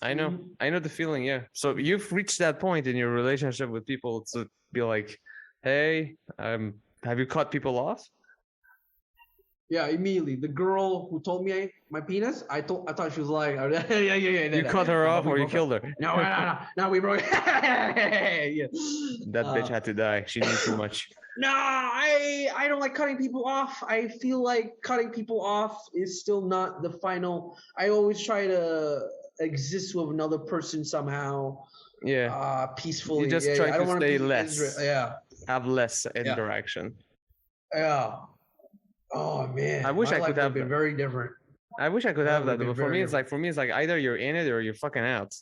I know. Mhm. I know the feeling. Yeah. So you've reached that point in your relationship with people to be like, hey, have you cut people off? Yeah, immediately. The girl who told me my penis, I thought she was lying. Yeah. You cut her off or you killed her? No, we broke. Yeah. That bitch had to die. She knew too much. No, I don't like cutting people off. I feel like cutting people off is still not the final. I always try to exist with another person somehow. Yeah. Peacefully. You just I try don't to wanna stay be less. Yeah. Have less interaction. Yeah. Oh man. I wish my I life could would have been very different. I wish I could That have that, would've been but for me, very it's like either you're in it or you're fucking out.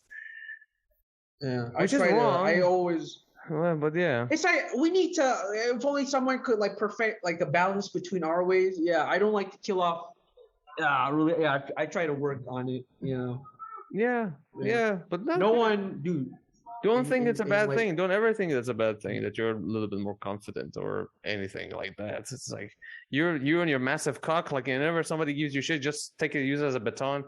Yeah. Which is wrong. I always. Well, but yeah. It's like we need to. If only someone could like perfect like a balance between our ways. Yeah, I don't like to kill off. Yeah, really. Yeah, I try to work on it. You know. Yeah, but No one, dude. don't think it's a bad like- thing. Don't ever think it's a bad thing that you're a little bit more confident or anything like that. It's like you and your massive cock. Like whenever somebody gives you shit, just take it, use it as a baton.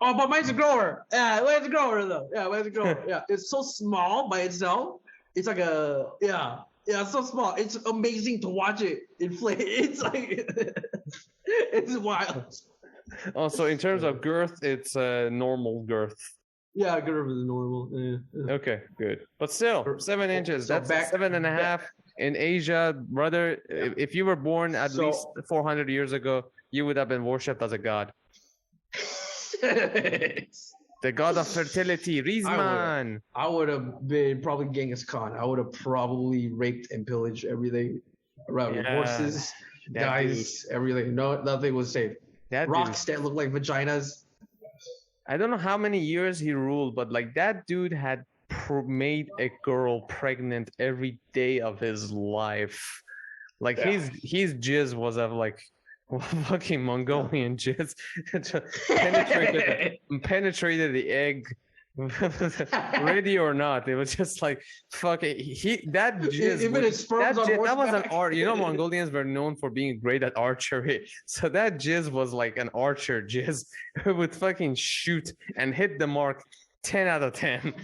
Oh, but mine's a grower. Yeah, mine's a grower though. Yeah, mine's a grower. Yeah, it's so small by itself. It's like it's so small. It's amazing to watch it inflate. It's like it's wild. Also, in terms of girth, it's a normal girth. Yeah, girth is normal. Yeah. Okay, good. But still, 7 inches. So That's back- 7.5 in Asia, brother. If you were born at So- least 400 years ago, you would have been worshipped as a god. The god of fertility, Rizman. I would have been probably Genghis Khan. I would have probably raped and pillaged everything around me. Yeah, Horses, that guys, everything. No, nothing was safe. That dude, Rocks that look like vaginas. I don't know how many years he ruled, but like that dude had made a girl pregnant every day of his life. Like his jizz was of like fucking Mongolian jizz. penetrated the egg. Ready or not, it was just like fucking that jizz. Even his sperms on That was an horseback. art. You know, Mongolians were known for being great at archery. So that jizz was like an archer jizz who would fucking shoot and hit the mark 10 out of 10.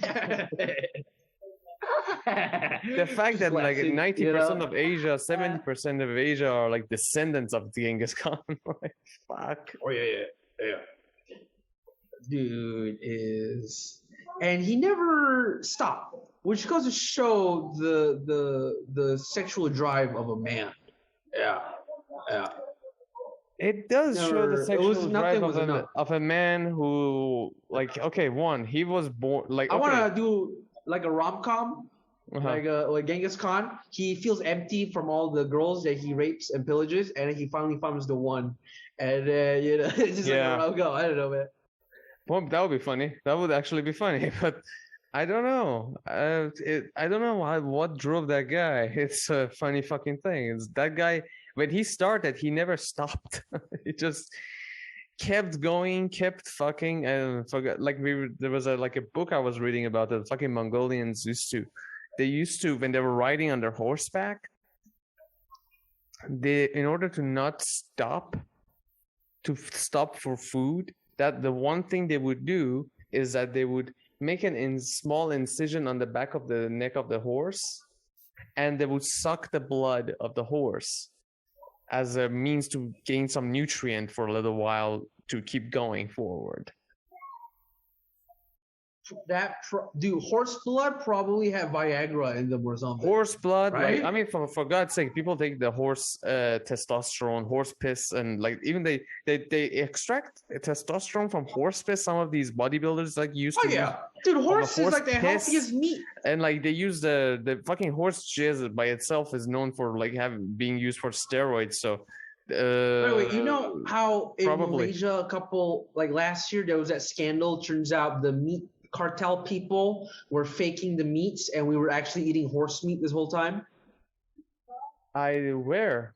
The fact that like Classic, 90% of Asia, 70% of Asia are like descendants of Genghis Khan. Like, fuck. Oh yeah. Dude is, and he never stopped, which goes to show the sexual drive of a man. Yeah. It does show Never- the it sexual was- drive nothing was enough. of a man who, like, okay, one, he was born like. I Okay, want to do like a rom-com, uh-huh. like Genghis Khan. He feels empty from all the girls that he rapes and pillages, and he finally finds the one, and it's just Yeah. like a rom-com. I don't know, man. Well, that would be funny. That would actually be funny, but I don't know. I don't know what drove that guy. It's a funny fucking thing. It's that guy. When he started, he never stopped. He just kept going, kept fucking, and forgot. Like there was a book I was reading about the fucking Mongolians used to when they were riding on their horseback. In order to not stop for food, that the one thing they would do is that they would make an small incision on the back of the neck of the horse, and they would suck the blood of the horse as a means to gain some nutrient for a little while to keep going forward. Dude, horse blood probably have Viagra in them or something. Horse blood, Right? like, I mean, for God's sake, people take the horse testosterone, horse piss, and like even they extract testosterone from horse piss. Some of these bodybuilders like used Oh to. yeah, dude, horse is horse like the piss. healthiest meat. And like they use the fucking horse jizz by itself is known for like being used for steroids. So By the way, you know how in Probably. Malaysia, a couple like last year, there was that scandal. Turns out the meat cartel people were faking the meats, and we were actually eating horse meat this whole time. Where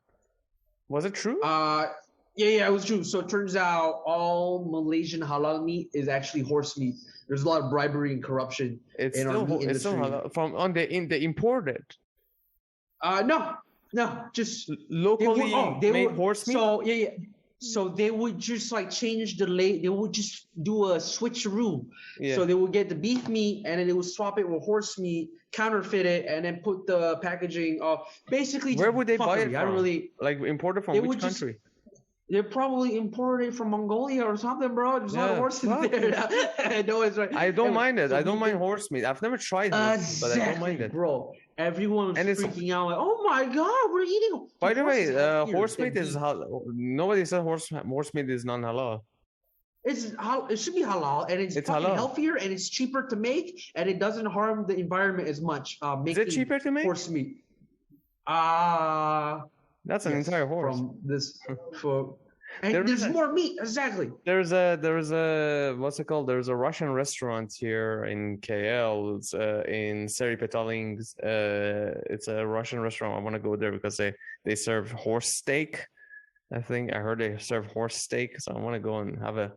was it true? Yeah, it was true. So it turns out all Malaysian halal meat is actually horse meat. There's a lot of bribery and corruption It's in our still meat it's still industry. halal from on the imported No, just locally made horse meat. So yeah. So they would just like change the They would just do a switcheroo. Yeah. So they would get the beef meat and then they would swap it with horse meat, counterfeit it, and then put the packaging. Basically, Where would they buy it I don't from? really Like imported from They which would just- country? They're probably imported from Mongolia or something, bro. There's a lot of Yeah, horses fuck. there. No, it's right. I don't mind it. So I don't we mind can- horse meat. I've never tried horse meat, but I don't mind it. bro. Everyone was And it's- freaking out like, "Oh my god, we're eating." By the way, horse is healthier horse than meat is beef. halal. Nobody said horse meat is non-halal. It should be halal, and it's It's fucking halal. healthier, and it's cheaper to make, and it doesn't harm the environment as much. Is Making it cheaper to make? horse meat? That's an entire horse. From this for. And There there's is a- more meat, exactly. There's a what's it called? There's a Russian restaurant here in KL. It's in Seri Petaling's. It's a Russian restaurant. I want to go there because they serve horse steak. I think I heard they serve horse steak, so I want to go and have a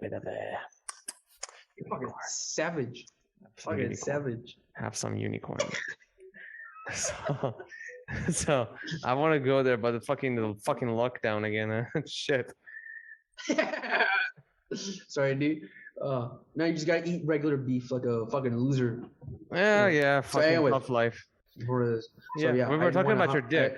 bit of a Fucking savage. some Fucking unicorn. savage. Have some unicorn. So I want to go there, but the fucking lockdown again. Shit. Sorry, dude. Now you just gotta eat regular beef like a fucking loser Yeah. Fucking anyway. tough life. for this. Yeah, we were talking about your dick.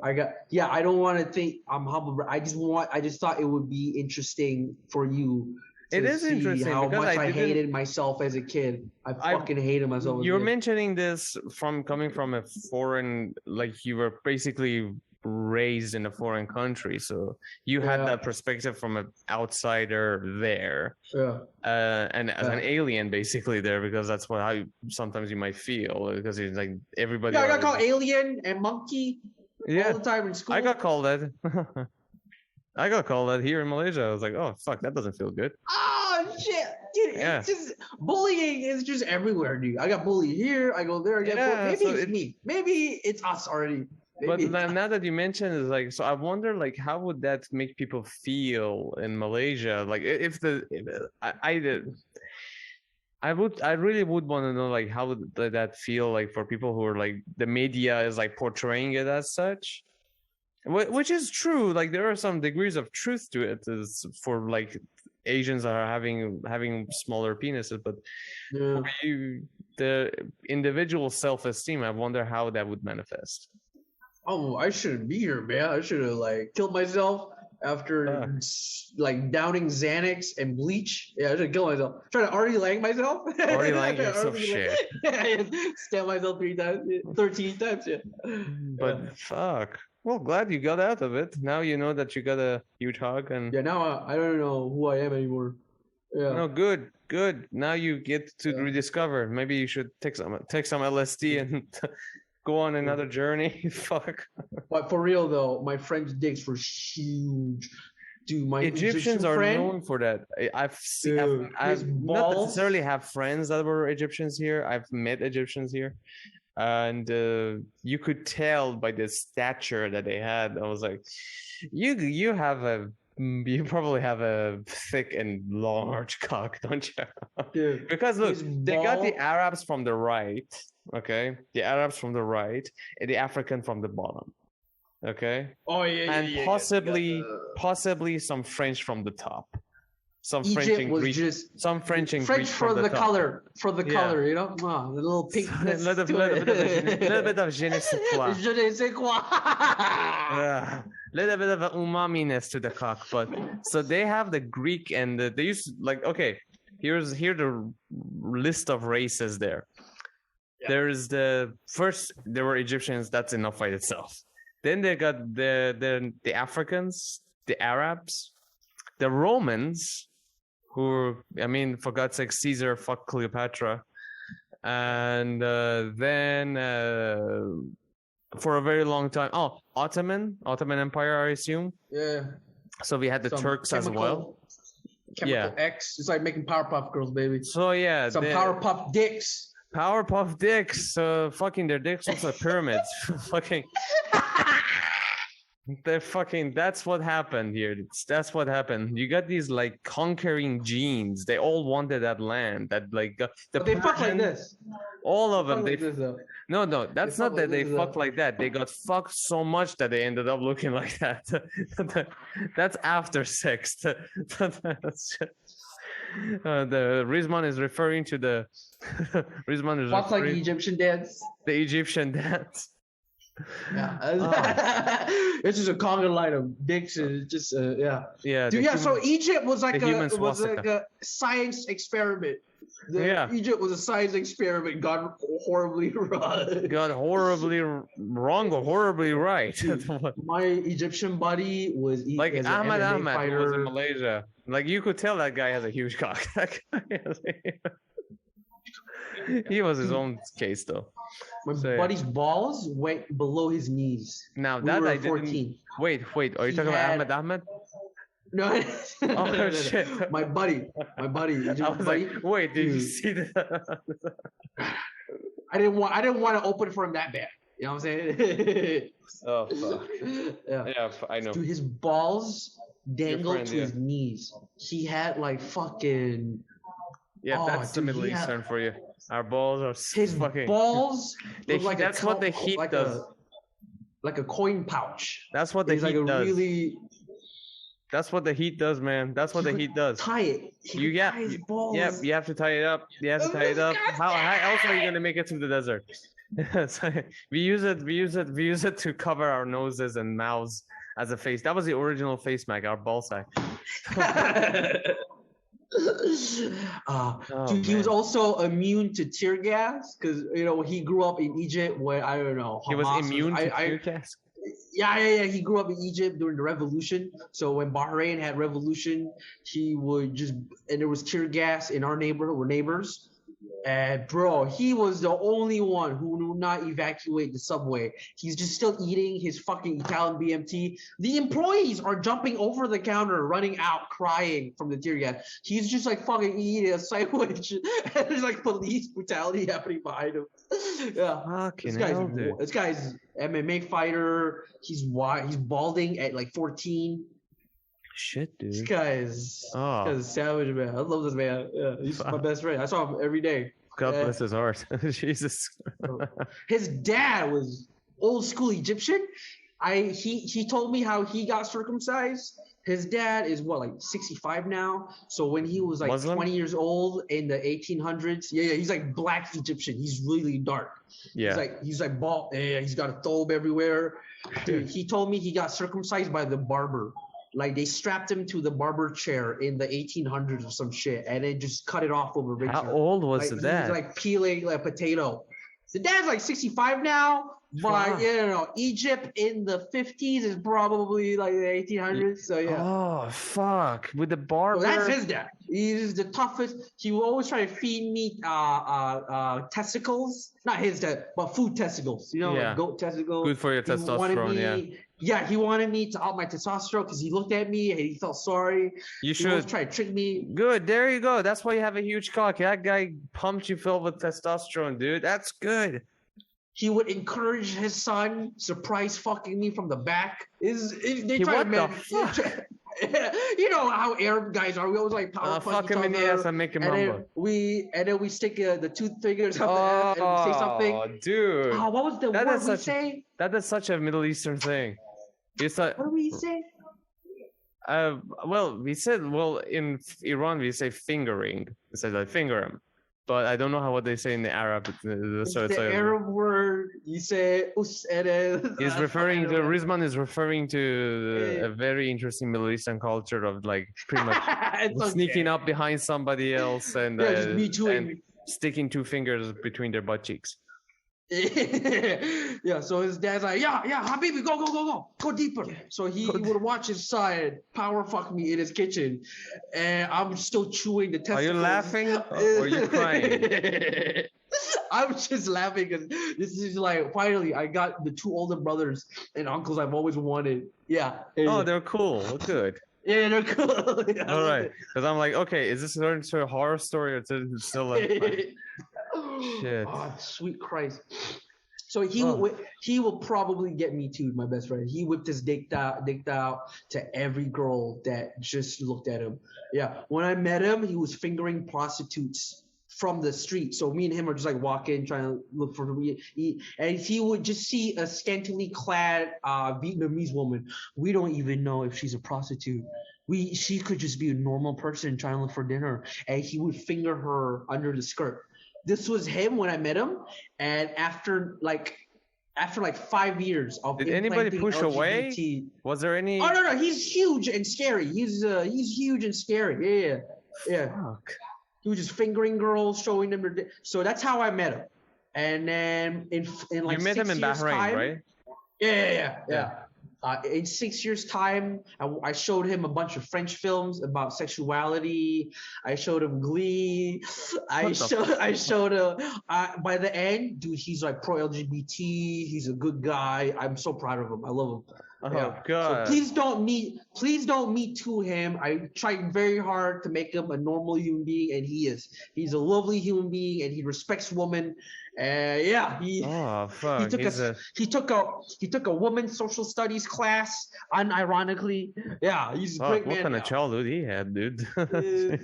I don't want to think I'm humble, but I just thought it would be interesting for you. It is see interesting how because much I I didn't- hated myself as a kid. I fucking hated myself. As You're a kid. mentioning this from coming from a foreign, like you were basically raised in a foreign country, so you had Yeah. that perspective from an outsider there, Yeah. and as an Yeah. alien basically there, because that's how sometimes you might feel, because it's like everybody. Yeah, I got already- called alien and monkey all the time in school. I got called that. I got called that here in Malaysia. I was like, oh fuck, that doesn't feel good. Oh shit, dude! Yeah. It's just bullying is just everywhere, dude. I got bullied here. I go there. I get Yeah, bullied. Maybe so it's it- me. Maybe it's us already. But Maybe now that you mention is like, so I wonder like how would that make people feel in Malaysia? Like I really would want to know like how would that feel like for people who are like the media is like portraying it as such, which is true. Like there are some degrees of truth to it is for like Asians are having smaller penises, but Yeah. for you, the individual self-esteem, I wonder how that would manifest. Oh, I shouldn't be here, man. I should have like killed myself after like downing Xanax and bleach. Yeah, I should kill myself. Trying to already lang myself. Already lang yourself, shit. Stab myself 3 times, 13 times. Yeah. But fuck. Well, glad you got out of it. Now you know that you got a huge hug, and Yeah. Now I don't know who I am anymore. Yeah. no, good. Now you get to rediscover. Maybe you should take some LSD and go on another journey. Fuck. But for real though, my friend's dicks were huge. Dude, my Egyptians Egyptian are friend, known for that. I've seen. Dude, I've his not balls- necessarily have friends that were Egyptians here. I've met Egyptians here, and you could tell by the stature that they had. I was like, you probably have a thick and large cock, don't you? dude, Because look, his they got the ball- Arabs from the right, okay? The Arabs from the right, and the African from the bottom, okay? Oh yeah, And yeah. possibly some French from the top, some French Egypt and was Greek, just some French and French Greek for from the top. color, Yeah. color, you know, the little pink. A little bit of je ne sais quoi. Je ne sais quoi. Little bit of an umaminess to the cock, but so they have the Greek and they used like okay. Here the list of races there. There's the first there were Egyptians. That's enough by itself. Then they got the Africans, the Arabs, the Romans, who I mean for God's sake, Caesar fucked Cleopatra, and then for a very long time. Oh, Ottoman Empire, I assume. Yeah. So we had the Some Turks as well. Chemical X. It's like making Powerpuff Girls, baby. So yeah, some Powerpuff Dicks. Powerpuff Dicks. Fucking their dicks look like pyramids. Fucking. They're fucking. That's what happened here. That's what happened. You got these like conquering genes. They all wanted that land. That like they fuck like this. All of them. No, that's not that like they fucked like that. They got fucked so much that they ended up looking like that. That's after sex. The Rizman is referring to the Rizman is fuck like the Egyptian dance. The Egyptian dance. Yeah, it's just a common line of dicks. And just yeah. Dude, so Egypt was like a science experiment. Egypt was a science experiment gone horribly wrong. Got horribly wrong or horribly right. My Egyptian buddy was like Ahmad Ahmad, who was in Malaysia. Like you could tell that guy has a huge cock. He was his own case though. My buddy's balls went below his knees. Now that I 14. Didn't. Wait. Are you talking about Ahmed Ahmed? No. No. Shit. My buddy. I was like, wait, did you see that? I didn't want to open for him that bad. You know what I'm saying? Oh fuck. Yeah, I know. Dude, his balls dangled to his knees. He had like fucking. Yeah, that's the Middle Eastern for you. Our balls are his fucking. Balls. That's what the heat does. Like a coin pouch. That's what the heat does. Really. That's what the heat does, man. That's what the heat does. Tie it. You have to tie it up. How else are you gonna make it through the desert? So we use it to cover our noses and mouths as a face. That was the original face mask, our ball sack. Dude, he was also immune to tear gas because he grew up in Egypt where I don't know. He was immune to tear gas. Yeah. He grew up in Egypt during the revolution. So when Bahrain had revolution, he would and there was tear gas in our neighborhood. We're neighbors. And bro, he was the only one who would not evacuate the subway. He's just still eating his fucking Italian BMT. The employees are jumping over the counter, running out, crying from the tear gas. He's just like fucking eating a sandwich, and there's like police brutality happening behind him. Yeah, this guy's MMA fighter. He's balding at like 14. Shit, dude. This guy's a savage, man. I love this man. Yeah, he's my best friend. I saw him every day. God bless his heart. Jesus. His dad was old school Egyptian. He told me how he got circumcised. His dad is like 65 now. So when he was like Muslim? 20 years old in the 1800s, he's like black Egyptian. He's really dark. Yeah. He's like bald. Yeah, he's got a thobe everywhere. Dude, he told me he got circumcised by the barber. Like they strapped him to the barber chair in the 1800s or some shit, and then just cut it off with a razor. How old was the dad? He was like peeling like a potato. The dad's like 65 now, but Egypt in the 50s is probably like the 1800s. So yeah. Oh fuck! With the barber. So that's his dad. He's the toughest. He will always try to feed me testicles. Not his dad, but food testicles. Like goat testicles. Good for your testosterone. Yeah, he wanted me to out my testosterone because he looked at me and he felt sorry. You should try to trick me. Good, there you go. That's why you have a huge cock. That guy pumped you filled with testosterone, dude. That's good. He would encourage his son, surprise fucking me from the back. You know how Arab guys are. We always like power punch fuck him in the ass and make him rumble. And then we stick the two fingers up and say something. Oh, dude. What was the word we say? That is such a Middle Eastern thing. What do we say? In Iran we say fingering. We say like finger him, but I don't know what they say in the Arab. So it's the Arab word. You say us. He's referring to Rizman is referring to a very interesting Middle Eastern culture of like pretty much sneaking up behind somebody else and sticking two fingers between their butt cheeks. Yeah, so his dad's like, Habibi, go deeper. So he would watch his son power fuck me in his kitchen, and I'm still chewing the testicles. Are you laughing or are you crying? I'm just laughing because this is like finally I got the two older brothers and uncles I've always wanted. Yeah. Oh, they're cool. Good. Yeah, they're cool. Yeah, All right. Because I'm like, okay, is this turning into a horror story or is it still a shit? Oh, sweet Christ. So Oh. he will probably get me too, my best friend. He whipped his dick out to every girl that just looked at him. Yeah, when I met him, he was fingering prostitutes from the street. So me and him are just like walking, trying to look for and he would just see a scantily clad Vietnamese woman. We don't even know if she's a prostitute. She could just be a normal person trying to look for dinner, and he would finger her under the skirt. This was him when I met him, and after like 5 years of Did anybody implanting push away? LGBT Was there any? Oh no, he's huge and scary. He's huge and scary. Yeah. Fuck. He was just fingering girls, showing them their dick. So that's how I met him. And then in like You met 6 him in years Bahrain, time, right? Yeah. In 6 years' time, I showed him a bunch of French films about sexuality. I showed him Glee. I showed him. By the end, dude, he's like pro LGBT. He's a good guy. I'm so proud of him. I love him. Oh God! So please don't meet to him. I tried very hard to make him a normal human being, and he is. He's a lovely human being, and he respects women. Oh fuck! He took a women's social studies class, unironically. Yeah, he's a great man. What kind of childhood he had, dude? He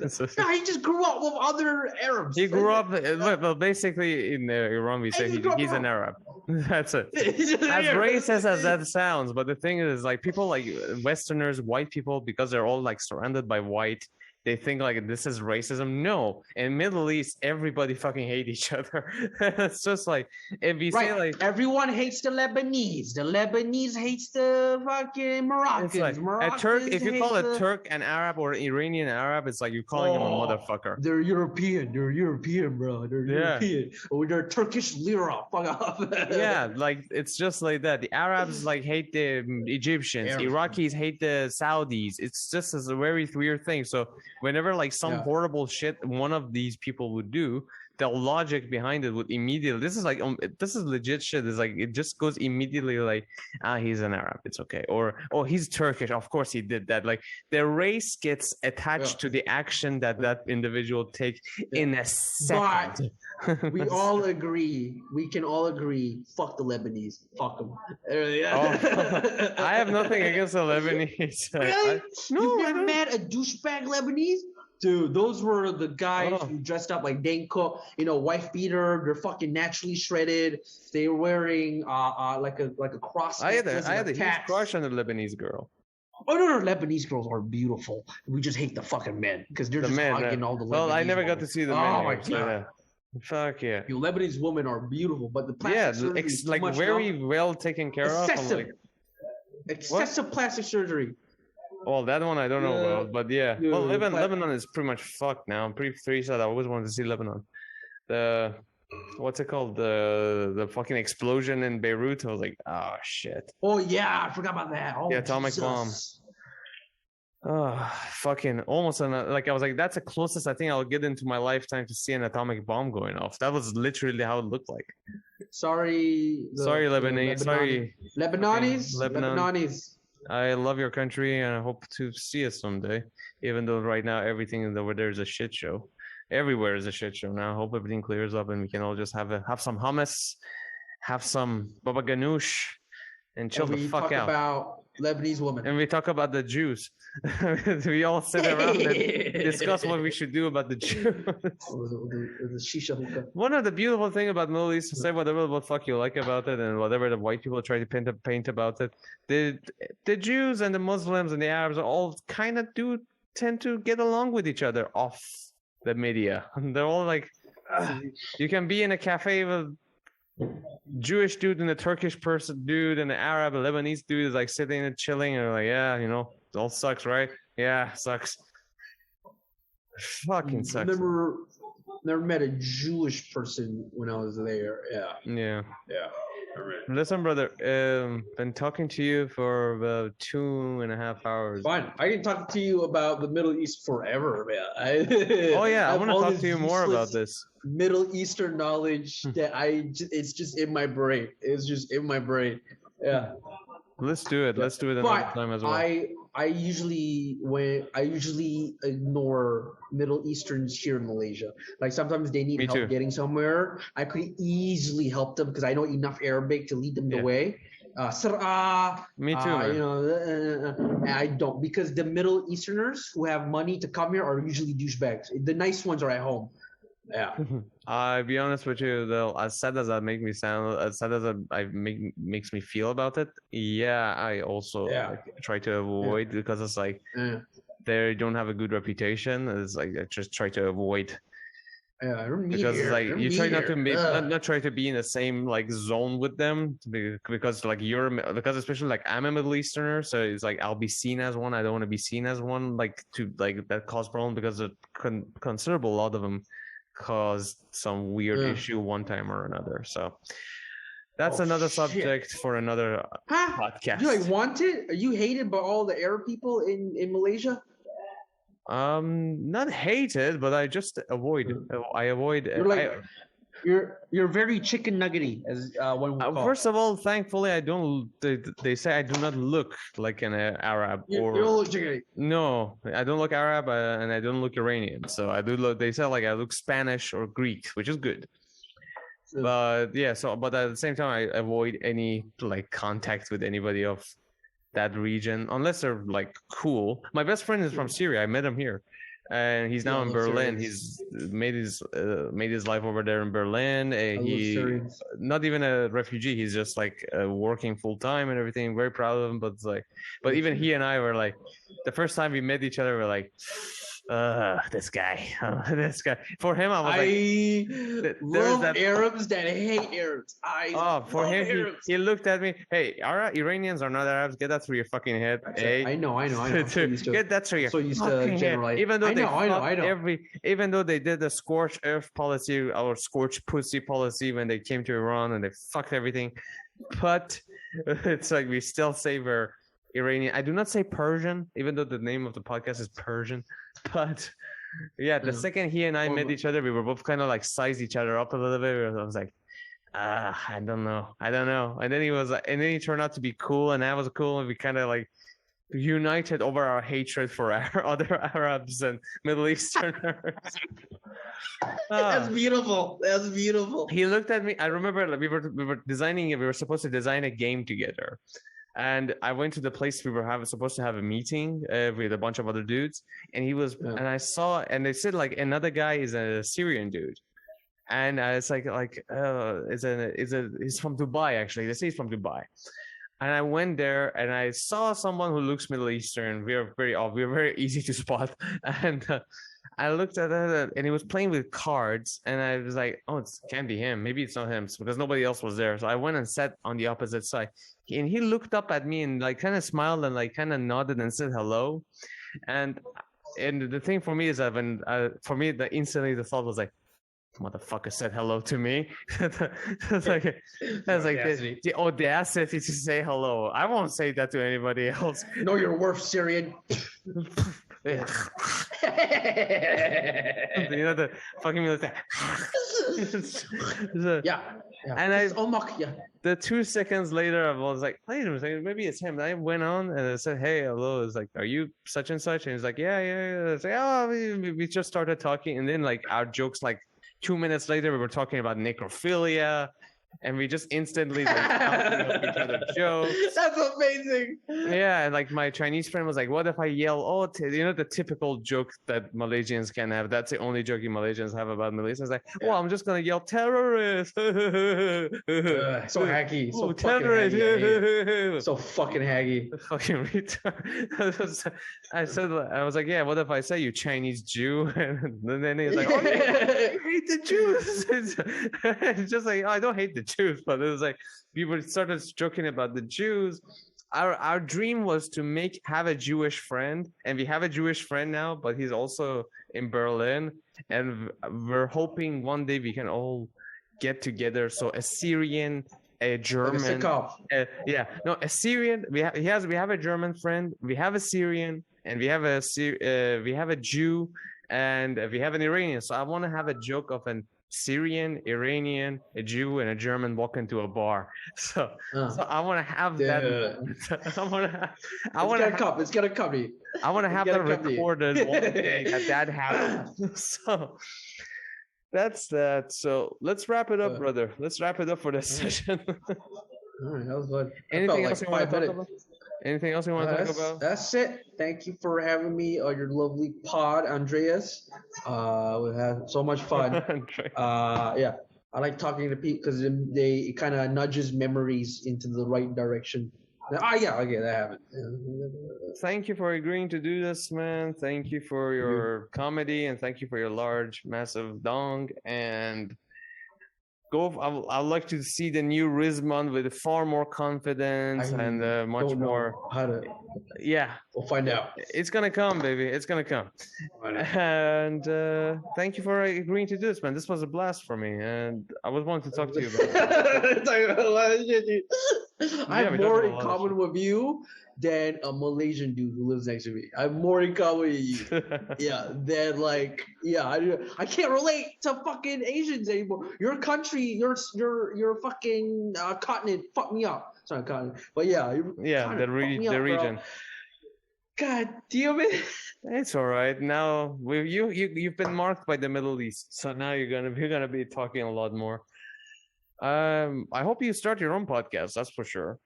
just grew up with other Arabs. He grew up, well, basically in Iran. We say he's an Arab. That's it. As racist as that sounds, but the thing is, like, people like Westerners, white people, because they're all like surrounded by white, they think like this is racism. No, in Middle East, everybody fucking hate each other. It's just like if you say like everyone hates the Lebanese. The Lebanese hates the fucking Moroccans. It's like a Turk. If you call a Turk an Arab or Iranian Arab, it's like you're calling him a motherfucker. They're European. They're European, bro. They're European. Or they're Turkish lira. Fuck off. Yeah, like it's just like that. The Arabs like hate the Egyptians. Iraqis hate the Saudis. It's just a very weird thing. So whenever like some horrible shit one of these people would do, the logic behind it would immediately, this is legit shit. It's like it just goes immediately like, he's an Arab, it's okay, or oh, he's Turkish, of course he did that. Like the race gets attached to the action that individual take in a second. But we all agree, we can all agree, fuck the Lebanese, fuck them. I have nothing against the Lebanese. Really? You've never met a douchebag Lebanese? Dude, those were the guys who dressed up like Dane Cook, wife beater. They're fucking naturally shredded. They were wearing like a cross. I had a huge crush on a Lebanese girl. Oh no, Lebanese girls are beautiful. We just hate the fucking men because they're just hugging all the Lebanese. Well, I never got to see the men. Oh my god. Fuck yeah. You Lebanese women are beautiful, but the plastic surgery is like very well taken care of. Excessive plastic surgery. Well, that one I don't know about, but yeah. Well, Lebanon is pretty much fucked now. I'm pretty sad. I always wanted to see Lebanon. What's it called? The fucking explosion in Beirut. I was like, oh shit. Oh yeah, I forgot about that. Oh, the atomic bomb. Oh, fucking almost like I was like, that's the closest I think I'll get into my lifetime to see an atomic bomb going off. That was literally how it looked like. Sorry, Lebanese. Sorry, Lebanese. I love your country and I hope to see it someday. Even though right now everything over there is a shit show. Everywhere is a shit show now. I hope everything clears up and we can all just have some hummus, have some baba ganoush, and chill the fuck out. About Lebanese women. And we talk about the Jews. We all sit around and discuss what we should do about the Jews. The shisha hookah. One of the beautiful things about Middle East, say whatever the fuck you like about it and whatever the white people try to paint about it, the Jews and the Muslims and the Arabs all kind of do tend to get along with each other off the media. They're all like, you can be in a cafe with Jewish dude and a Turkish person dude and an Arab, a Lebanese dude is like sitting and chilling and like, yeah, it all sucks, right? Yeah, sucks. Fucking sucks. Never met a Jewish person when I was there. Yeah. Listen, brother, been talking to you for about 2.5 hours. Fine, I can talk to you about the Middle East forever, man. Oh yeah, I have want to all talk this to you more about useless this. Middle Eastern knowledge that it's just in my brain. It's just in my brain. Yeah. Let's do it. Yeah. Let's do it another But time as well. I usually ignore Middle Easterns here in Malaysia. Like sometimes they need Me help too. getting somewhere. I could easily help them because I know enough Arabic to lead them the Yeah. way. Me too, man. You know, I don't because the Middle Easterners who have money to come here are usually douchebags. The nice ones are at home. Yeah. I'll be honest with you, though, as sad as that make me sound, as sad as makes me feel about it, yeah, I also Yeah. like, try to avoid because it's like Yeah. they don't have a good reputation. It's like I just try to avoid Yeah, I don't meet because it's here. like I don't you meet try not here. to be Ugh. not try to be in the same like zone with them because like because especially like I'm a Middle Easterner, so it's like I'll be seen as one. I don't want to be seen as one, like to like that cause problem because a considerable lot of them caused some weird Yeah. issue one time or another. So that's Oh, another shit. subject for another Huh? podcast. You like wanted? Are you hated by all the Arab people in Malaysia? Not hated, but I just avoid. I avoid. You're like you're very chicken nuggety as one would call. First of all, thankfully, I don't. They say I do not look like an Arab You or don't look chickeny. no, I don't look Arab and I don't look Iranian. So I do look. They say like I look Spanish or Greek, which is good. But yeah, so but at the same time, I avoid any like contact with anybody of that region unless they're like cool. My best friend is from Syria. I met him here, and he's now Yeah, I in love Berlin. Syrians. He's made his life over there in Berlin. I love He Syrians. not even a refugee. He's just like working full time and everything. Very proud of him. But it's like, but even he and I were like, the first time we met each other, we're like, this guy, this guy. For him, I was like, I love that- Arabs that hate Arabs. for love him, Arabs. he looked at me. Hey, Iranians are not Arabs. Get that through your fucking head. Hey, I know. I'm so used to get that through your so used to fucking head. generalize. Even though I know. even though they did the scorched earth policy or scorched pussy policy when they came to Iran and they fucked everything, but it's like we still say we're Iranian. I do not say Persian, even though the name of the podcast is Persian, but. Yeah, the second he and I met each other, we were both kind of like sized each other up a little bit. I was like, I don't know. And then and then he turned out to be cool, and I was cool, and we kind of like united over our hatred for other Arabs and Middle Easterners. That's beautiful. That's beautiful. He looked at me. I remember like, we were supposed to design a game together. And I went to the place we were supposed to have a meeting with a bunch of other dudes, and he was, and I saw, and they said like another guy is a Syrian dude, and it's like he's from Dubai actually. They say he's from Dubai, and I went there and I saw someone who looks Middle Eastern. We are very easy to spot, and I looked at it and he was playing with cards, and I was like, oh, it can't be him. Maybe it's not him because nobody else was there. So I went and sat on the opposite side. And he looked up at me and like kind of smiled and like kind of nodded and said hello. And the thing for me is that when instantly the thought was like, motherfucker said hello to me. That's like the audacity to say hello. I won't say that to anybody else. Know your worth, Syrian. You know the fucking military. Yeah. And yeah. The 2 seconds later, I was like, wait a second, maybe it's him. And I went on and I said, hey, hello. It's like, are you such and such? And he's like, yeah. It's like, oh, we just started talking. And then like our jokes, like 2 minutes later, we were talking about necrophilia. And we just instantly like up each other's jokes. That's amazing. Yeah, and like my Chinese friend was like, "What if I yell? The typical joke that Malaysians can have. That's the only joke Malaysians have about Malaysians. Like, well, I'm just gonna yell terrorist. So hacky. So terrorist. Haggy. So fucking haggy. Fucking retard. I was like, yeah. What if I say you Chinese Jew? And then he's like, oh, I hate the Jews. It's just like, oh, I don't hate the Jews, but it was like people started joking about the Jews. Our dream was to have a Jewish friend, and we have a Jewish friend now, but he's also in Berlin, and we're hoping one day we can all get together. So a Syrian, a German. Yeah, no, a Syrian. We have a German friend. We have a Syrian, and we have a Jew, and we have an Iranian. So I want to have a joke of an Syrian, Iranian, a Jew, and a German walk into a bar. So I want to have that. It's gonna come. I want to have that recorded one day that happened. So that's that. So let's wrap it up, brother. Let's wrap it up for this session. All right, that was fun. Anything else you want to talk about? Anything else you want to talk about? That's it. Thank you for having me on your lovely pod, Andreas. We had so much fun. Yeah, I like talking to people because it kind of nudges memories into the right direction. Yeah, okay, that happened. Thank you for agreeing to do this, man. Thank you for your comedy, and thank you for your large, massive dong. And I'd like to see the new Rizman with far more confidence and much more. Yeah, we'll find out. It's gonna come, baby. It's gonna come. And thank you for agreeing to do this, man. This was a blast for me, and I was wanting to talk to you about it. I have more in common with you than a Malaysian dude who lives next to me. I have more in common with you. I can't relate to fucking Asians anymore. Your country, your fucking continent fucked me up. It's not continent, but the region. God damn it! It's all right. Now you've been marked by the Middle East, so now you're gonna be talking a lot more. I hope you start your own podcast. That's for sure.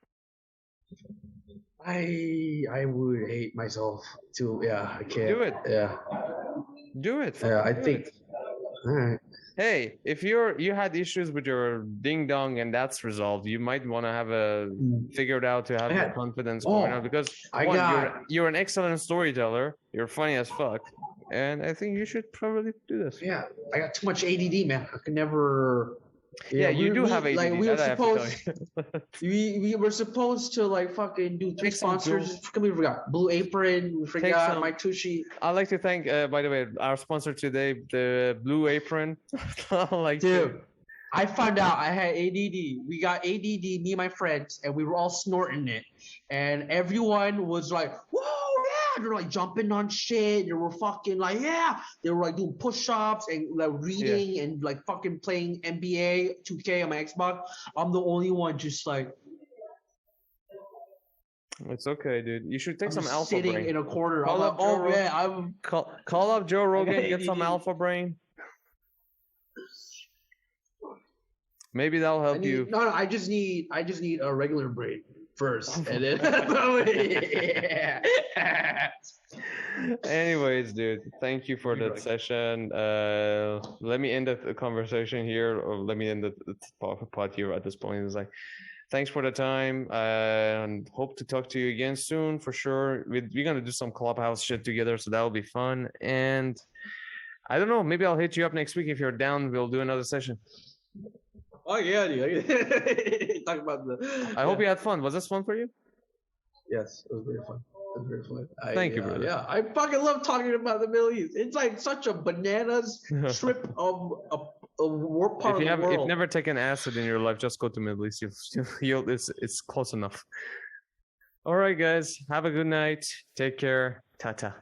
I would hate myself too. Yeah, I can't. Do it. Yeah. Do it. Yeah, I think. All right. Hey, if you had issues with your ding dong and that's resolved, you might want to have figured out to have the confidence going on because you're an excellent storyteller. You're funny as fuck, and I think you should probably do this. Yeah, I got too much ADD, man. I could never. Yeah, you do have ADD. Like we were supposed to like fucking do 3 sponsors. We forgot Blue Apron. We forgot my Tushy. I'd like to thank, by the way, our sponsor today, the Blue Apron. Dude, I found out I had ADD. We got ADD, me and my friends, and we were all snorting it, and everyone was like, "Whoa, yeah!" They're like jumping on shit. They were fucking like, "Yeah!" They were like doing push-ups and like reading and like fucking playing NBA 2K on my Xbox. I'm the only one just like. It's okay, dude. You should take some alpha sitting brain. In a corner. Call up Joe Rogan. Get some alpha brain. Maybe that'll help you. No, I just need a regular brain first, and then. Anyways, dude, thank you for that session. Let me end the conversation here, or let me end the pod here at this point. It's like, thanks for the time, and hope to talk to you again soon for sure. We're gonna do some clubhouse shit together, so that'll be fun. And I don't know, maybe I'll hit you up next week if you're down. We'll do another session. Oh yeah, dude. Talk about I hope you had fun. Was this fun for you? Yes, it was very fun. It was very fun. Thank you, brother. Yeah, I fucking love talking about the Middle East. It's like such a bananas trip of a warp part of the world. If you've never taken acid in your life, just go to Middle East. It's close enough. All right, guys. Have a good night. Take care. Ta-ta.